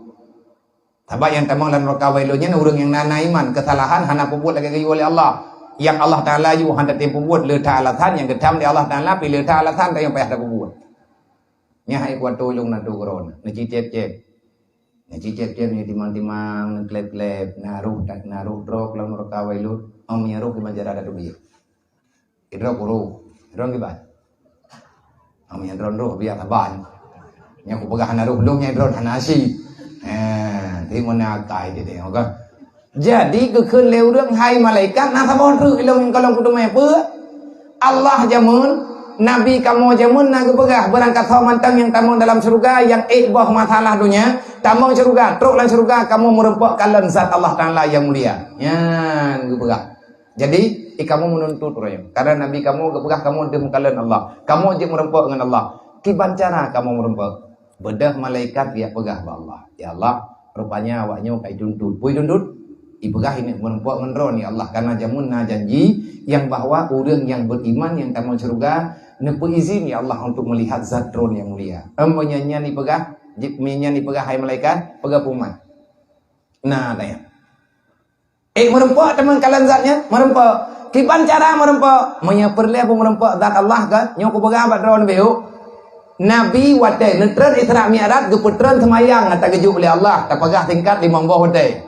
Sabab yang tamang dan neraka wailunnya urang yang nana iman kesalahan hana puput lagi oleh Allah. Yang Allah Taala yu handa tempu buat le ta'alatan yang gedam di Allah Taala pi le ta'alatan yang payah dak buat. Nya hai kuat tulung na tu gron. Na cicep-cep. Na cicep-cep ni timang-timang klep-klep naruh drok lang neraka wailun. Am nyaruh di manjara ada dubi. Idro kuru. Idro gibat. Am nyadron roh biar taban. Nya ku pegah naruh belum nya idron hanasi. Thì muốn nào cài thì để kan. Jadi kekeun le urang hai malaikat nah sabon reu ilmu kalong kudu meh peu. Allah jamun, Nabi kamu jamun na gepegah berangkat hawa mantang yang tamong dalam surga yang ibah masalah dunia, tamong surga, truk lan surga kamu merempok kalen zat Allah Taala yang mulia. Yan gepegah. Jadi kamu menuntut urang. Karena Nabi kamu gepegah kamu dem kalen Allah. Kamu je merempok dengan Allah. Kiban cara kamu merempok? Bedah malaikat dia pegah ba Allah. Ya Allah, rupanya awaknya kai tuntut. Pui tuntut ibegah ini merempok ngendron ya Allah karena jamunna janji yang bahwa urang yang beriman yang tamang surga nepu izin ya Allah untuk melihat zat tron yang mulia. Emnya ni pegah, jikminya ni pegah hai malaikat, pegah puman. Nah, tanya. Merempok teman kalian zatnya, merempok. Kiban cara merempok? Menyeperle pun merempok zat Allah kan? Nyok pegah bat tron behu. Nabi wate netren Isra Mi'raj geputren semayang ngata gejuk oleh Allah tapagah tingkat 50 wate.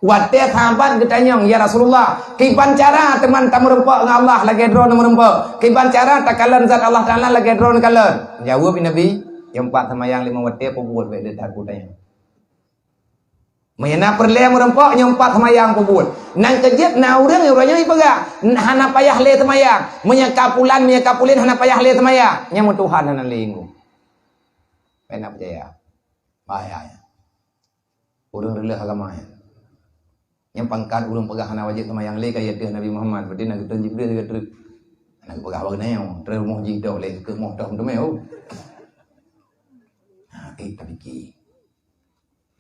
Wate sahabat getanyong ya Rasulullah, kiban cara teman tamu rempok dengan Allah lagi drone merempok. Kiban cara takalan zat Allah Taala lagi drone kalen. Jawab Nabi, yang 4 semayang 5 wate pebut bae detak kutanya. Mayana perle merempok yang 4 semayang pebut. Nang kejit na urang urangnya ipegah. Hana payah le semayang. Menyakapulan hana payah le semayang. Nya Tuhan hana linggu. Pena percaya. Bahaya. Urang rela agama. Yang pangkat urang pegah hana wajib semayang le kaya teh Nabi Muhammad. Berarti nak tunjuk dia juga terus. Nak pegah bagneo. Terus moh jido le ke moh dah meo. Tapi ki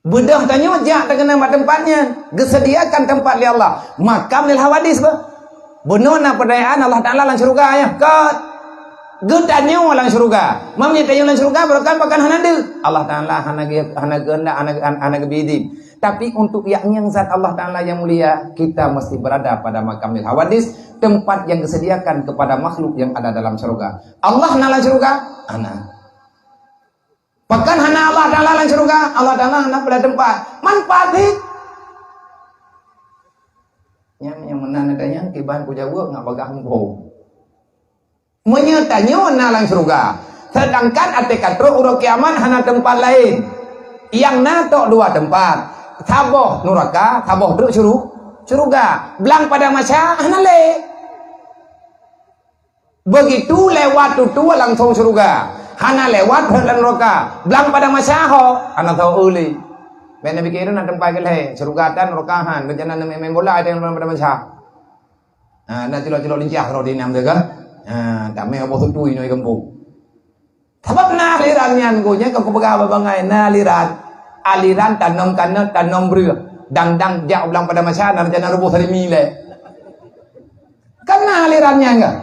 bedah tanya jak terkena tempatnya. Gesediakan tempat li Allah. Makam lil hawadis ba. Benona perdayaan Allah Taala lan surga ya. Kat. Gedanya orang surga. Mamnya tanya orang surga berkan pakan hanade. Allah Taala hana gebidin. Tapi untuk yang zat Allah Taala yang mulia, kita mesti berada pada makamil hawadis, tempat yang disediakan kepada makhluk yang ada dalam surga. Allah nala surga, ana. Pakan hana Allah Taala dalam surga, Allah Taala hana pada tempat. Manfaat yang mana adanya kiban ku jawab ngak bagah hong. Menyertanya nalang surga. Sedangkan ate katro uro kiaman hana tempat lain. Yang nato dua tempat. Taboh neraka, taboh druk surga. Belang pada masa hana le. Begitu lewat tu langsung surga. Hana lewat dalam neraka. Belang pada masa ho hana tahu uli. Ben nabi kira nak tempat ke surga dan nerakahan. Bencana main bola ada yang pada masa. Nak cilok-cilok lincah kalau dinam tu kan. Tak main apa tu ini kampung. Sebab nalirannya gonya kau pegang bangai aliran tanam beria. Dang jauh belang pada masyarakat jangan rubuh hari mile. Karena alirannya enggak.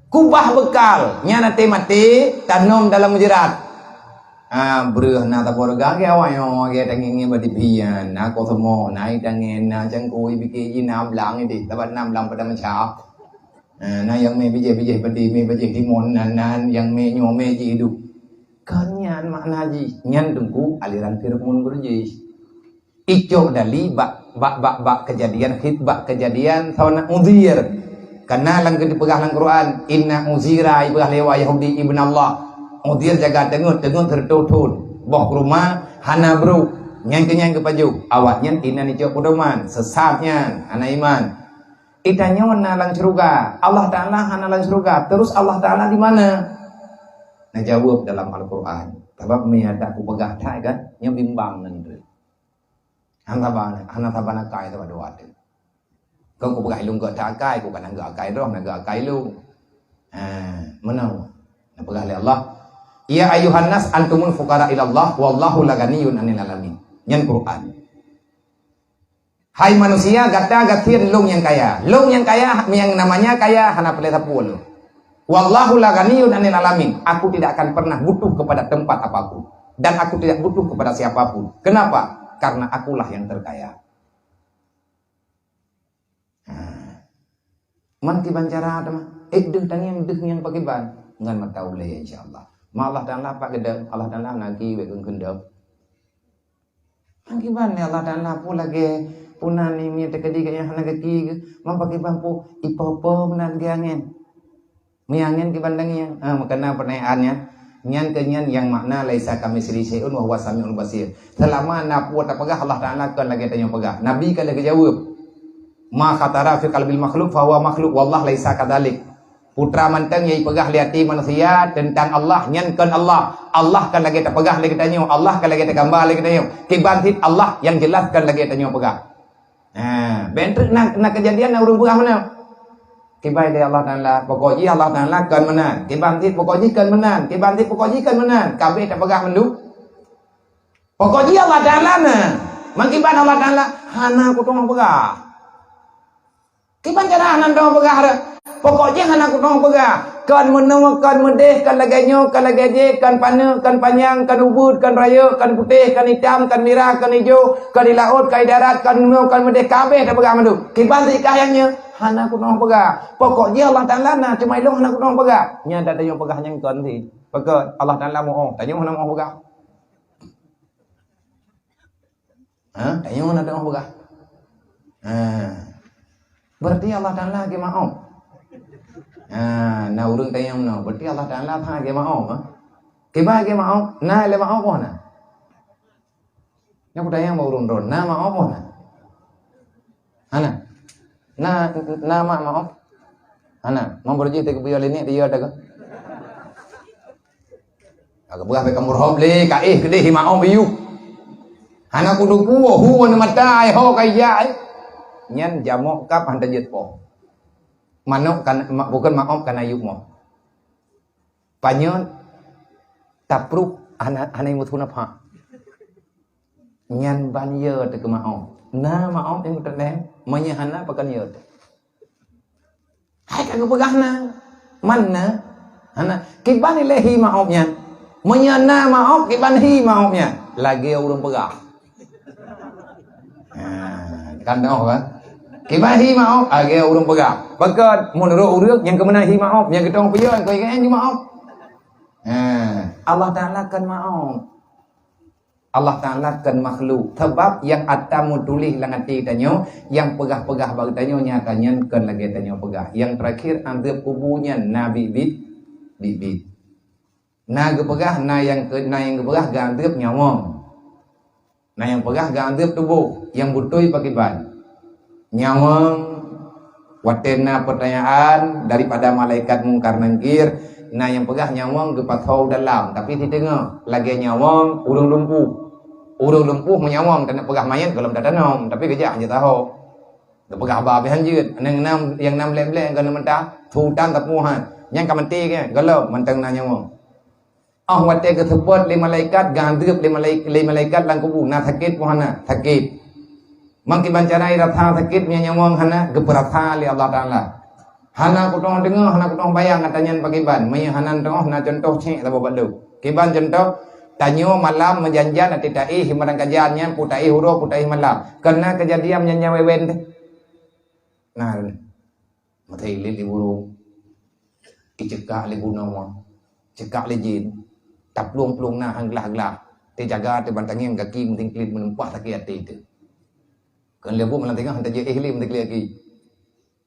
Kubah bekal, nyana mati tanam dalam mujirat. Beruh na tapor gage awayo ge tangi badi pian na ko semua nai tangi na jangkui biki nam lang ini dapat nam lang pada macam na yang me bije badi me bije timon nan yang me nyo me ji hidup kanyan makna ji nyan tungku aliran firmun berji ijo dali bak kejadian hitbak kejadian sawana uzir karena lang dipegang lang Quran inna uzira ibah lewa yahudi ibn Allah Udir jaga tengut tertutun boh rumah hana bro nyang ke paju awaknya ina ni jauh pedoman sesatnya anak iman itanya wana lang surga Allah Taala hana lang surga terus Allah Taala di mana nah jawab dalam Al-Quran sebab miada ku pegah thai kan yang bimbang nanti hana tabana kai pada waktu kau ku pegah lung ke tak kai ku kan enggak kai doh enggak kai lung mana nah pegah li Allah ya ayuhan nas antumul fuqara ilallah wallahu laganiyun anil alamin. Yang Quran. Hai manusia gata gatin long yang kaya. Long yang kaya yang namanya kaya hana peleta pul. Wallahu laganiyun anil alamin. Aku tidak akan pernah butuh kepada tempat apapun dan aku tidak butuh kepada siapapun. Kenapa? Karena akulah yang terkaya. Man kiban cara ada mah. Deh tangyang yang pakai ban ngan matau le insyaallah. Ma Allah Ta'ala pak gedem, Allah Ta'ala nagi begung gendem. Angkiban Allah Ta'ala pu lagi punan ni mi tekedi kaya hana geki, mampaki bampu ipopo menan geangen. Miangen ki bandang yang makana pertanyaannya nyan kenyan yang makna laisa kami syai'un wa huwa samiul basir. Selama napu tapagah Allah Ta'ala kan lagi tanya pegah. Nabi kan lagi jawab. Ma khatara fi qalbil makhluk fa huwa makhluk wallah laisa kadzalik. Putra manteng yang pegah liati manusia tentang Allah nyankan Allah kan lagi tak pegah lagi tanya Allah kan lagi tak gambar lagi tanya kibantit Allah yang jelas kan lagi tanya pegah bentuk nak kejadian nak urung pegah mana kibai dia Allah Taala pokoknya Allah Taala kan menan kibantit pokoknya kan menan kibantit pokoknya kan menan kabeh tak pegah mendu pokoknya Allah Taala nah mangkiban Allah Taala hana kutong pegah kiban cara hana dong pegah pokoknya hana ku tong pegah kan menung kan medeh kan laganya kan lagaje kan pana kan panjang kan ubud kan raya kan putih kan hitam kan merah kan hijau kan di laut kan di darat kan menung kan medeh kabeh dah pegah mandu kiban sikahnya hana ku tong pegah pokoknya Allah Taala nah cuma ilung hana ku tong pegah nya tak tanya pegah yang kan thi pekak Allah Taala mohon tanya hana mohon pegah tanya hana tong pegah berarti Allah Taala ge mau na urung tayang no berarti Allah Taala tha ge mau ke ba ge mau na le mau apa na nya tayang mau urung ron na mau apa na na mau mau berji te ke biol ini dia ada ke agak buah be kamur hoble ka gede mau biu hana kudu ku hu na matai ho kaya nyan jamok kap handa jet po manok kan bukan maaf karena yuk mo panyon tapruk anak mutuna pa nyan banyer te ke maaf na maaf yang ternem menyahana pakan yer Hai kagak pegahna. Mana? Ana kiban lehi maafnya. Menyana maaf kiban hi maafnya. Lagi urang pegah. Kan tahu kan? Kiban hi maaf lagi urang pegah. Pakat menurut urang yang kemana hi maaf, yang kita orang peyah kau ingat maaf. Allah Ta'ala kan maaf. Allah Ta'ala kan makhluk. Sebab yang atamu tulis lang hati tanyo, yang pegah-pegah bagi tanyo nyatanya kan lagi tanyo pegah. Yang terakhir antara kubunya Nabi bibit. Na pegah na yang pegah gantip nyawang. Na yang pegah gantip tubuh, yang butui pakai ban. Nyawang watena pertanyaan daripada malaikat mungkar nangkir. Nah yang pegah nyawang gepatau dalam, tapi di tengah lagi nyawang urang lumpuh menyawang kena pegah mayat kalau tak tanam, tapi kerja aja tahu. Dah pegah babi hanjut, yang nam lem-lem kena mentah, thutan tapuhan, yang kamenti ke, kalau mentang na nyawang. Wate ke support le malaikat gandep le malaikat lang kubu na sakit pohana, sakit. Mangki bancarai ratha sakit nyawang hana geperatha le Allah Taala. Hana kutong dengar, hana kutong bayang katanya pakiban. Maya hanan tengah na contoh cek tabo badu. Kiban contoh tanyo malam menjanjian nanti tai himaran kajiannya putai huruf putai malam. Karena kejadian nyanya wewen. Nah, matai li burung. Icekak li gunawang. Cekak li jin. Taplung-plung na hanglah-hanglah. Te jaga te bantangin kaki mending klit menempah sakit hati itu. Kan lebu malam tengah hantar je ihli mending klit lagi.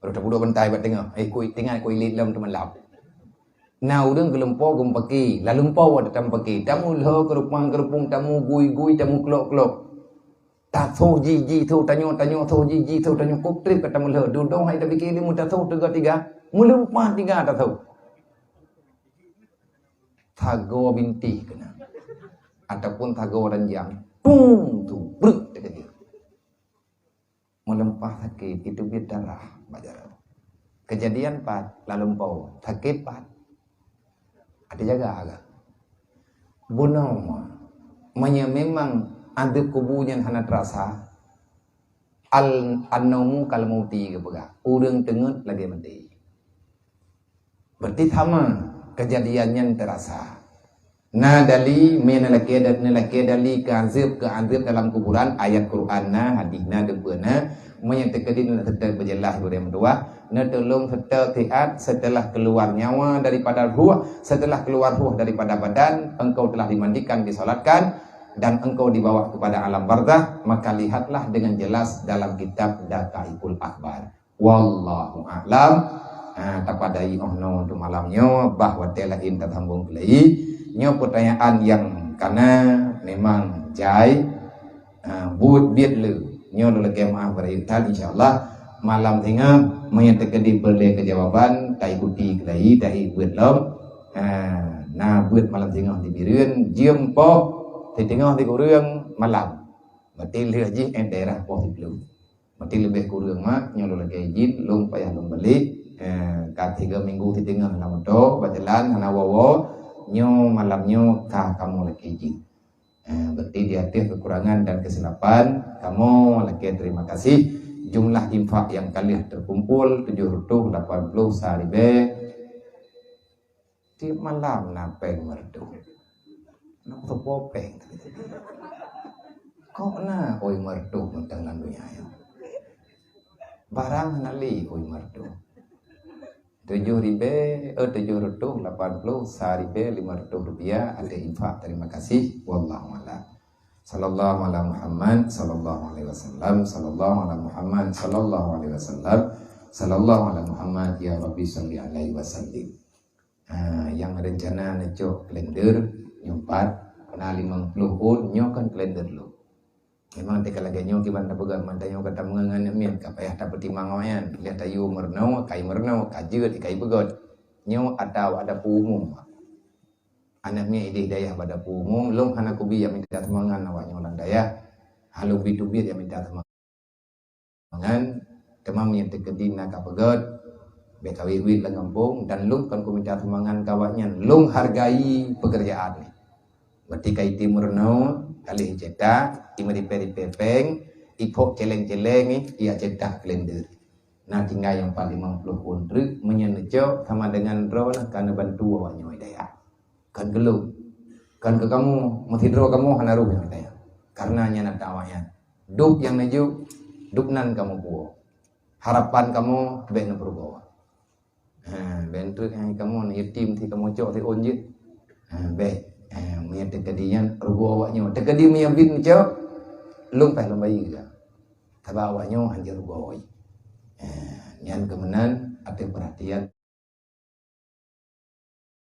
Kalau budak bentai buat tengah, kui tinggal kui lid dalam teman lap. Nah, udang gelempau gempaki, lalu empau ada tampaki. Tamu lho kerupung, tamu gui, tamu klok. Tak tho ji tho tanyo tho ji tho tanyo kutrip kata mula. Dudong hai tapi kili muda tho tiga. Melempah tiga tak tho. Thago binti kena. Ataupun thago ranjang. Tung tu bruk dekat dia. Melempah sakit itu darah. Kejadian 4 lalu empau sakit 4 ada jaga agak bunau memang ada kubunya hana terasa an-naumu kal mauti ke pega urang tengut lagi mati berarti sama kejadiannya terasa na dali menelaki dali ke azab dalam kuburan ayat Quranna hadisna debeuna menyatakan nak tetap berjelas boleh mendua nak tolong tetap tiat setelah keluar nyawa daripada ruh setelah keluar ruh daripada badan engkau telah dimandikan disolatkan dan engkau dibawa kepada alam barzah maka lihatlah dengan jelas dalam kitab Daqaiqul Akhbar wallahu a'lam tapadai ohno tu malamnya bahwa telah inta sambung kelai nyo pertanyaan yang karena memang jai buat biat lu nyo lagi maaf berikan insyaallah malam tengah menyatakan di boleh kejawaban tak ikuti kelai tak buat lom nah buat malam tengah di bireun jiem po di tengah di kurang malam berarti leh ji daerah positif berarti lebih kurang mak nyo lagi izin lom payah lom balik ka 3 minggu di tengah nama to berjalan hana wawo nyo malamnya kamu lagi izin berarti di atas kekurangan dan kesilapan kamu lagi terima kasih jumlah infak yang kalian terkumpul 780 saribe tiap malam napeng merdu nak popeng kok na oi merdu mentang nandunya ya barang nali oi merdu 780 saribe 500 rupiah ada infak terima kasih wallahu a'lam sallallahu ala Muhammad sallallahu alaihi wasallam sallallahu ala Muhammad sallallahu alaihi wasallam sallallahu ala Muhammad ya Rabbi salli alaihi wasallim yang rencana necok kalender nyumpat na 50 nyokan kalender lo memang teka lagi nyo kiban ta pegang mantanyo kata mengangan min ka payah ta pertimbangan lihat ayu mernau kai kajeut kai begot nyo atau ada umum anaknya ide daya pada umum long hana kubi yang minta temangan awaknya orang daya halu bitubir yang minta temangan temam yang tekedina ka begot betawi wit lang kampung dan long kan ku minta temangan kawaknya long hargai pekerjaan ni berarti kai timur no kali cetak imari peri pepeng ipok celeng-celeng ia cetak kalender Nah tinggal yang 50 pun rek menyenecok sama dengan draw lah karena bantu awaknya daya. Kan geluk. Kan ke kamu mesti draw kamu hana ruh yang daya. Karena nya nak awaknya. Duk yang neju duk nan kamu puo. Harapan kamu ben berubah. Bentuk yang kamu ni tim ti kamu cok ti on je. Be punya tekadinya rugo awaknya. Tekadi punya bin cok lung pa bayi ga. Taba awaknya anjir rugo. Yan kemenan ate perhatian